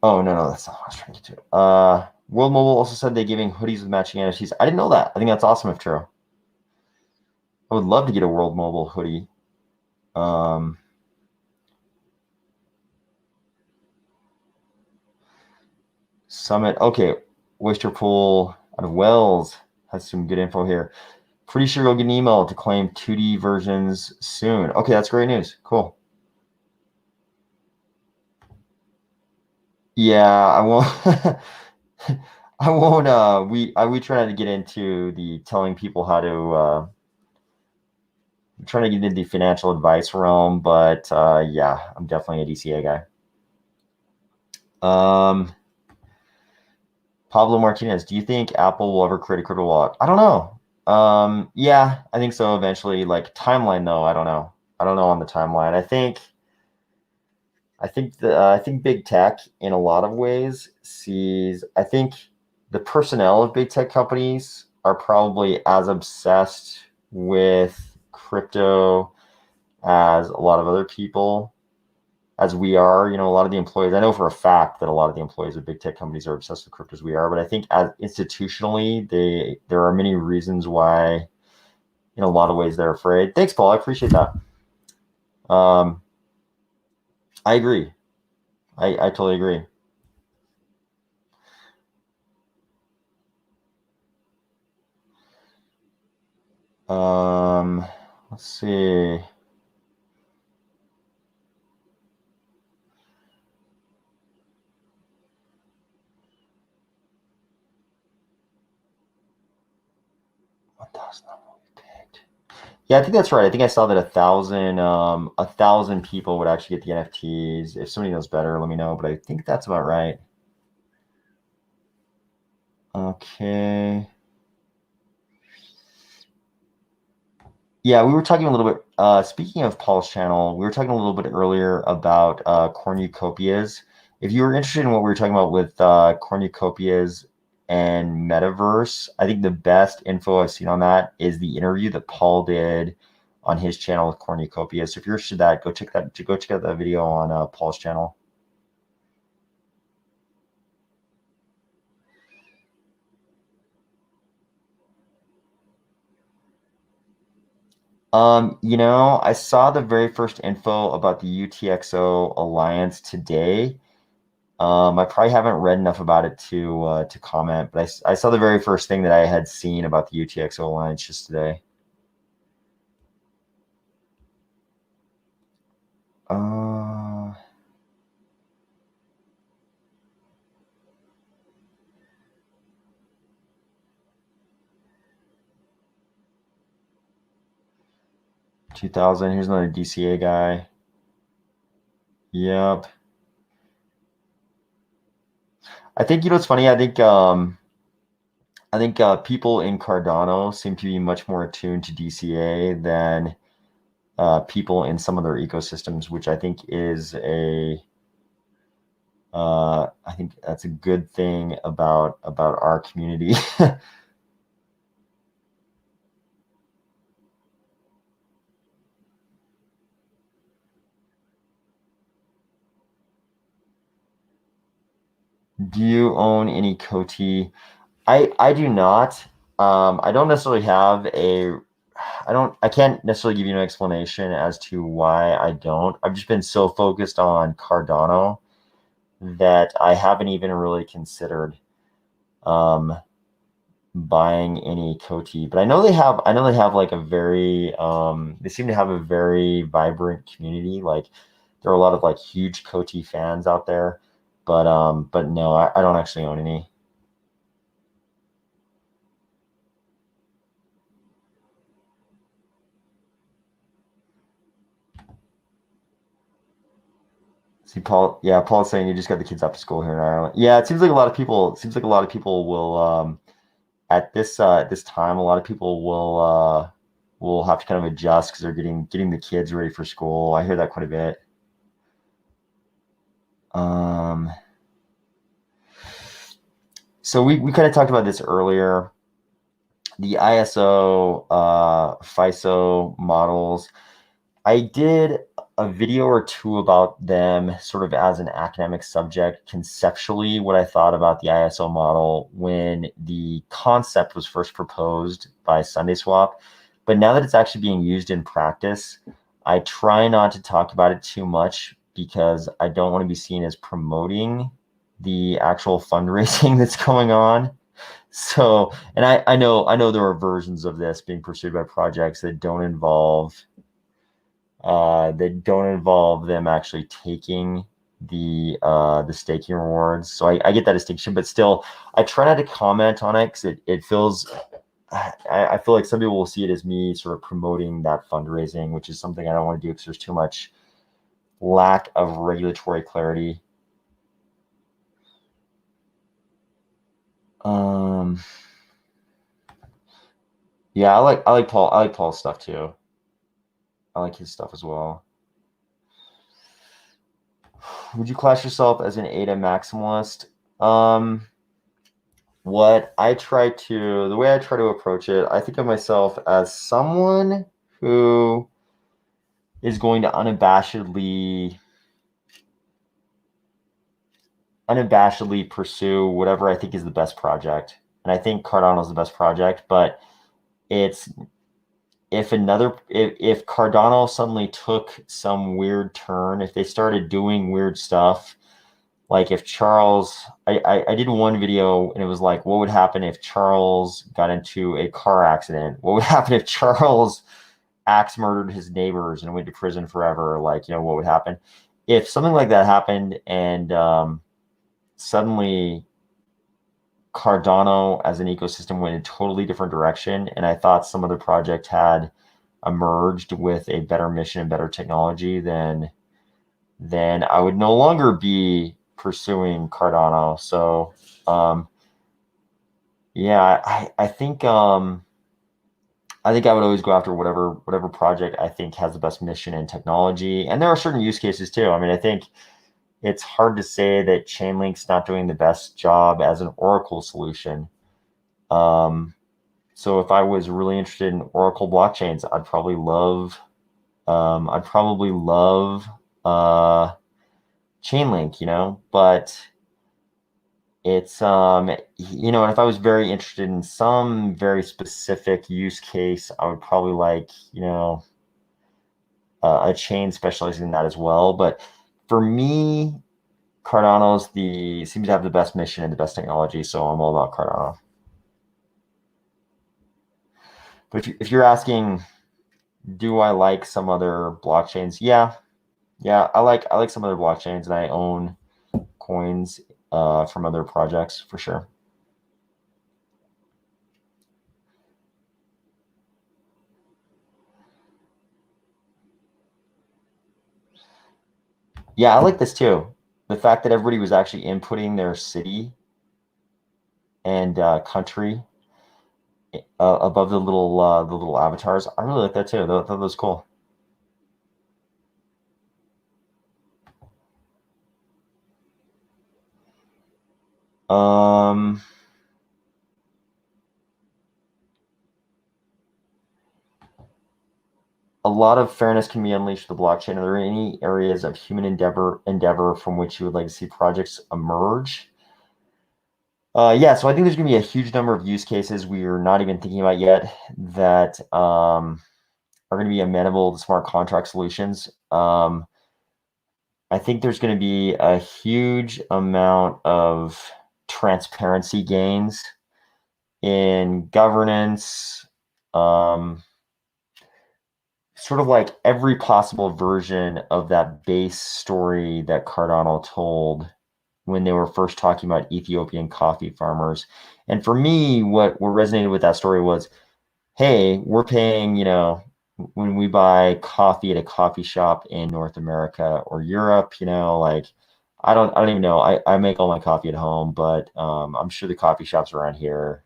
Oh, no, that's not what I was trying to get to. World Mobile also said they're giving hoodies with matching NFTs. I didn't know that. I think that's awesome if true. I would love to get a World Mobile hoodie. Summit. Okay. Oyster Pool out of Wells has some good info here. Pretty sure you'll get an email to claim 2D versions soon. Okay, that's great news. Cool. Yeah, I won't. I won't. We try not to get into the telling people how to. I'm trying to get into the financial advice realm, but yeah, I'm definitely a DCA guy. Pablo Martinez, do you think Apple will ever create a crypto wallet? I don't know. Yeah, I think so eventually. Like timeline though, I don't know. I don't know on the timeline. I think big tech in a lot of ways sees. I think the personnel of big tech companies are probably as obsessed with crypto as a lot of other people, as we are. A lot of the employees, I know for a fact that a lot of the employees of big tech companies are obsessed with crypto as we are, but I think as institutionally, there are many reasons why, in a lot of ways, they're afraid. Thanks, Paul. I appreciate that. I agree. I totally agree. Let's see. Yeah, I think that's right. I think I saw that 1,000 people would actually get the NFTs. If somebody knows better, let me know. But I think that's about right. Okay. Yeah, we were talking a little bit. Speaking of Paul's channel, we were talking a little bit earlier about cornucopias. If you were interested in what we were talking about with cornucopias and Metaverse, I think the best info I've seen on that is the interview that Paul did on his channel with cornucopias. So if you're interested in that, go check out that video on Paul's channel. I saw the very first info about the UTXO Alliance today. I probably haven't read enough about it to comment, but I saw the very first thing that I had seen about the UTXO Alliance just today. 2000. Here's another DCA guy. Yep. I think, you know, it's funny. I think people in Cardano seem to be much more attuned to DCA than people in some of their ecosystems, which I think is I think that's a good thing about our community. Do you own any Coty? I do not. I don't necessarily have I can't necessarily give you an explanation as to why I don't. I've just been so focused on Cardano that I haven't even really considered buying any Coty. But I know they have like a very they seem to have a very vibrant community. Like there are a lot of like huge Coty fans out there. But no, I don't actually own any. See, Paul, yeah, Paul's saying you just got the kids up to school here in Ireland. Yeah, it seems like a lot of people. It seems like a lot of people will at this time. A lot of people will have to kind of adjust because they're getting the kids ready for school. I hear that quite a bit. So we kind of talked about this earlier. The ISO, FISO models. I did a video or two about them sort of as an academic subject, conceptually, what I thought about the ISO model when the concept was first proposed by SundaySwap. But now that it's actually being used in practice, I try not to talk about it too much because I don't want to be seen as promoting the actual fundraising that's going on. So, and I know there are versions of this being pursued by projects that don't involve them actually taking the staking rewards. So I get that distinction, but still, I try not to comment on it because it feels. I feel like some people will see it as me sort of promoting that fundraising, which is something I don't want to do because there's too much lack of regulatory clarity. Yeah, I like Paul's stuff too. I like his stuff as well. Would you class yourself as an ADA maximalist? The way I try to approach it, I think of myself as someone who is going to unabashedly pursue whatever I think is the best project. And I think Cardano is the best project, but it's if Cardano suddenly took some weird turn, if they started doing weird stuff, like if Charles, I did one video and it was like, what would happen if Charles got into a car accident? What would happen if Charles axe murdered his neighbors and went to prison forever? Like, you know, what would happen? If something like that happened and suddenly Cardano as an ecosystem went in a totally different direction, and I thought some other project had emerged with a better mission and better technology, then I would no longer be pursuing Cardano. So yeah, I think I would always go after whatever project I think has the best mission and technology. And there are certain use cases too. I mean, I think it's hard to say that Chainlink's not doing the best job as an Oracle solution. So if I was really interested in Oracle blockchains, I'd probably love Chainlink, you know, but it's you know, and if I was very interested in some very specific use case, I would probably like, you know, a chain specializing in that as well. But for me, Cardano's seems to have the best mission and the best technology, so I'm all about Cardano. But if you're asking, do I like some other blockchains? Yeah, I like some other blockchains, and I own coins from other projects for sure. Yeah, I like this too. The fact that everybody was actually inputting their city and country above the little avatars. I really like that too. That was cool. Um, a lot of fairness can be unleashed with the blockchain. Are there any areas of human endeavor from which you would like to see projects emerge? Yeah, so I think there's going to be a huge number of use cases we are not even thinking about yet that are going to be amenable to smart contract solutions. I think there's going to be a huge amount of transparency gains in governance, um, sort of like every possible version of that base story that Cardano told when they were first talking about Ethiopian coffee farmers. And for me, what resonated with that story was, hey, we're paying, when we buy coffee at a coffee shop in North America or Europe, like I don't even know. I make all my coffee at home, but I'm sure the coffee shops around here,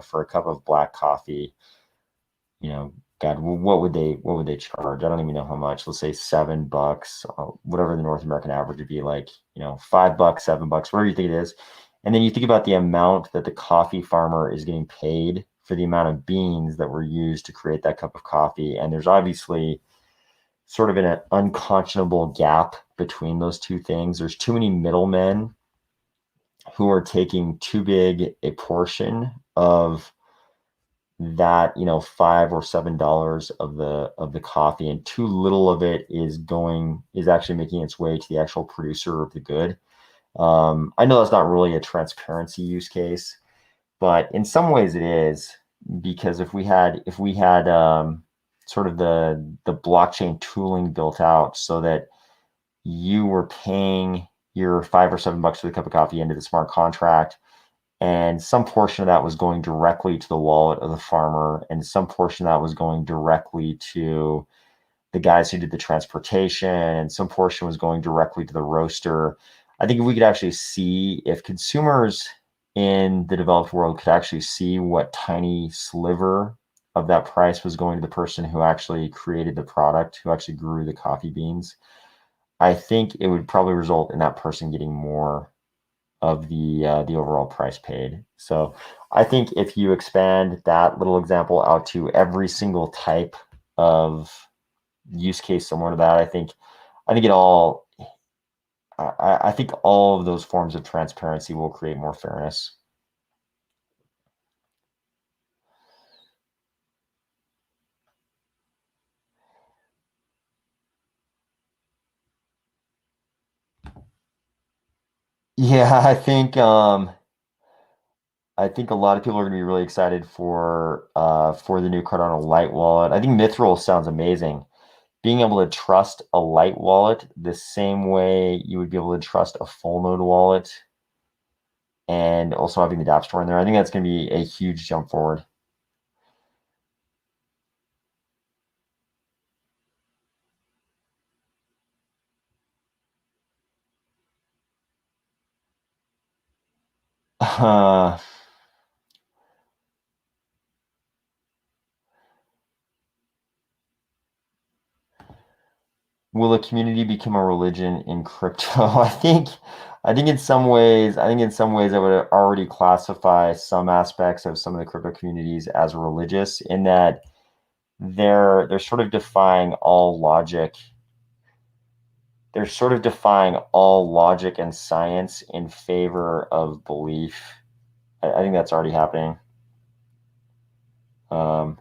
for a cup of black coffee, God, what would they charge? I don't even know how much. Let's say $7, whatever the North American average would be like, $5, $7, whatever you think it is. And then you think about the amount that the coffee farmer is getting paid for the amount of beans that were used to create that cup of coffee. And there's obviously sort of an unconscionable gap between those two things. There's too many middlemen who are taking too big a portion of that, $5 or $7 of the coffee, and too little of it is actually making its way to the actual producer of the good. I know that's not really a transparency use case, but in some ways it is, because if we had sort of the blockchain tooling built out so that you were paying your $5 or $7 for the cup of coffee into the smart contract, and some portion of that was going directly to the wallet of the farmer, and some portion of that was going directly to the guys who did the transportation, and some portion was going directly to the roaster. I think if we could actually see, if consumers in the developed world could actually see what tiny sliver of that price was going to the person who actually created the product, who actually grew the coffee beans, I think it would probably result in that person getting more of the overall price paid. So I think if you expand that little example out to every single type of use case similar to that, I think all of those forms of transparency will create more fairness. Yeah, I think a lot of people are going to be really excited for the new Cardano Light wallet. I think Mithril sounds amazing. Being able to trust a light wallet the same way you would be able to trust a full node wallet, and also having the DApp store in there, I think that's going to be a huge jump forward. Uh, will a community become a religion in crypto? I think in some ways I would already classify some aspects of some of the crypto communities as religious, in that they're sort of defying all logic. They're sort of defying all logic and science in favor of belief. I think that's already happening. Um,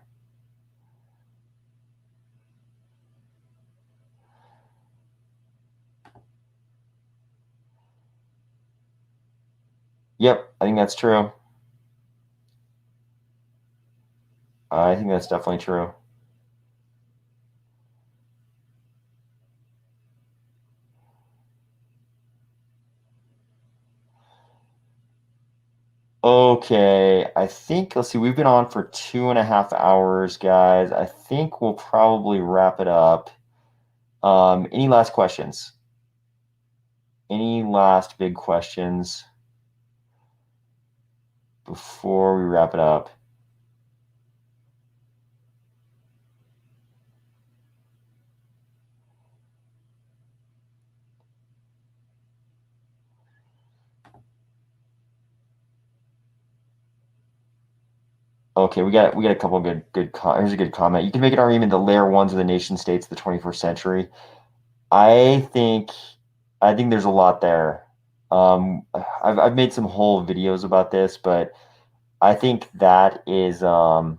yep, I think that's true. I think that's definitely true. Okay, I think, let's see, we've been on for 2.5 hours, guys. I think we'll probably wrap it up. Any last questions? Any last big questions before we wrap it up? Okay, we got a couple of here's a good comment. You can make an argument that layer ones are the nation states of the 21st century. I think there's a lot there. I've made some whole videos about this, but I think that is I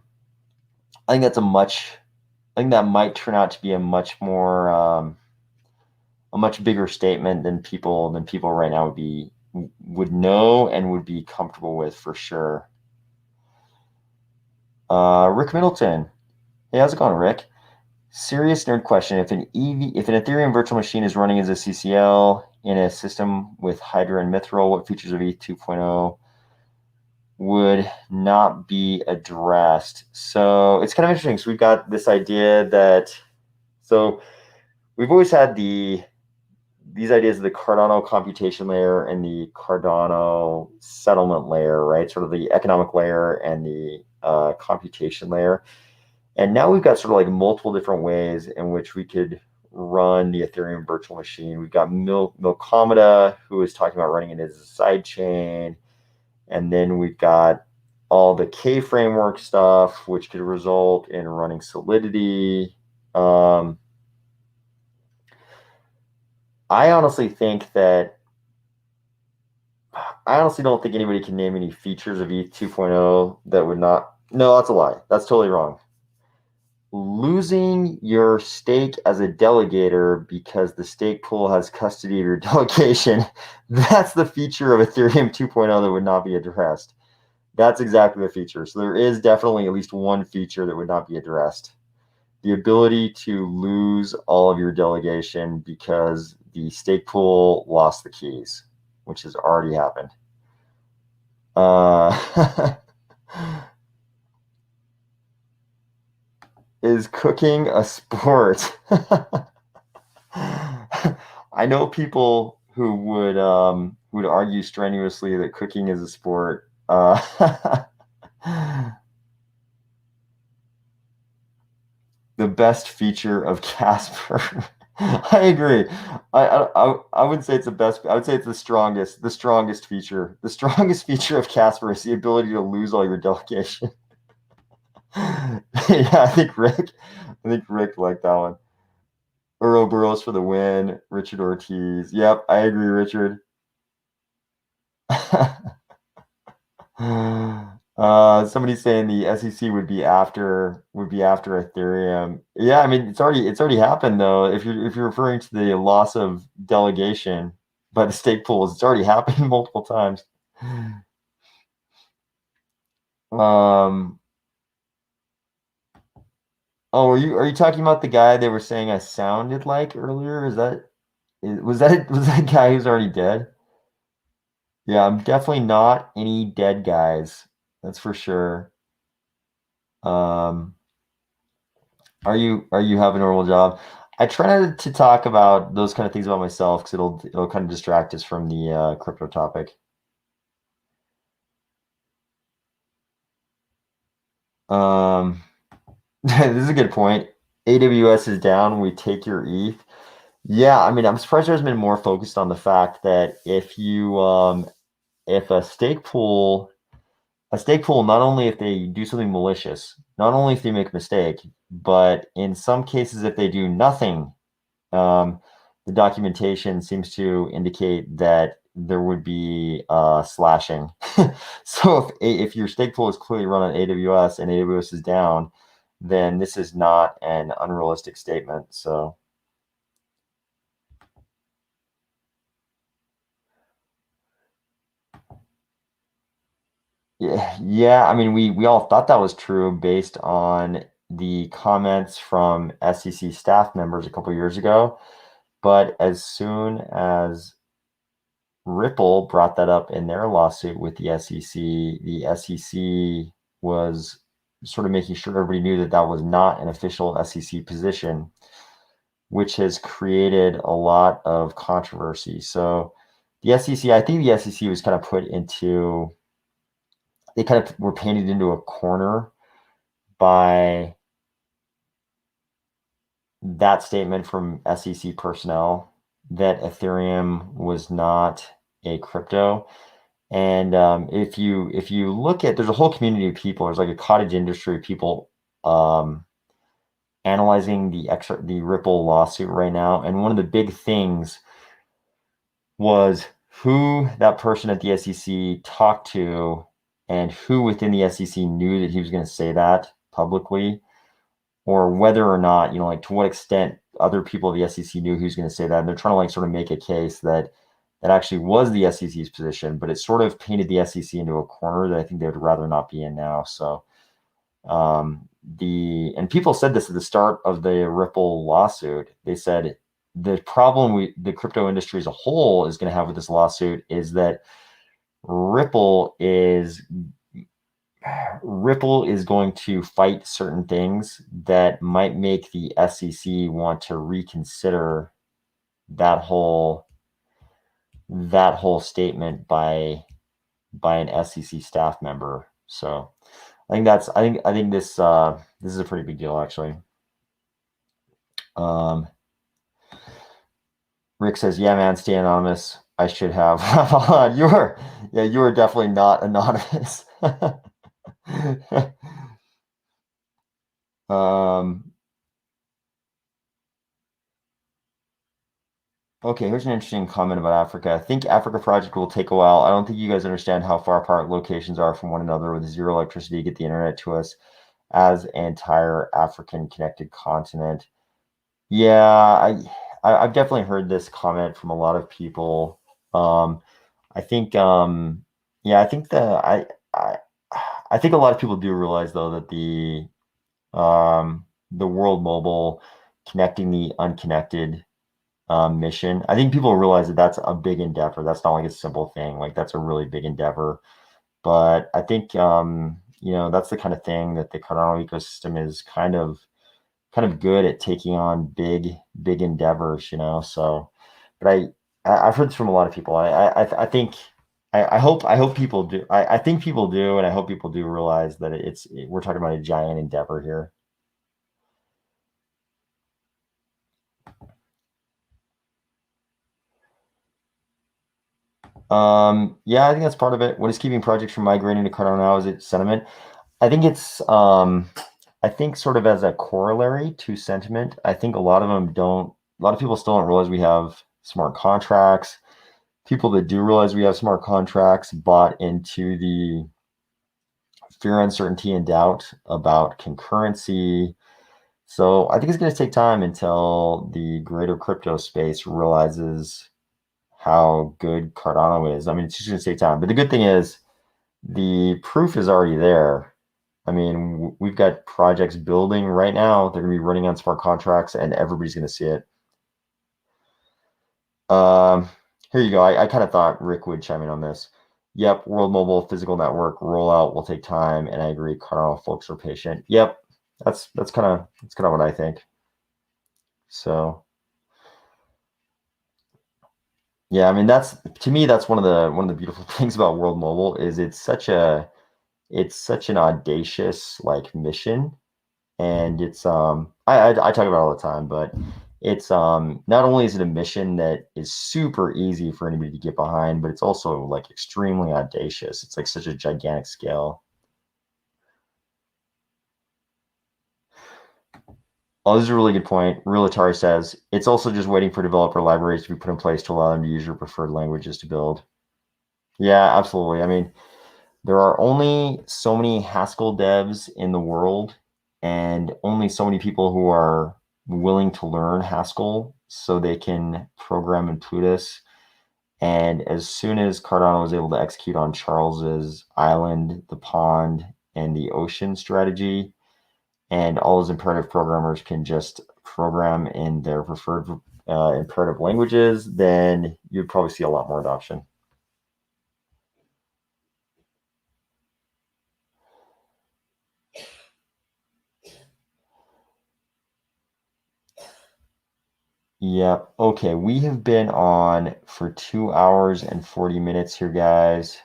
think that's I think that might turn out to be a much more a much bigger statement than people right now would know and would be comfortable with for sure. Rick Middleton. Hey, how's it going, Rick? Serious nerd question. If an Ethereum virtual machine is running as a CCL in a system with Hydra and Mithril, what features of ETH 2.0 would not be addressed? So it's kind of interesting. So we've got this idea that, so we've always had these ideas of the Cardano computation layer and the Cardano settlement layer, right? Sort of the economic layer and the computation layer. And now we've got sort of like multiple different ways in which we could run the Ethereum virtual machine. We've got Milkomeda, who is talking about running it as a side chain. And then we've got all the K framework stuff, which could result in running Solidity. I honestly don't think anybody can name any features of ETH 2.0 that would not. No, that's a lie. That's totally wrong. Losing your stake as a delegator because the stake pool has custody of your delegation, that's the feature of Ethereum 2.0 that would not be addressed. That's exactly the feature. So there is definitely at least one feature that would not be addressed. The ability to lose all of your delegation because the stake pool lost the keys, which has already happened. Is cooking a sport? I know people who would argue strenuously that cooking is a sport. The best feature of Casper. I agree. I wouldn't say it's the best. I would say it's the strongest feature. The strongest feature of Casper is the ability to lose all your delegation. Yeah, I think Rick liked that one. Burrows for the win. Richard Ortiz. Yep, I agree, Richard. Somebody's saying the SEC would be after Ethereum. Yeah, I mean it's already happened though. If you're referring to the loss of delegation by the stake pools, it's already happened multiple times. Oh, are you talking about the guy they were saying I sounded like earlier? Was that guy who's already dead? Yeah, I'm definitely not any dead guys. That's for sure. Are you have a normal job? I try not to talk about those kind of things about myself because it'll kind of distract us from the crypto topic. This is a good point. AWS is down. We take your ETH. Yeah, I mean, I'm surprised there's been more focused on the fact that if a stake pool, not only if they do something malicious, not only if they make a mistake, but in some cases if they do nothing, the documentation seems to indicate that there would be slashing. So if your stake pool is clearly run on AWS and AWS is down, then this is not an unrealistic statement. So yeah. I mean, we all thought that was true based on the comments from SEC staff members a couple years ago. But as soon as Ripple brought that up in their lawsuit with the SEC was sort of making sure everybody knew that that was not an official SEC position. which has created a lot of controversy. So the SEC, I think the SEC was kind of put into, they kind of were painted into a corner by that statement from SEC personnel that Ethereum was not a crypto. And if you look at, there's a whole community of people. There's like a cottage industry of people analyzing the Ripple lawsuit right now. And one of the big things was who that person at the SEC talked to and who within the SEC knew that he was going to say that publicly, or whether or not, like to what extent other people at the SEC knew who's going to say that. And they're trying to like sort of make a case that that actually was the SEC's position, but it sort of painted the SEC into a corner that I think they would rather not be in now. So and people said this at the start of the Ripple lawsuit. They said the problem the crypto industry as a whole is going to have with this lawsuit is that Ripple is going to fight certain things that might make the SEC want to reconsider that whole statement by an SEC staff member. So I think this is a pretty big deal, actually. Rick says, "Yeah, man, stay anonymous. I should have." you were definitely not anonymous. Okay, here's an interesting comment about Africa. I think Africa project will take a while. I don't think you guys understand how far apart locations are from one another with zero electricity to get the internet to us as an entire African connected continent. Yeah, I've definitely heard this comment from a lot of people. I think yeah, I think I think a lot of people do realize though that the world mobile connecting the unconnected mission. I think people realize that that's a big endeavor. That's not like a simple thing. Like that's a really big endeavor. But I think that's the kind of thing that the Cardano ecosystem is kind of good at taking on big endeavors. So, but I've heard this from a lot of people. I think I hope people do. I think people do, and I hope people do realize that we're talking about a giant endeavor here. Yeah, I think that's part of it. What is keeping projects from migrating to Cardano now? Is it sentiment? I think it's I think sort of as a corollary to sentiment, I think a lot of people still don't realize we have smart contracts. People that do realize we have smart contracts bought into the fear, uncertainty, and doubt about concurrency. So I think it's going to take time until the greater crypto space realizes how good Cardano is. I mean, it's just going to take time. But the good thing is the proof is already there. I mean, we've got projects building right now. They're going to be running on smart contracts, and everybody's going to see it. Here you go. I kind of thought Rick would chime in on this. Yep, World Mobile Physical Network rollout will take time, and I agree. Cardano folks are patient. Yep, that's kind of what I think. So, yeah, I mean to me that's one of the beautiful things about World Mobile is it's such an audacious like mission, and it's I talk about it all the time, but it's not only is it a mission that is super easy for anybody to get behind, but it's also like extremely audacious. It's like such a gigantic scale. Oh, this is a really good point. Real Atari says it's also just waiting for developer libraries to be put in place to allow them to use your preferred languages to build. Yeah, absolutely. I mean, there are only so many Haskell devs in the world, and only so many people who are willing to learn Haskell so they can program in Plutus. And as soon as Cardano was able to execute on Charles's island, the pond, and the ocean strategy, and all those imperative programmers can just program in their preferred imperative languages, then you'd probably see a lot more adoption. Yep. Okay, we have been on for 2 hours and 40 minutes here, guys.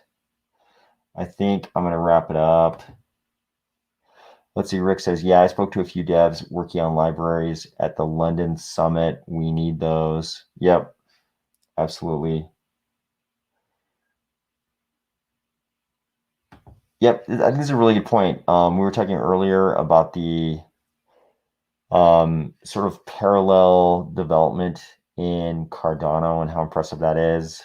I think I'm going to wrap it up. Let's see, Rick says, yeah, I spoke to a few devs working on libraries at the London Summit. We need those. Yep, absolutely. Yep, I think this is a really good point. We were talking earlier about the sort of parallel development in Cardano and how impressive that is.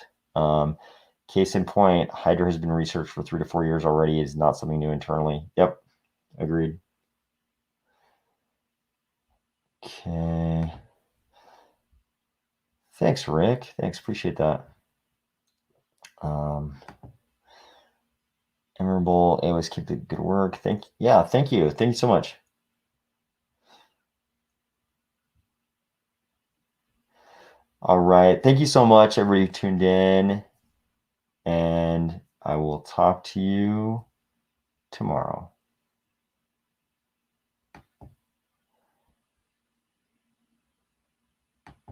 Case in point, Hydra has been researched for 3 to 4 years already. It's not something new internally. Yep, agreed. Okay. Thanks, Rick. Thanks, appreciate that. Memorable. Always keep the good work. Thank you. Thank you so much. All right. Thank you so much, everybody who tuned in. And I will talk to you tomorrow.